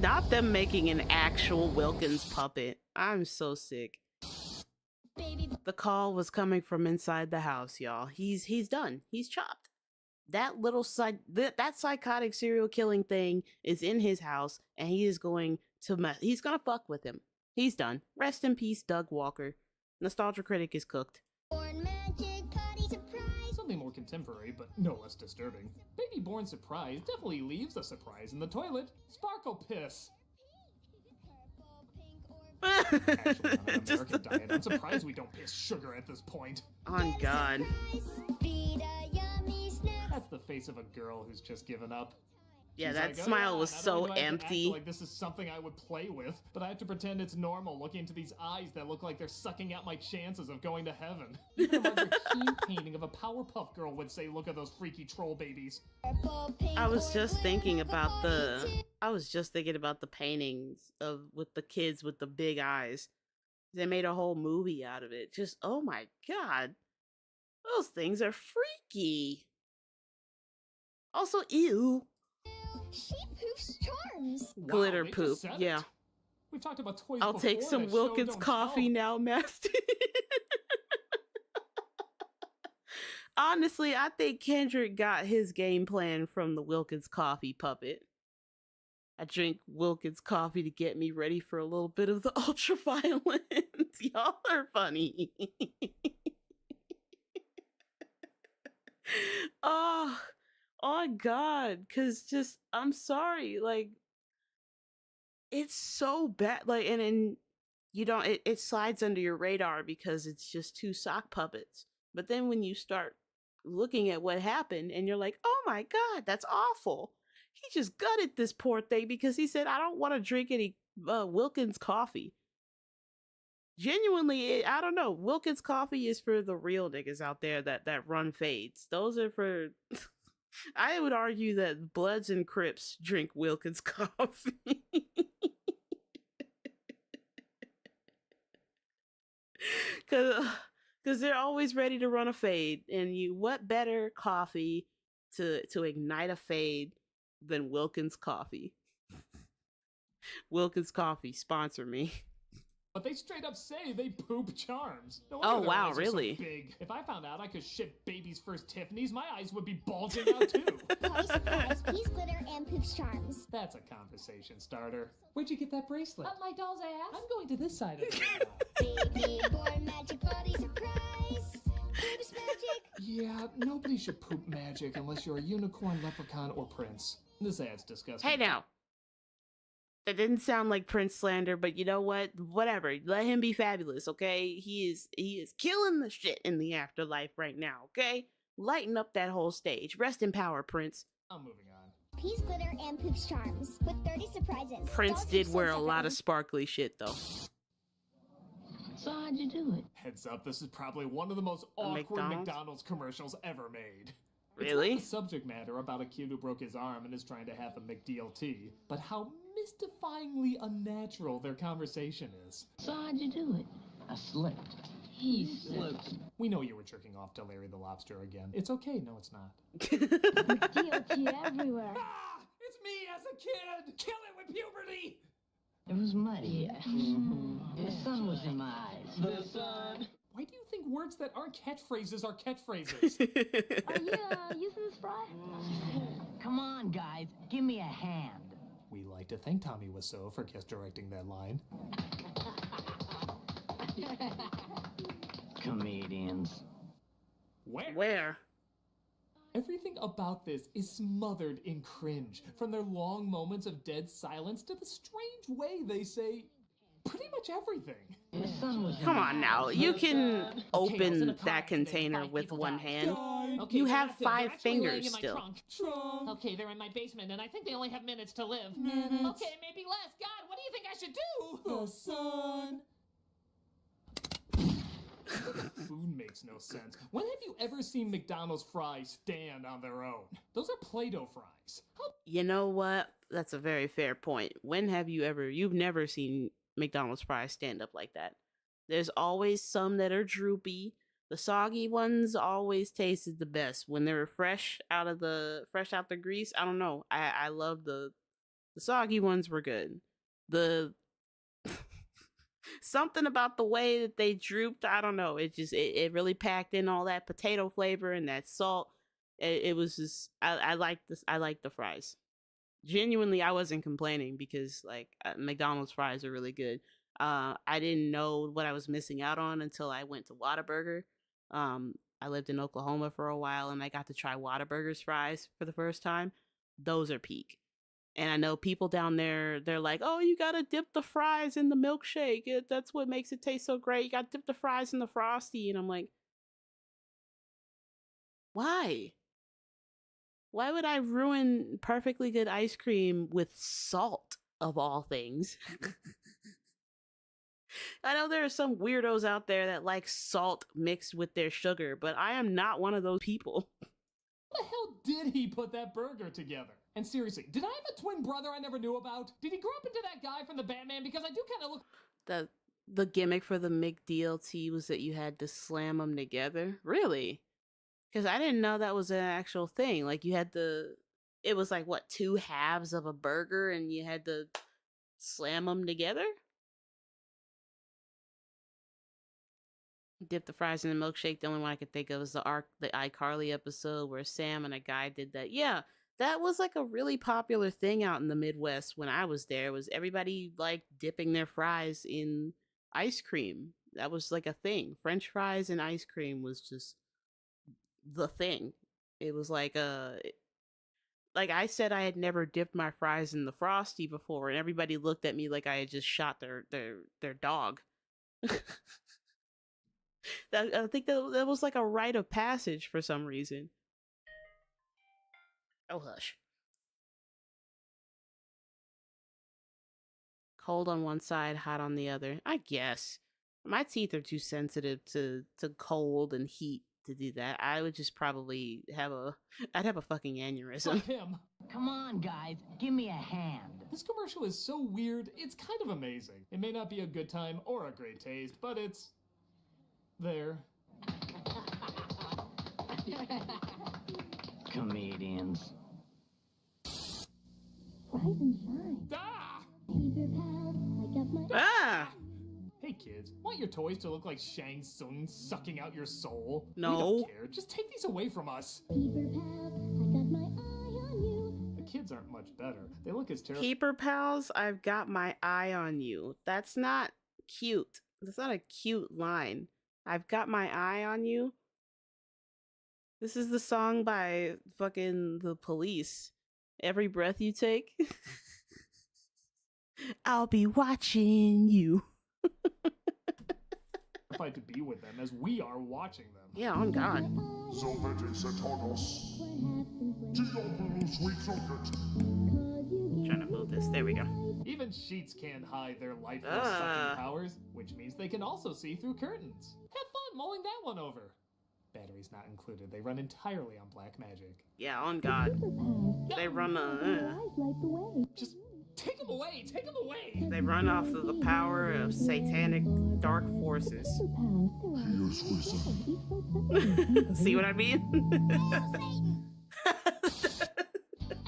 Not them making an actual Wilkins puppet. I'm so sick. The call was coming from inside the house, y'all. He's done. He's chopped. That little that psychotic serial killing thing is in his house, and he is going to he's gonna fuck with him. He's done. Rest in peace, Doug Walker. Nostalgia Critic is cooked. Something more contemporary, but no less disturbing. Baby Born Surprise definitely leaves a surprise in the toilet. Sparkle piss. Actually, on an American diet, I'm surprised we don't piss sugar at this point. On God. That's the face of a girl who's just given up. Yeah, She's that like, "Oh, smile yeah, was not so only do I have to act empty. like this is something I would play with, but I have to pretend it's normal looking into these eyes that look like they're sucking out my chances of going to heaven. Even a Margaret Keane painting of a Powerpuff Girl would say, look at those freaky troll babies. I was just thinking about the paintings of with the kids with the big eyes. They made a whole movie out of it. Just, oh my god. Those things are freaky. Also, ew. She poofs charms. Glitter they just poop. said it. Yeah. We've talked about toys I'll take before some that show Wilkins don't coffee tell. now, Master. Honestly, I think Kendrick got his game plan from the Wilkins coffee puppet. I drink Wilkins coffee to get me ready for a little bit of the ultraviolet. Y'all are funny. Oh God, cause just I'm sorry, like it's so bad. Like and you don't it slides under your radar because it's just two sock puppets. But then when you start looking at what happened and you're like, oh my God, that's awful. He just gutted this poor thing because he said, I don't want to drink any Wilkins coffee. Genuinely, I don't know. Wilkins coffee is for the real niggas out there that run fades. Those are for... I would argue that Bloods and Crips drink Wilkins coffee. Because they're always ready to run a fade. And what better coffee to ignite a fade than Wilkins coffee? Wilkins coffee, sponsor me. But they straight up say they poop charms. No Oh, wonder their wow, eyes are so really? big. If I found out I could ship baby's first Tiffany's, my eyes would be bulging out too. Party surprise, peas, glitter, and poops charms. That's a conversation starter. Where'd you get that bracelet? Up my doll's ass. I'm going to this side of the Baby boy magic party surprise. Poops magic. Yeah, nobody should poop magic unless you're a unicorn, leprechaun, or prince. This ad's disgusting. Hey now. That didn't sound like Prince slander, but you know what? Whatever. Let him be fabulous, okay? He is killing the shit in the afterlife right now, okay? Lighten up that whole stage. Rest in power, Prince. I'm moving on. Peas, glitter, and poops charms with 30 surprises. Prince Dolls did are wear a so lot of separate. sparkly shit, though. So how'd you do it? Heads up, this is probably one of the most awkward McDonald's? McDonald's commercials ever made. Really? It's not the subject matter about a kid who broke his arm and is trying to have a McDLT, but how mystifyingly unnatural their conversation is. So how'd you do it? I slipped. He slipped. We know you were jerking off to Larry the Lobster again. It's okay, no it's not. Guilty everywhere. Ah! It's me as a kid! Kill it with puberty! It was muddy. The sun was in my eyes. The sun. Why do you think words that aren't catchphrases are catchphrases? Are you using this fry? Come on, guys. Give me a hand. We like to thank Tommy Wiseau for guest directing that line. Comedians. Where? Everything about this is smothered in cringe, from their long moments of dead silence to the strange way they say pretty much everything. The sun was Come on now. You can Okay, I was in a open car that accident, container 5 with people one died. hand. Okay, You they're have not dead. They're 5 actually laying fingers in my still. trunk. Okay, they're in my basement, and I think they only have minutes to live. Minutes. Okay, maybe less. God, what do you think I should do? The sun. Food makes no sense. When have you ever seen McDonald's fries stand on their own? Those are Play-Doh fries. You know what? That's a very fair point. When have you've never seen McDonald's fries stand up like that? There's always some that are droopy. The soggy ones always tasted the best when they were fresh out the grease. I don't know. I love the soggy ones were good. The something about the way that they drooped, I don't know. It really packed in all that potato flavor and that salt. It was just I like this. I like the fries. Genuinely, I wasn't complaining because like McDonald's fries are really good. I didn't know what I was missing out on until I went to Whataburger. I lived in Oklahoma for a while and I got to try Whataburger's fries for the first time. Those are peak. And I know people down there, they're like, oh, you gotta dip the fries in the milkshake. That's what makes it taste so great. You gotta dip the fries in the Frosty. And I'm like, why? Why would I ruin perfectly good ice cream with salt, of all things? I know there are some weirdos out there that like salt mixed with their sugar, but I am not one of those people. How the hell did he put that burger together? And seriously, did I have a twin brother I never knew about? Did he grow up into that guy from the Batman? Because I do kind of look... The gimmick for the McDLT was that you had to slam them together? Really? Because I didn't know that was an actual thing. Like, you had it was like, what, 2 halves of a burger and you had to slam them together? Dip the fries in the milkshake. The only one I could think of is the iCarly episode where Sam and a guy did that. Yeah, that was like a really popular thing out in the Midwest when I was there. Was everybody like dipping their fries in ice cream? That was like a thing. French fries and ice cream was just the thing. It was like I said I had never dipped my fries in the Frosty before, and everybody looked at me like I had just shot their dog. I think that was like a rite of passage for some reason. Oh, hush. Cold on one side, hot on the other. I guess. My teeth are too sensitive to cold and heat to do that. I would just probably I'd have a fucking aneurysm. Him. Come on, guys. Give me a hand. This commercial is so weird, it's kind of amazing. It may not be a good time or a great taste, but it's... there. Comedians. Rise and shine. Ah! Paper pals, I got my... Ah! Hey kids, want your toys to look like Shang Tsung sucking out your soul? No. We don't care. Just take these away from us. Paper pals, I got my eye on you. The kids aren't much better. They look as terrible. Keeper pals, I've got my eye on you. That's not cute. That's not a cute line. I've got my eye on you. This is the song by fucking The Police. Every breath you take. I'll be watching you. Fight to be with them as we are watching them. Yeah, on God. Trying to move this. There we go. Even sheets can't hide their lifeless sucking powers, which means they can also see through curtains. Have fun mulling that one over. Batteries not included. They run entirely on black magic. Yeah, on God. They run Just take them away! Take them away! They run off of the power of satanic dark forces. See what I mean?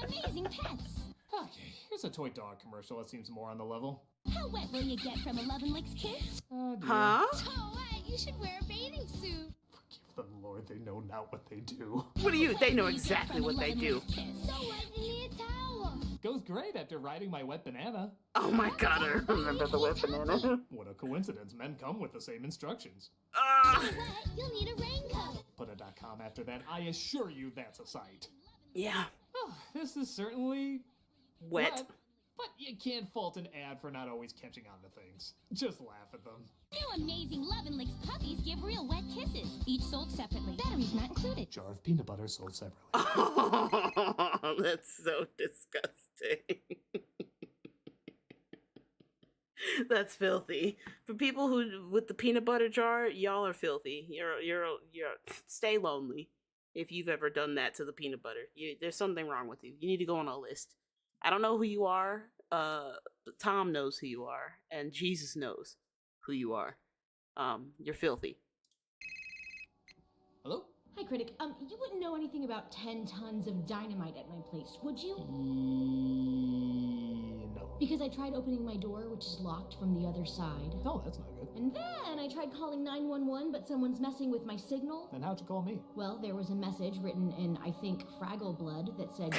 Amazing pets. Okay, here's a toy dog commercial that seems more on the level. How wet will you get from a Lovin' Licks kiss? Oh, dear. Huh? So wet, you should wear a bathing suit. Forgive them, Lord, they know not what they do. What do you? They know exactly what they do. So wet, you need a towel. Goes great after riding my wet banana. Oh my God, I remember the wet banana. What a coincidence, men come with the same instructions. So wet, you'll need a raincoat. Put a .com after that, I assure you that's a site. Yeah. Oh, this is certainly... wet. But you can't fault an ad for not always catching on to things. Just laugh at them. New amazing Lovin' Licks puppies give real wet kisses. Each sold separately. Batteries not included. Jar of peanut butter sold separately. Oh, that's so disgusting. That's filthy. For people who with the peanut butter jar, y'all are filthy. You're stay lonely if you've ever done that to the peanut butter. There's something wrong with you. You need to go on a list. I don't know who you are. Tom knows who you are, and Jesus knows who you are. You're filthy. Hello? Hi, Critic. You wouldn't know anything about 10 tons of dynamite at my place, would you? No. Because I tried opening my door, which is locked from the other side. No, that's not good. And then I tried calling 911, but someone's messing with my signal. Then how'd you call me? Well, there was a message written in, I think, Fraggle blood that said...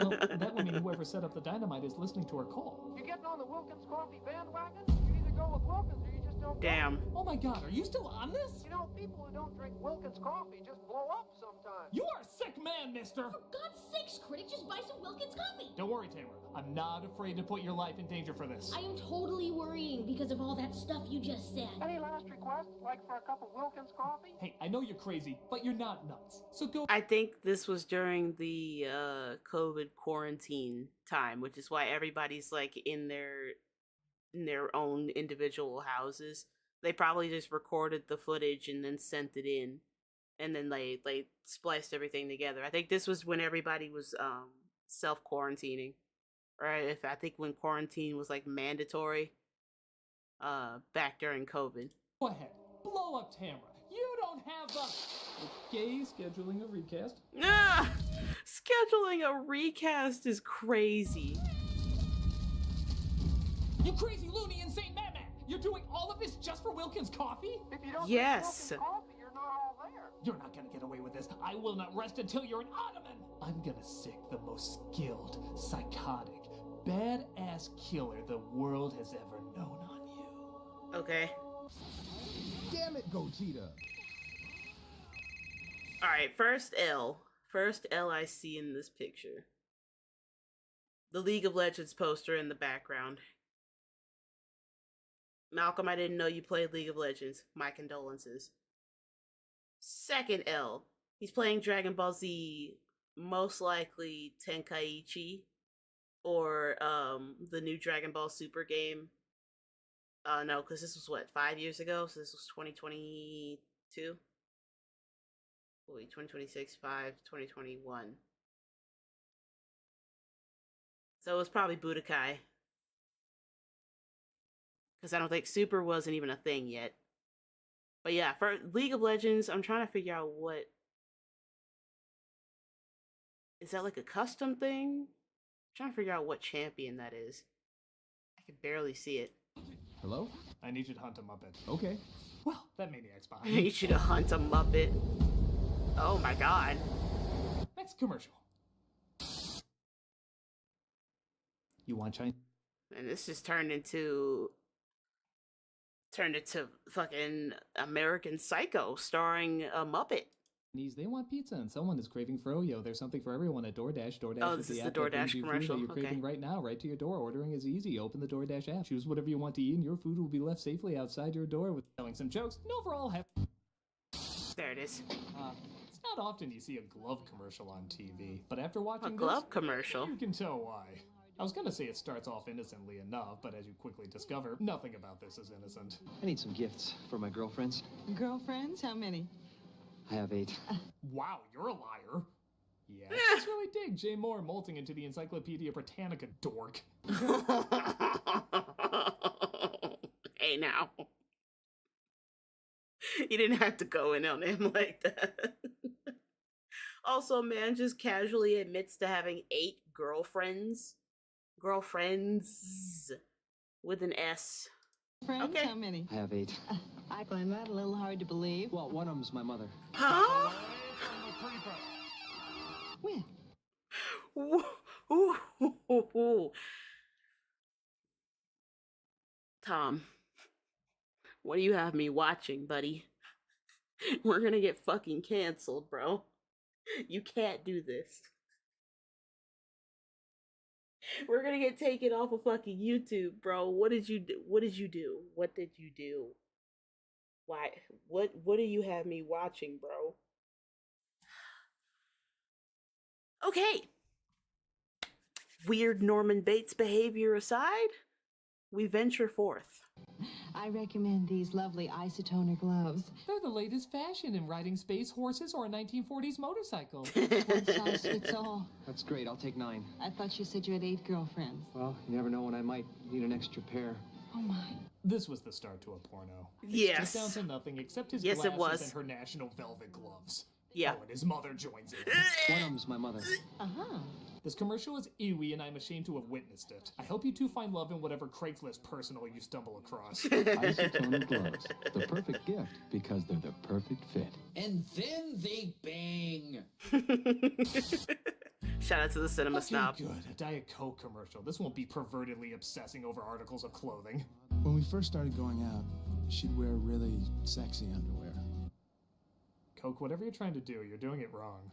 Well, that would mean whoever set up the dynamite is listening to our call. You getting on the Wilkins Coffee bandwagon? You either go with Wilkins or you just don't. Damn. Oh my God, are you still on this? You know, people who don't drink Wilkins coffee just blow up sometimes. You are a sick man, mister! For God's sake, Thanks, critic. Just buy some Wilkins coffee. Don't worry, Tamara. I'm not afraid to put your life in danger for this. I am totally worrying because of all that stuff you just said. Any last requests, like for a cup of Wilkins coffee? Hey, I know you're crazy, but you're not nuts. So go. I think this was during the COVID quarantine time, which is why everybody's like in their own individual houses. They probably just recorded the footage and then sent it in, and then they spliced everything together. I think this was when everybody was self-quarantining, right? I think when quarantine was like mandatory back during COVID. Go ahead, blow up Tamara. You don't have the... Okay, scheduling a recast. Ah, scheduling a recast is crazy. You crazy, loony, insane madman! You're doing all of this just for Wilkins coffee? If you don't Yes. drink Wilkins coffee, you're not all there. You're not gonna get away with this. I will not rest until you're an ottoman. I'm gonna sick the most skilled, psychotic, badass killer the world has ever known on you. Okay. Damn it, Gogeta. Alright, first L. First L I see in this picture. The League of Legends poster in the background. Malcolm, I didn't know you played League of Legends. My condolences. Second L. He's playing Dragon Ball Z, most likely Tenkaichi, or the new Dragon Ball Super game. No, because this was what, 5 years ago? So this was 2022? Wait, 2026, 2021. So it was probably Budokai. Because I don't think Super wasn't even a thing yet. But yeah, for League of Legends, I'm trying to figure out what... Is that like a custom thing? I'm trying to figure out what champion that is. I can barely see it. Hello? I need you to hunt a Muppet. Okay. Well, that maniac's I behind. need you to hunt a Muppet. Oh my god. Next commercial. You want China? And this just turned into fucking American Psycho starring a Muppet. They want pizza and someone is craving froyo. There's something for everyone at DoorDash. DoorDash Oh, is this is the app that brings DoorDash you food commercial? that you're Okay. craving right now, right to your door. Ordering is easy. Open the DoorDash app. Choose whatever you want to eat and your food will be left safely outside your door with telling some jokes. And overall, There it is. it's not often you see a glove commercial on TV, but after watching A glove commercial? you can tell why. I was gonna say it starts off innocently enough, but as you quickly discover, nothing about this is innocent. I need some gifts for my girlfriends. Girlfriends? How many? I have 8. Wow, you're a liar. Yeah, it's really dig Jay Moore molting into the Encyclopedia Britannica, dork. Hey now. You didn't have to go in on him like that. Also, man just casually admits to having 8 girlfriends. Girlfriends with an S. Friends? Okay. How many? I have 8. I find that a little hard to believe. Well, one of them's my mother. Huh? When? Ooh. Tom, what do you have me watching, buddy? We're gonna get fucking canceled, bro. You can't do this. We're gonna get taken off of fucking YouTube, bro. What did you do? What did you do? What did you do? Why? What do you have me watching, bro? Okay. Weird Norman Bates behavior aside, we venture forth. I recommend these lovely isotoner gloves. They're the latest fashion in riding space horses or a 1940s motorcycle. One size fits all. That's great. I'll take 9. I thought you said you had 8 girlfriends. Well, you never know when I might need an extra pair. Oh my. This was the start to a porno. It's Yes. just down to nothing except his Yes, it glasses was. and her national velvet gloves. Yeah. Oh, and his mother joins in. One of them's my mother. Uh-huh. This commercial is ewy, and I'm ashamed to have witnessed it. I hope you two find love in whatever Craigslist personal you stumble across. Isotoner gloves. The perfect gift because they're the perfect fit. And then they bang. Shout out to the cinema Okay, snob. good. A Diet Coke commercial. This won't be pervertedly obsessing over articles of clothing. When we first started going out, she'd wear really sexy underwear. Coke, whatever you're trying to do, you're doing it wrong.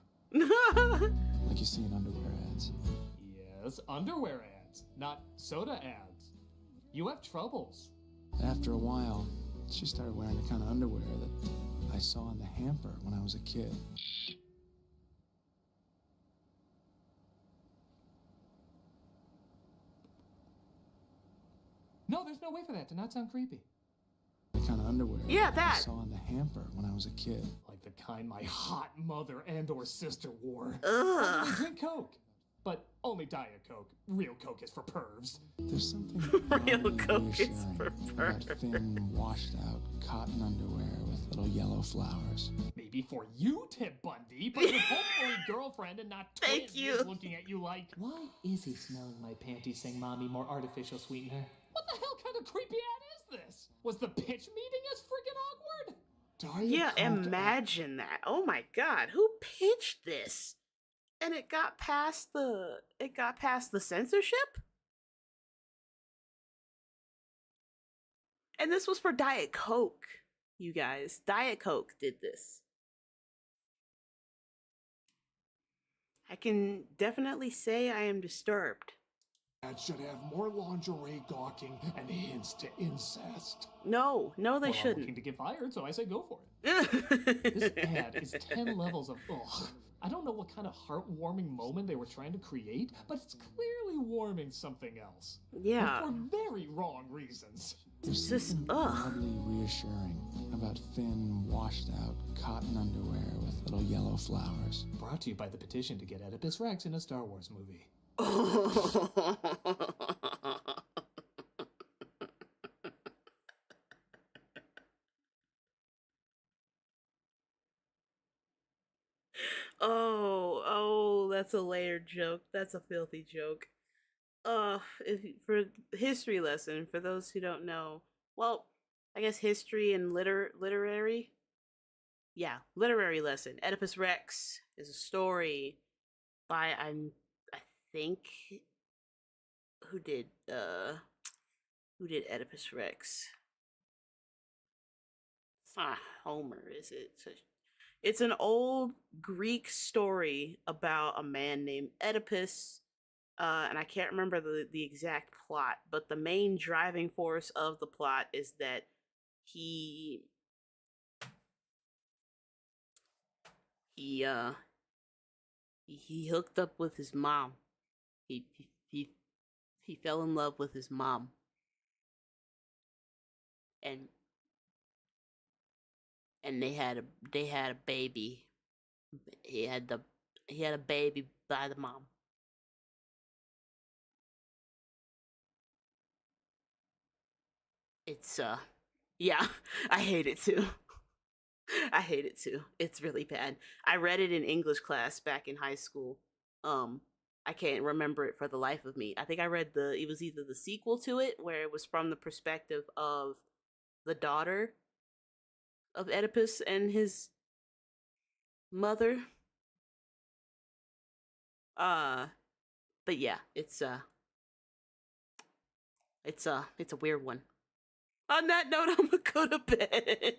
like you see in underwear ads. Yes, underwear ads, not soda ads. You have troubles. After a while, she started wearing the kind of underwear that I saw in the hamper when I was a kid. No, there's no way for that to not sound creepy. The kind of underwear Yeah, I that. saw in the hamper when I was a kid. Like the kind my hot mother and or sister wore. Ugh. I drink Coke. But only Diet Coke. Real Coke is for pervs. There's something Real oddly Coke is reassuring for about thin, washed-out cotton underwear with little yellow flowers. Maybe for you, Ted Bundy, but your hopefully girlfriend and not twin Thank you. is looking at you like, Why is he smelling my panties saying mommy more artificial sweetener? what the hell kind of creepy ad is this? Was the pitch meeting as friggin' awkward? Diet Yeah, Coke imagine that. Oh my god, who pitched this? And it got past the censorship? And this was for Diet Coke, you guys. Diet Coke did this. I can definitely say I am disturbed. ad should have more lingerie gawking and hints to incest. No, they Well, I'm shouldn't. looking to get fired, so I say go for it. This ad is 10 levels of ugh. I don't know what kind of heartwarming moment they were trying to create, but it's clearly warming something else. Yeah. And for very wrong reasons. There's Just, something oddly reassuring about thin, washed-out cotton underwear with little yellow flowers. Brought to you by the petition to get Oedipus Rex in a Star Wars movie. Oh, that's a layered joke. That's a filthy joke. For history lesson, for those who don't know, well, I guess history and literary. Yeah, literary lesson. Oedipus Rex is a story by I think who did Oedipus Rex? Homer, is it? It's an old Greek story about a man named Oedipus, and I can't remember the exact plot, but the main driving force of the plot is that he hooked up with his mom. He fell in love with his mom, and they had a baby. He had a baby by the mom. It's yeah, I hate it too. I hate it too. It's really bad. I read it in English class back in high school. I can't remember it for the life of me. I think I read it was either the sequel to it, where it was from the perspective of the daughter of Oedipus and his mother. But yeah, it's a weird one. On that note, I'm gonna go to bed.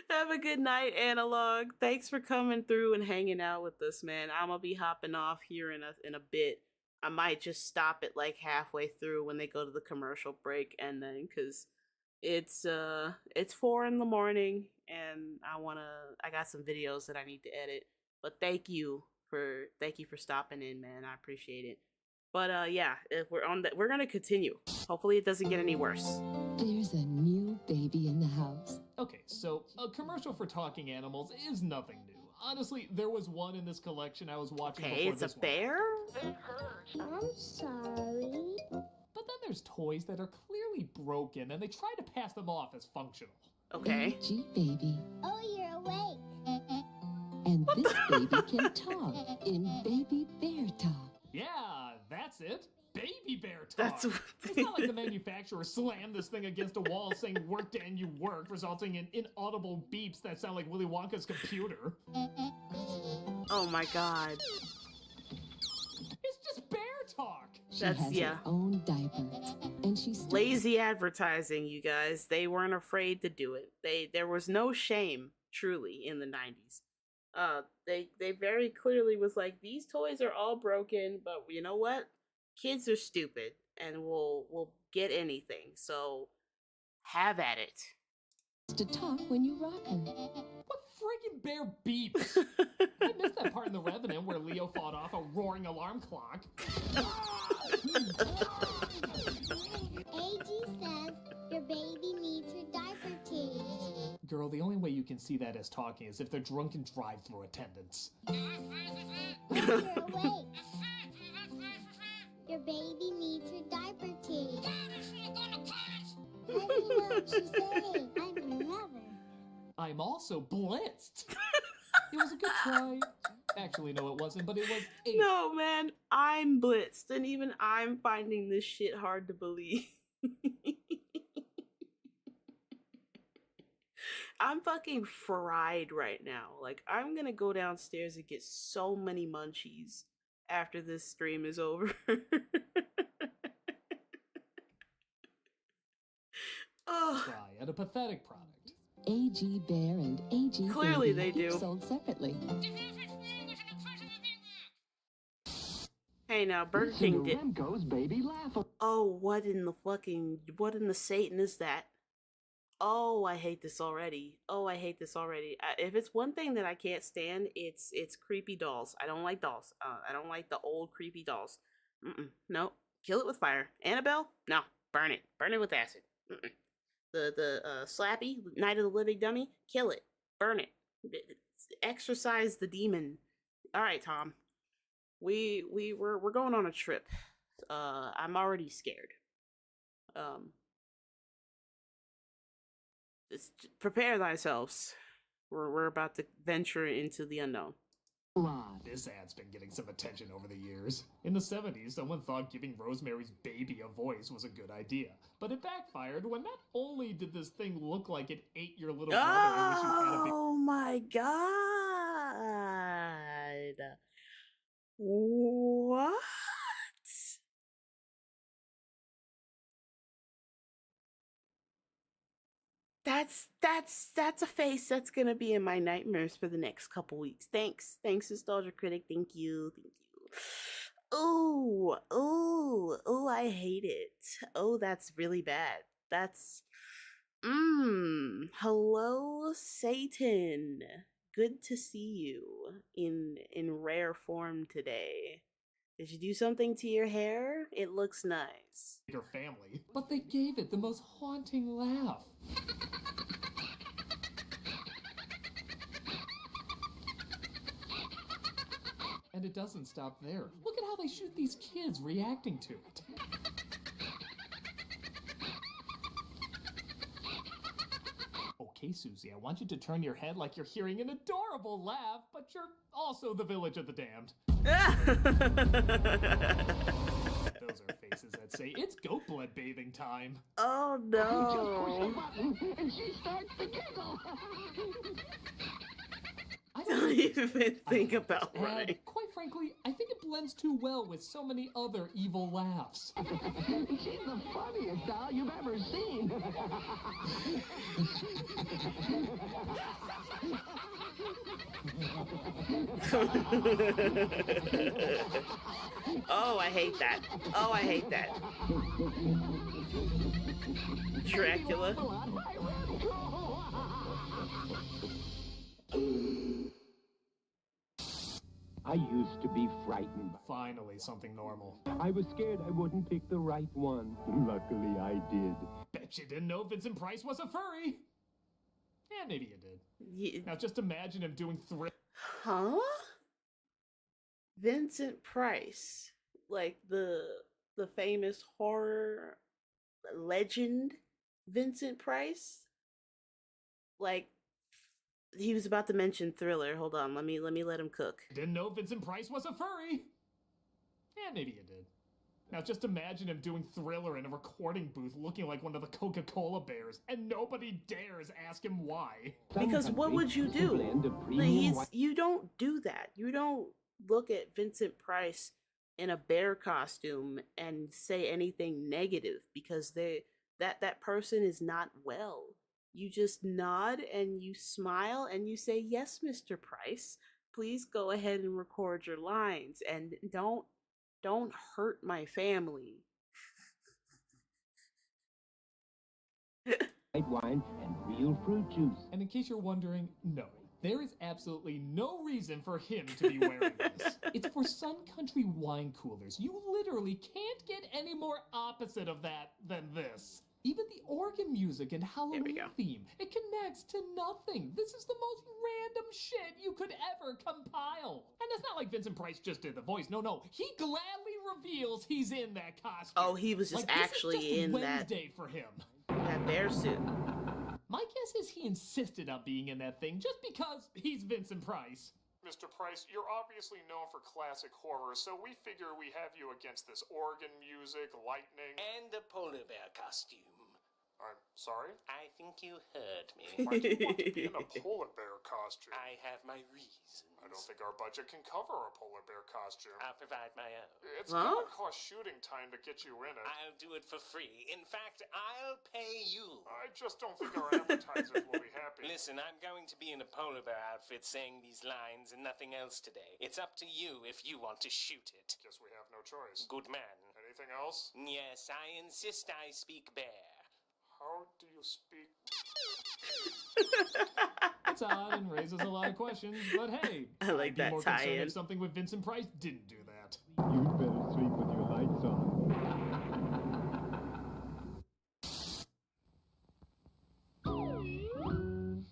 Have a good night, Analog. Thanks for coming through and hanging out with us, man. I'm gonna be hopping off here in a bit. I might just stop it like halfway through when they go to the commercial break, and then because it's 4 in the morning and I got some videos that I need to edit. But thank you for stopping in, man. I appreciate it. But yeah, if we're gonna continue. Hopefully it doesn't get any worse. There's a new baby in the house. Okay, so a commercial for talking animals is nothing new. Honestly, there was one in this collection I was watching Okay, before it's this a bear? I'm sorry. But then there's toys that are clearly broken, and they try to pass them off as functional. Okay. Gee, baby. Oh, you're awake. And this baby can talk in baby bear talk. Yeah, that's it. Baby bear talk. That's It's not like the manufacturer slammed this thing against a wall saying "work Dan, you work," resulting in inaudible beeps that sound like Willy Wonka's computer. Oh my god. It's just bear talk. She has her own diaper, and she's Lazy advertising, you guys. They weren't afraid to do it. There was no shame, truly, in the 90s. They very clearly was like, these toys are all broken, but you know what? Kids are stupid and will get anything. So have at it. To talk when you rockin'. What friggin' bear beeps? I missed that part in The Revenant where Leo fought off a roaring alarm clock. AG says your baby needs her diaper change. Girl, the only way you can see that as talking is if they're drunken drive-through attendants. You're awake. Your baby needs her diaper change. I don't know what she's saying. I'm 11. I'm also blitzed. It was a good try. Actually, no, it wasn't, but it was 8. No, man, I'm blitzed, and even I'm finding this shit hard to believe. I'm fucking fried right now. Like, I'm gonna go downstairs and get so many munchies after this stream is over. Oh. Try at a pathetic product. AG Bear and AG Clearly Baby they do. sold separately. Hey, now Burger King did. Remco's baby laugh. Oh, what in the Satan is that? Oh, I hate this already. If it's one thing that I can't stand, it's creepy dolls. I don't like dolls. I don't like the old creepy dolls. No, kill it with fire. Annabelle? No, burn it. Burn it with acid. The Slappy, Night of the Living Dummy? Kill it. Burn it. Exorcise the demon. All right, Tom. We're going on a trip. I'm already scared. Prepare thyselves. We're about to venture into the unknown. This ad's been getting some attention over the years. In the 70s, someone thought giving Rosemary's Baby a voice was a good idea. But it backfired when not only did this thing look like it ate your little brother, it wish you had a big... Oh my god. What? That's a face that's gonna be in my nightmares for the next couple weeks. Thanks, Nostalgia Critic. Thank you. Oh, I hate it. Oh, that's really bad. That's hello, Satan. Good to see you in rare form today. Did you do something to your hair? It looks nice. Your family, but they gave it the most haunting laugh. And it doesn't stop there. Look at how they shoot these kids reacting to it. Okay, Susie, I want you to turn your head like you're hearing an adorable laugh, but you're also the Village of the Damned. Those are faces that say it's goat blood bathing time. Oh I just no. push the button and she starts to giggle. Don't even think about running. Quite frankly, I think it blends too well with so many other evil laughs. She's the funniest doll you've ever seen. Oh, I hate that. Dracula. I used to be frightened. Finally, something normal. I was scared I wouldn't pick the right one. Luckily, I did. Bet you didn't know Vincent Price was a furry. Yeah, maybe you did. Yeah. Now just imagine him doing Huh? Vincent Price, like the famous horror legend Vincent Price? Like, he was about to mention Thriller. Hold on, let me let him cook. Didn't know Vincent Price was a furry. Yeah, maybe you did. Now just imagine him doing Thriller in a recording booth looking like one of the Coca-Cola bears, and nobody dares ask him why. Because what would you do? You don't do that. You don't look at Vincent Price in a bear costume and say anything negative because that person is not well. you just nod and you smile and you say, "Yes, Mr. Price. Please go ahead and record your lines and don't hurt my family." White wine and real fruit juice. And in case you're wondering, no. There is absolutely no reason for him to be wearing this. It's for Sun Country wine coolers. You literally can't get any more opposite of that than this. Even the organ music and Halloween theme, it connects to nothing. This is the most random shit you could ever compile. And it's not like Vincent Price just did the voice. No. He gladly reveals he's in that costume. Oh, he was just actually in Wednesday for him. That bear suit. My guess is he insisted on being in that thing just because he's Vincent Price. Mr. Price, you're obviously known for classic horror, so we figure we have you against this organ music, lightning... And a polar bear costume. I'm sorry? I think you heard me. Why do you want to be in a polar bear costume? I have my reasons. I don't think our budget can cover a polar bear costume. I'll provide my own. It's gonna cost shooting time to get you in it. I'll do it for free. In fact, I'll pay you. I just don't think our advertisers will be happy. Listen, I'm going to be in a polar bear outfit saying these lines and nothing else today. It's up to you if you want to shoot it. Guess we have no choice. Good man. Anything else? Yes, I insist I speak bear. How do you speak? It's odd and raises a lot of questions, but hey, I like I'd be that more concerned tie-in. if something with Vincent Price didn't do that. You'd better sleep with your lights on.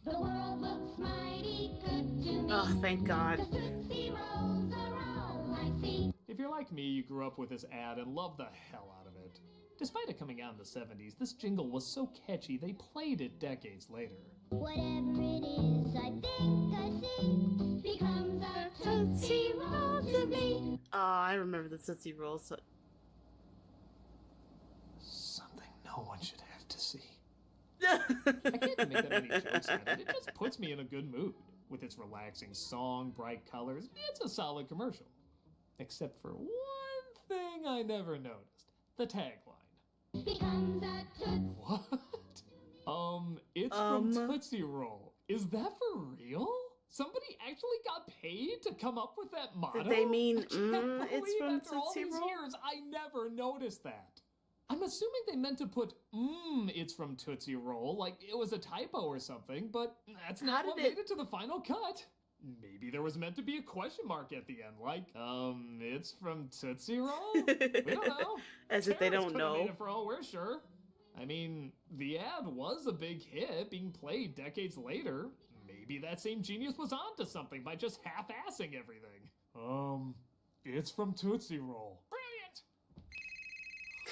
The world looks mighty good to me. Oh, thank God. The Tootsie Rolls are all I see. If you're like me, you grew up with this ad and loved the hell out of it. Despite it coming out in the 70s, this jingle was so catchy they played it decades later. Whatever it is, I think I see becomes a Tootsie Roll to me. Oh, I remember the Tootsie Rolls. Something no one should have to see. I can't make that many jokes at it. It just puts me in a good mood. With its relaxing song, bright colors, it's a solid commercial. Except for one thing I never noticed. The tagline. Becomes a Tootsie. What? It's from Tootsie Roll. Is that for real? Somebody actually got paid to come up with that motto? Did they mean, I can't it's believe from after all Tootsie these Roll? years, I never noticed that. I'm assuming they meant to put, it's from Tootsie Roll, like it was a typo or something, but that's not what made it to the final cut. Maybe there was meant to be a question mark at the end, like, it's from Tootsie Roll? We don't know. As if they Terrence don't could have know. made it for all we're sure. I mean, the ad was a big hit, being played decades later. Maybe that same genius was onto something by just half-assing everything. It's from Tootsie Roll.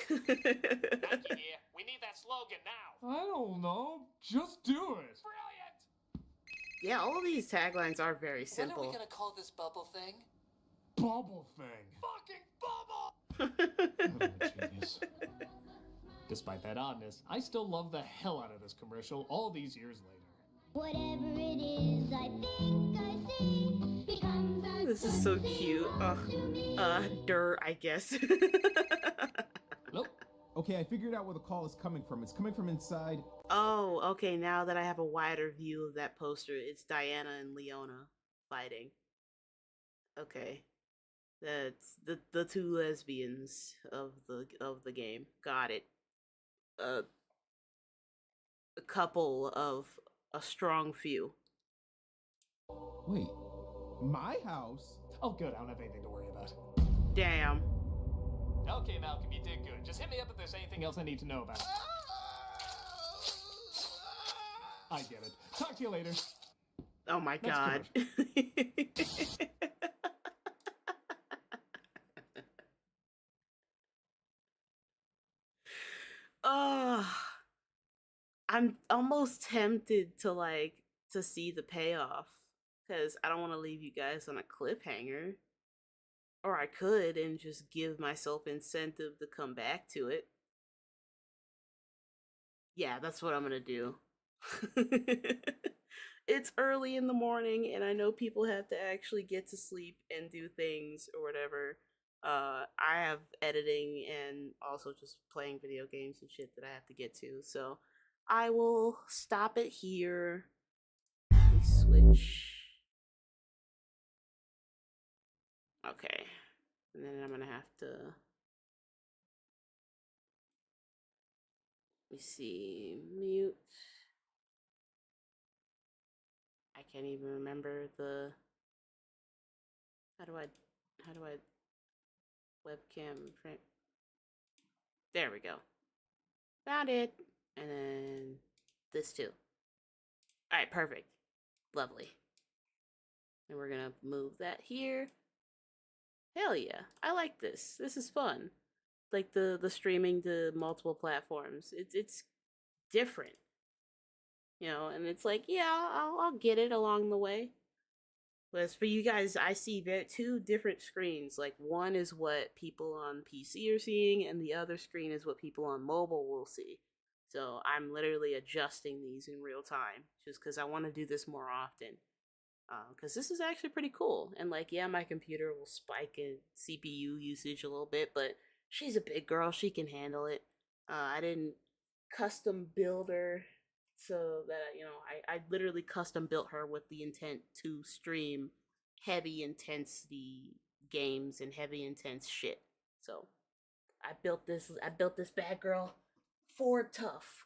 Thank you, dear. We need that slogan now. I don't know. Just do it. Brilliant. Yeah, all of these taglines are very simple. What are we gonna call this bubble thing? Bubble thing. Fucking bubble! What a genius. Despite that oddness, I still love the hell out of this commercial all these years later. Whatever it is, I think I see becomes a This is so cute. Dirt, I guess. Okay, I figured out where the call is coming from. It's coming from inside. Oh, okay, now that I have a wider view of that poster, it's Diana and Leona fighting. Okay. That's the two lesbians of the game. Got it. A couple of a strong few. Wait, my house? Oh good, I don't have anything to worry about. Damn. Okay, Malcolm, you did good. Just hit me up if there's anything else I need to know about. I get it. Talk to you later. Oh my Next God. I'm almost tempted to see the payoff because I don't want to leave you guys on a cliffhanger. Or I could and just give myself incentive to come back to it. Yeah, that's what I'm gonna do. It's early in the morning and I know people have to actually get to sleep and do things or whatever. I have editing and also just playing video games and shit that I have to get to. So I will stop it here. Let me switch. Okay. And then I'm gonna have to, let me see, mute. I can't even remember the, how do I webcam frame? There we go. Found it. And then this too. All right, perfect. Lovely. And we're gonna move that here. Hell yeah, I like this. This is fun. Like the streaming to multiple platforms. It's different. You know, and it's like, yeah, I'll get it along the way. But as for you guys, I see two different screens. Like, one is what people on PC are seeing, and the other screen is what people on mobile will see. So I'm literally adjusting these in real time, just because I want to do this more often. Because this is actually pretty cool. And like, yeah, my computer will spike in CPU usage a little bit, but she's a big girl. She can handle it. I didn't custom build her so that, you know, I literally custom built her with the intent to stream heavy intensity games and heavy intense shit. So I built this bad girl for tough.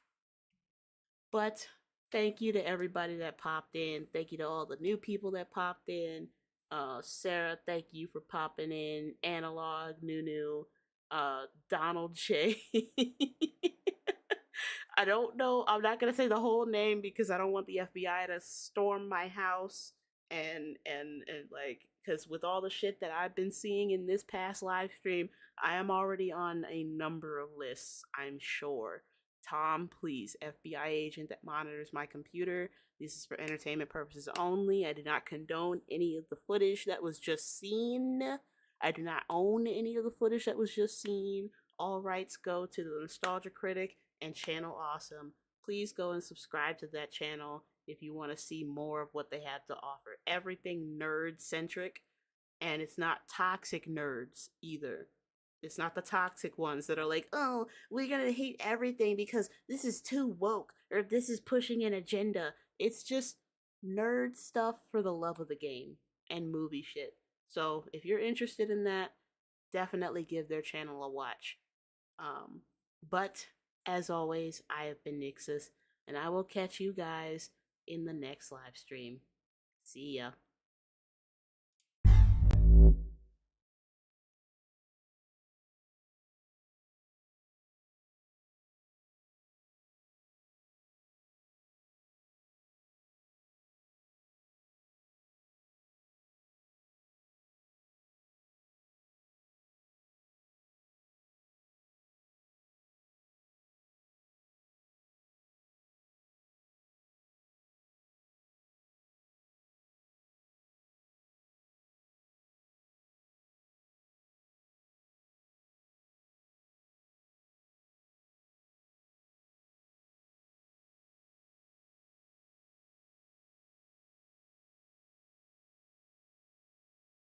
But thank you to everybody that popped in. Thank you to all the new people that popped in. Sarah, thank you for popping in. Analog, Nunu, Donald J. I don't know. I'm not gonna say the whole name because I don't want the FBI to storm my house and like, because with all the shit that I've been seeing in this past live stream, I am already on a number of lists, I'm sure. Tom, please, FBI agent that monitors my computer. This is for entertainment purposes only. I do not condone any of the footage that was just seen. I do not own any of the footage that was just seen. All rights go to the Nostalgia Critic and Channel Awesome. Please go and subscribe to that channel if you want to see more of what they have to offer. Everything nerd-centric, and it's not toxic nerds either. It's not the toxic ones that are like, oh, we're gonna hate everything because this is too woke, or this is pushing an agenda. It's just nerd stuff for the love of the game and movie shit. So if you're interested in that, definitely give their channel a watch. But as always, I have been Nixus, and I will catch you guys in the next live stream. See ya.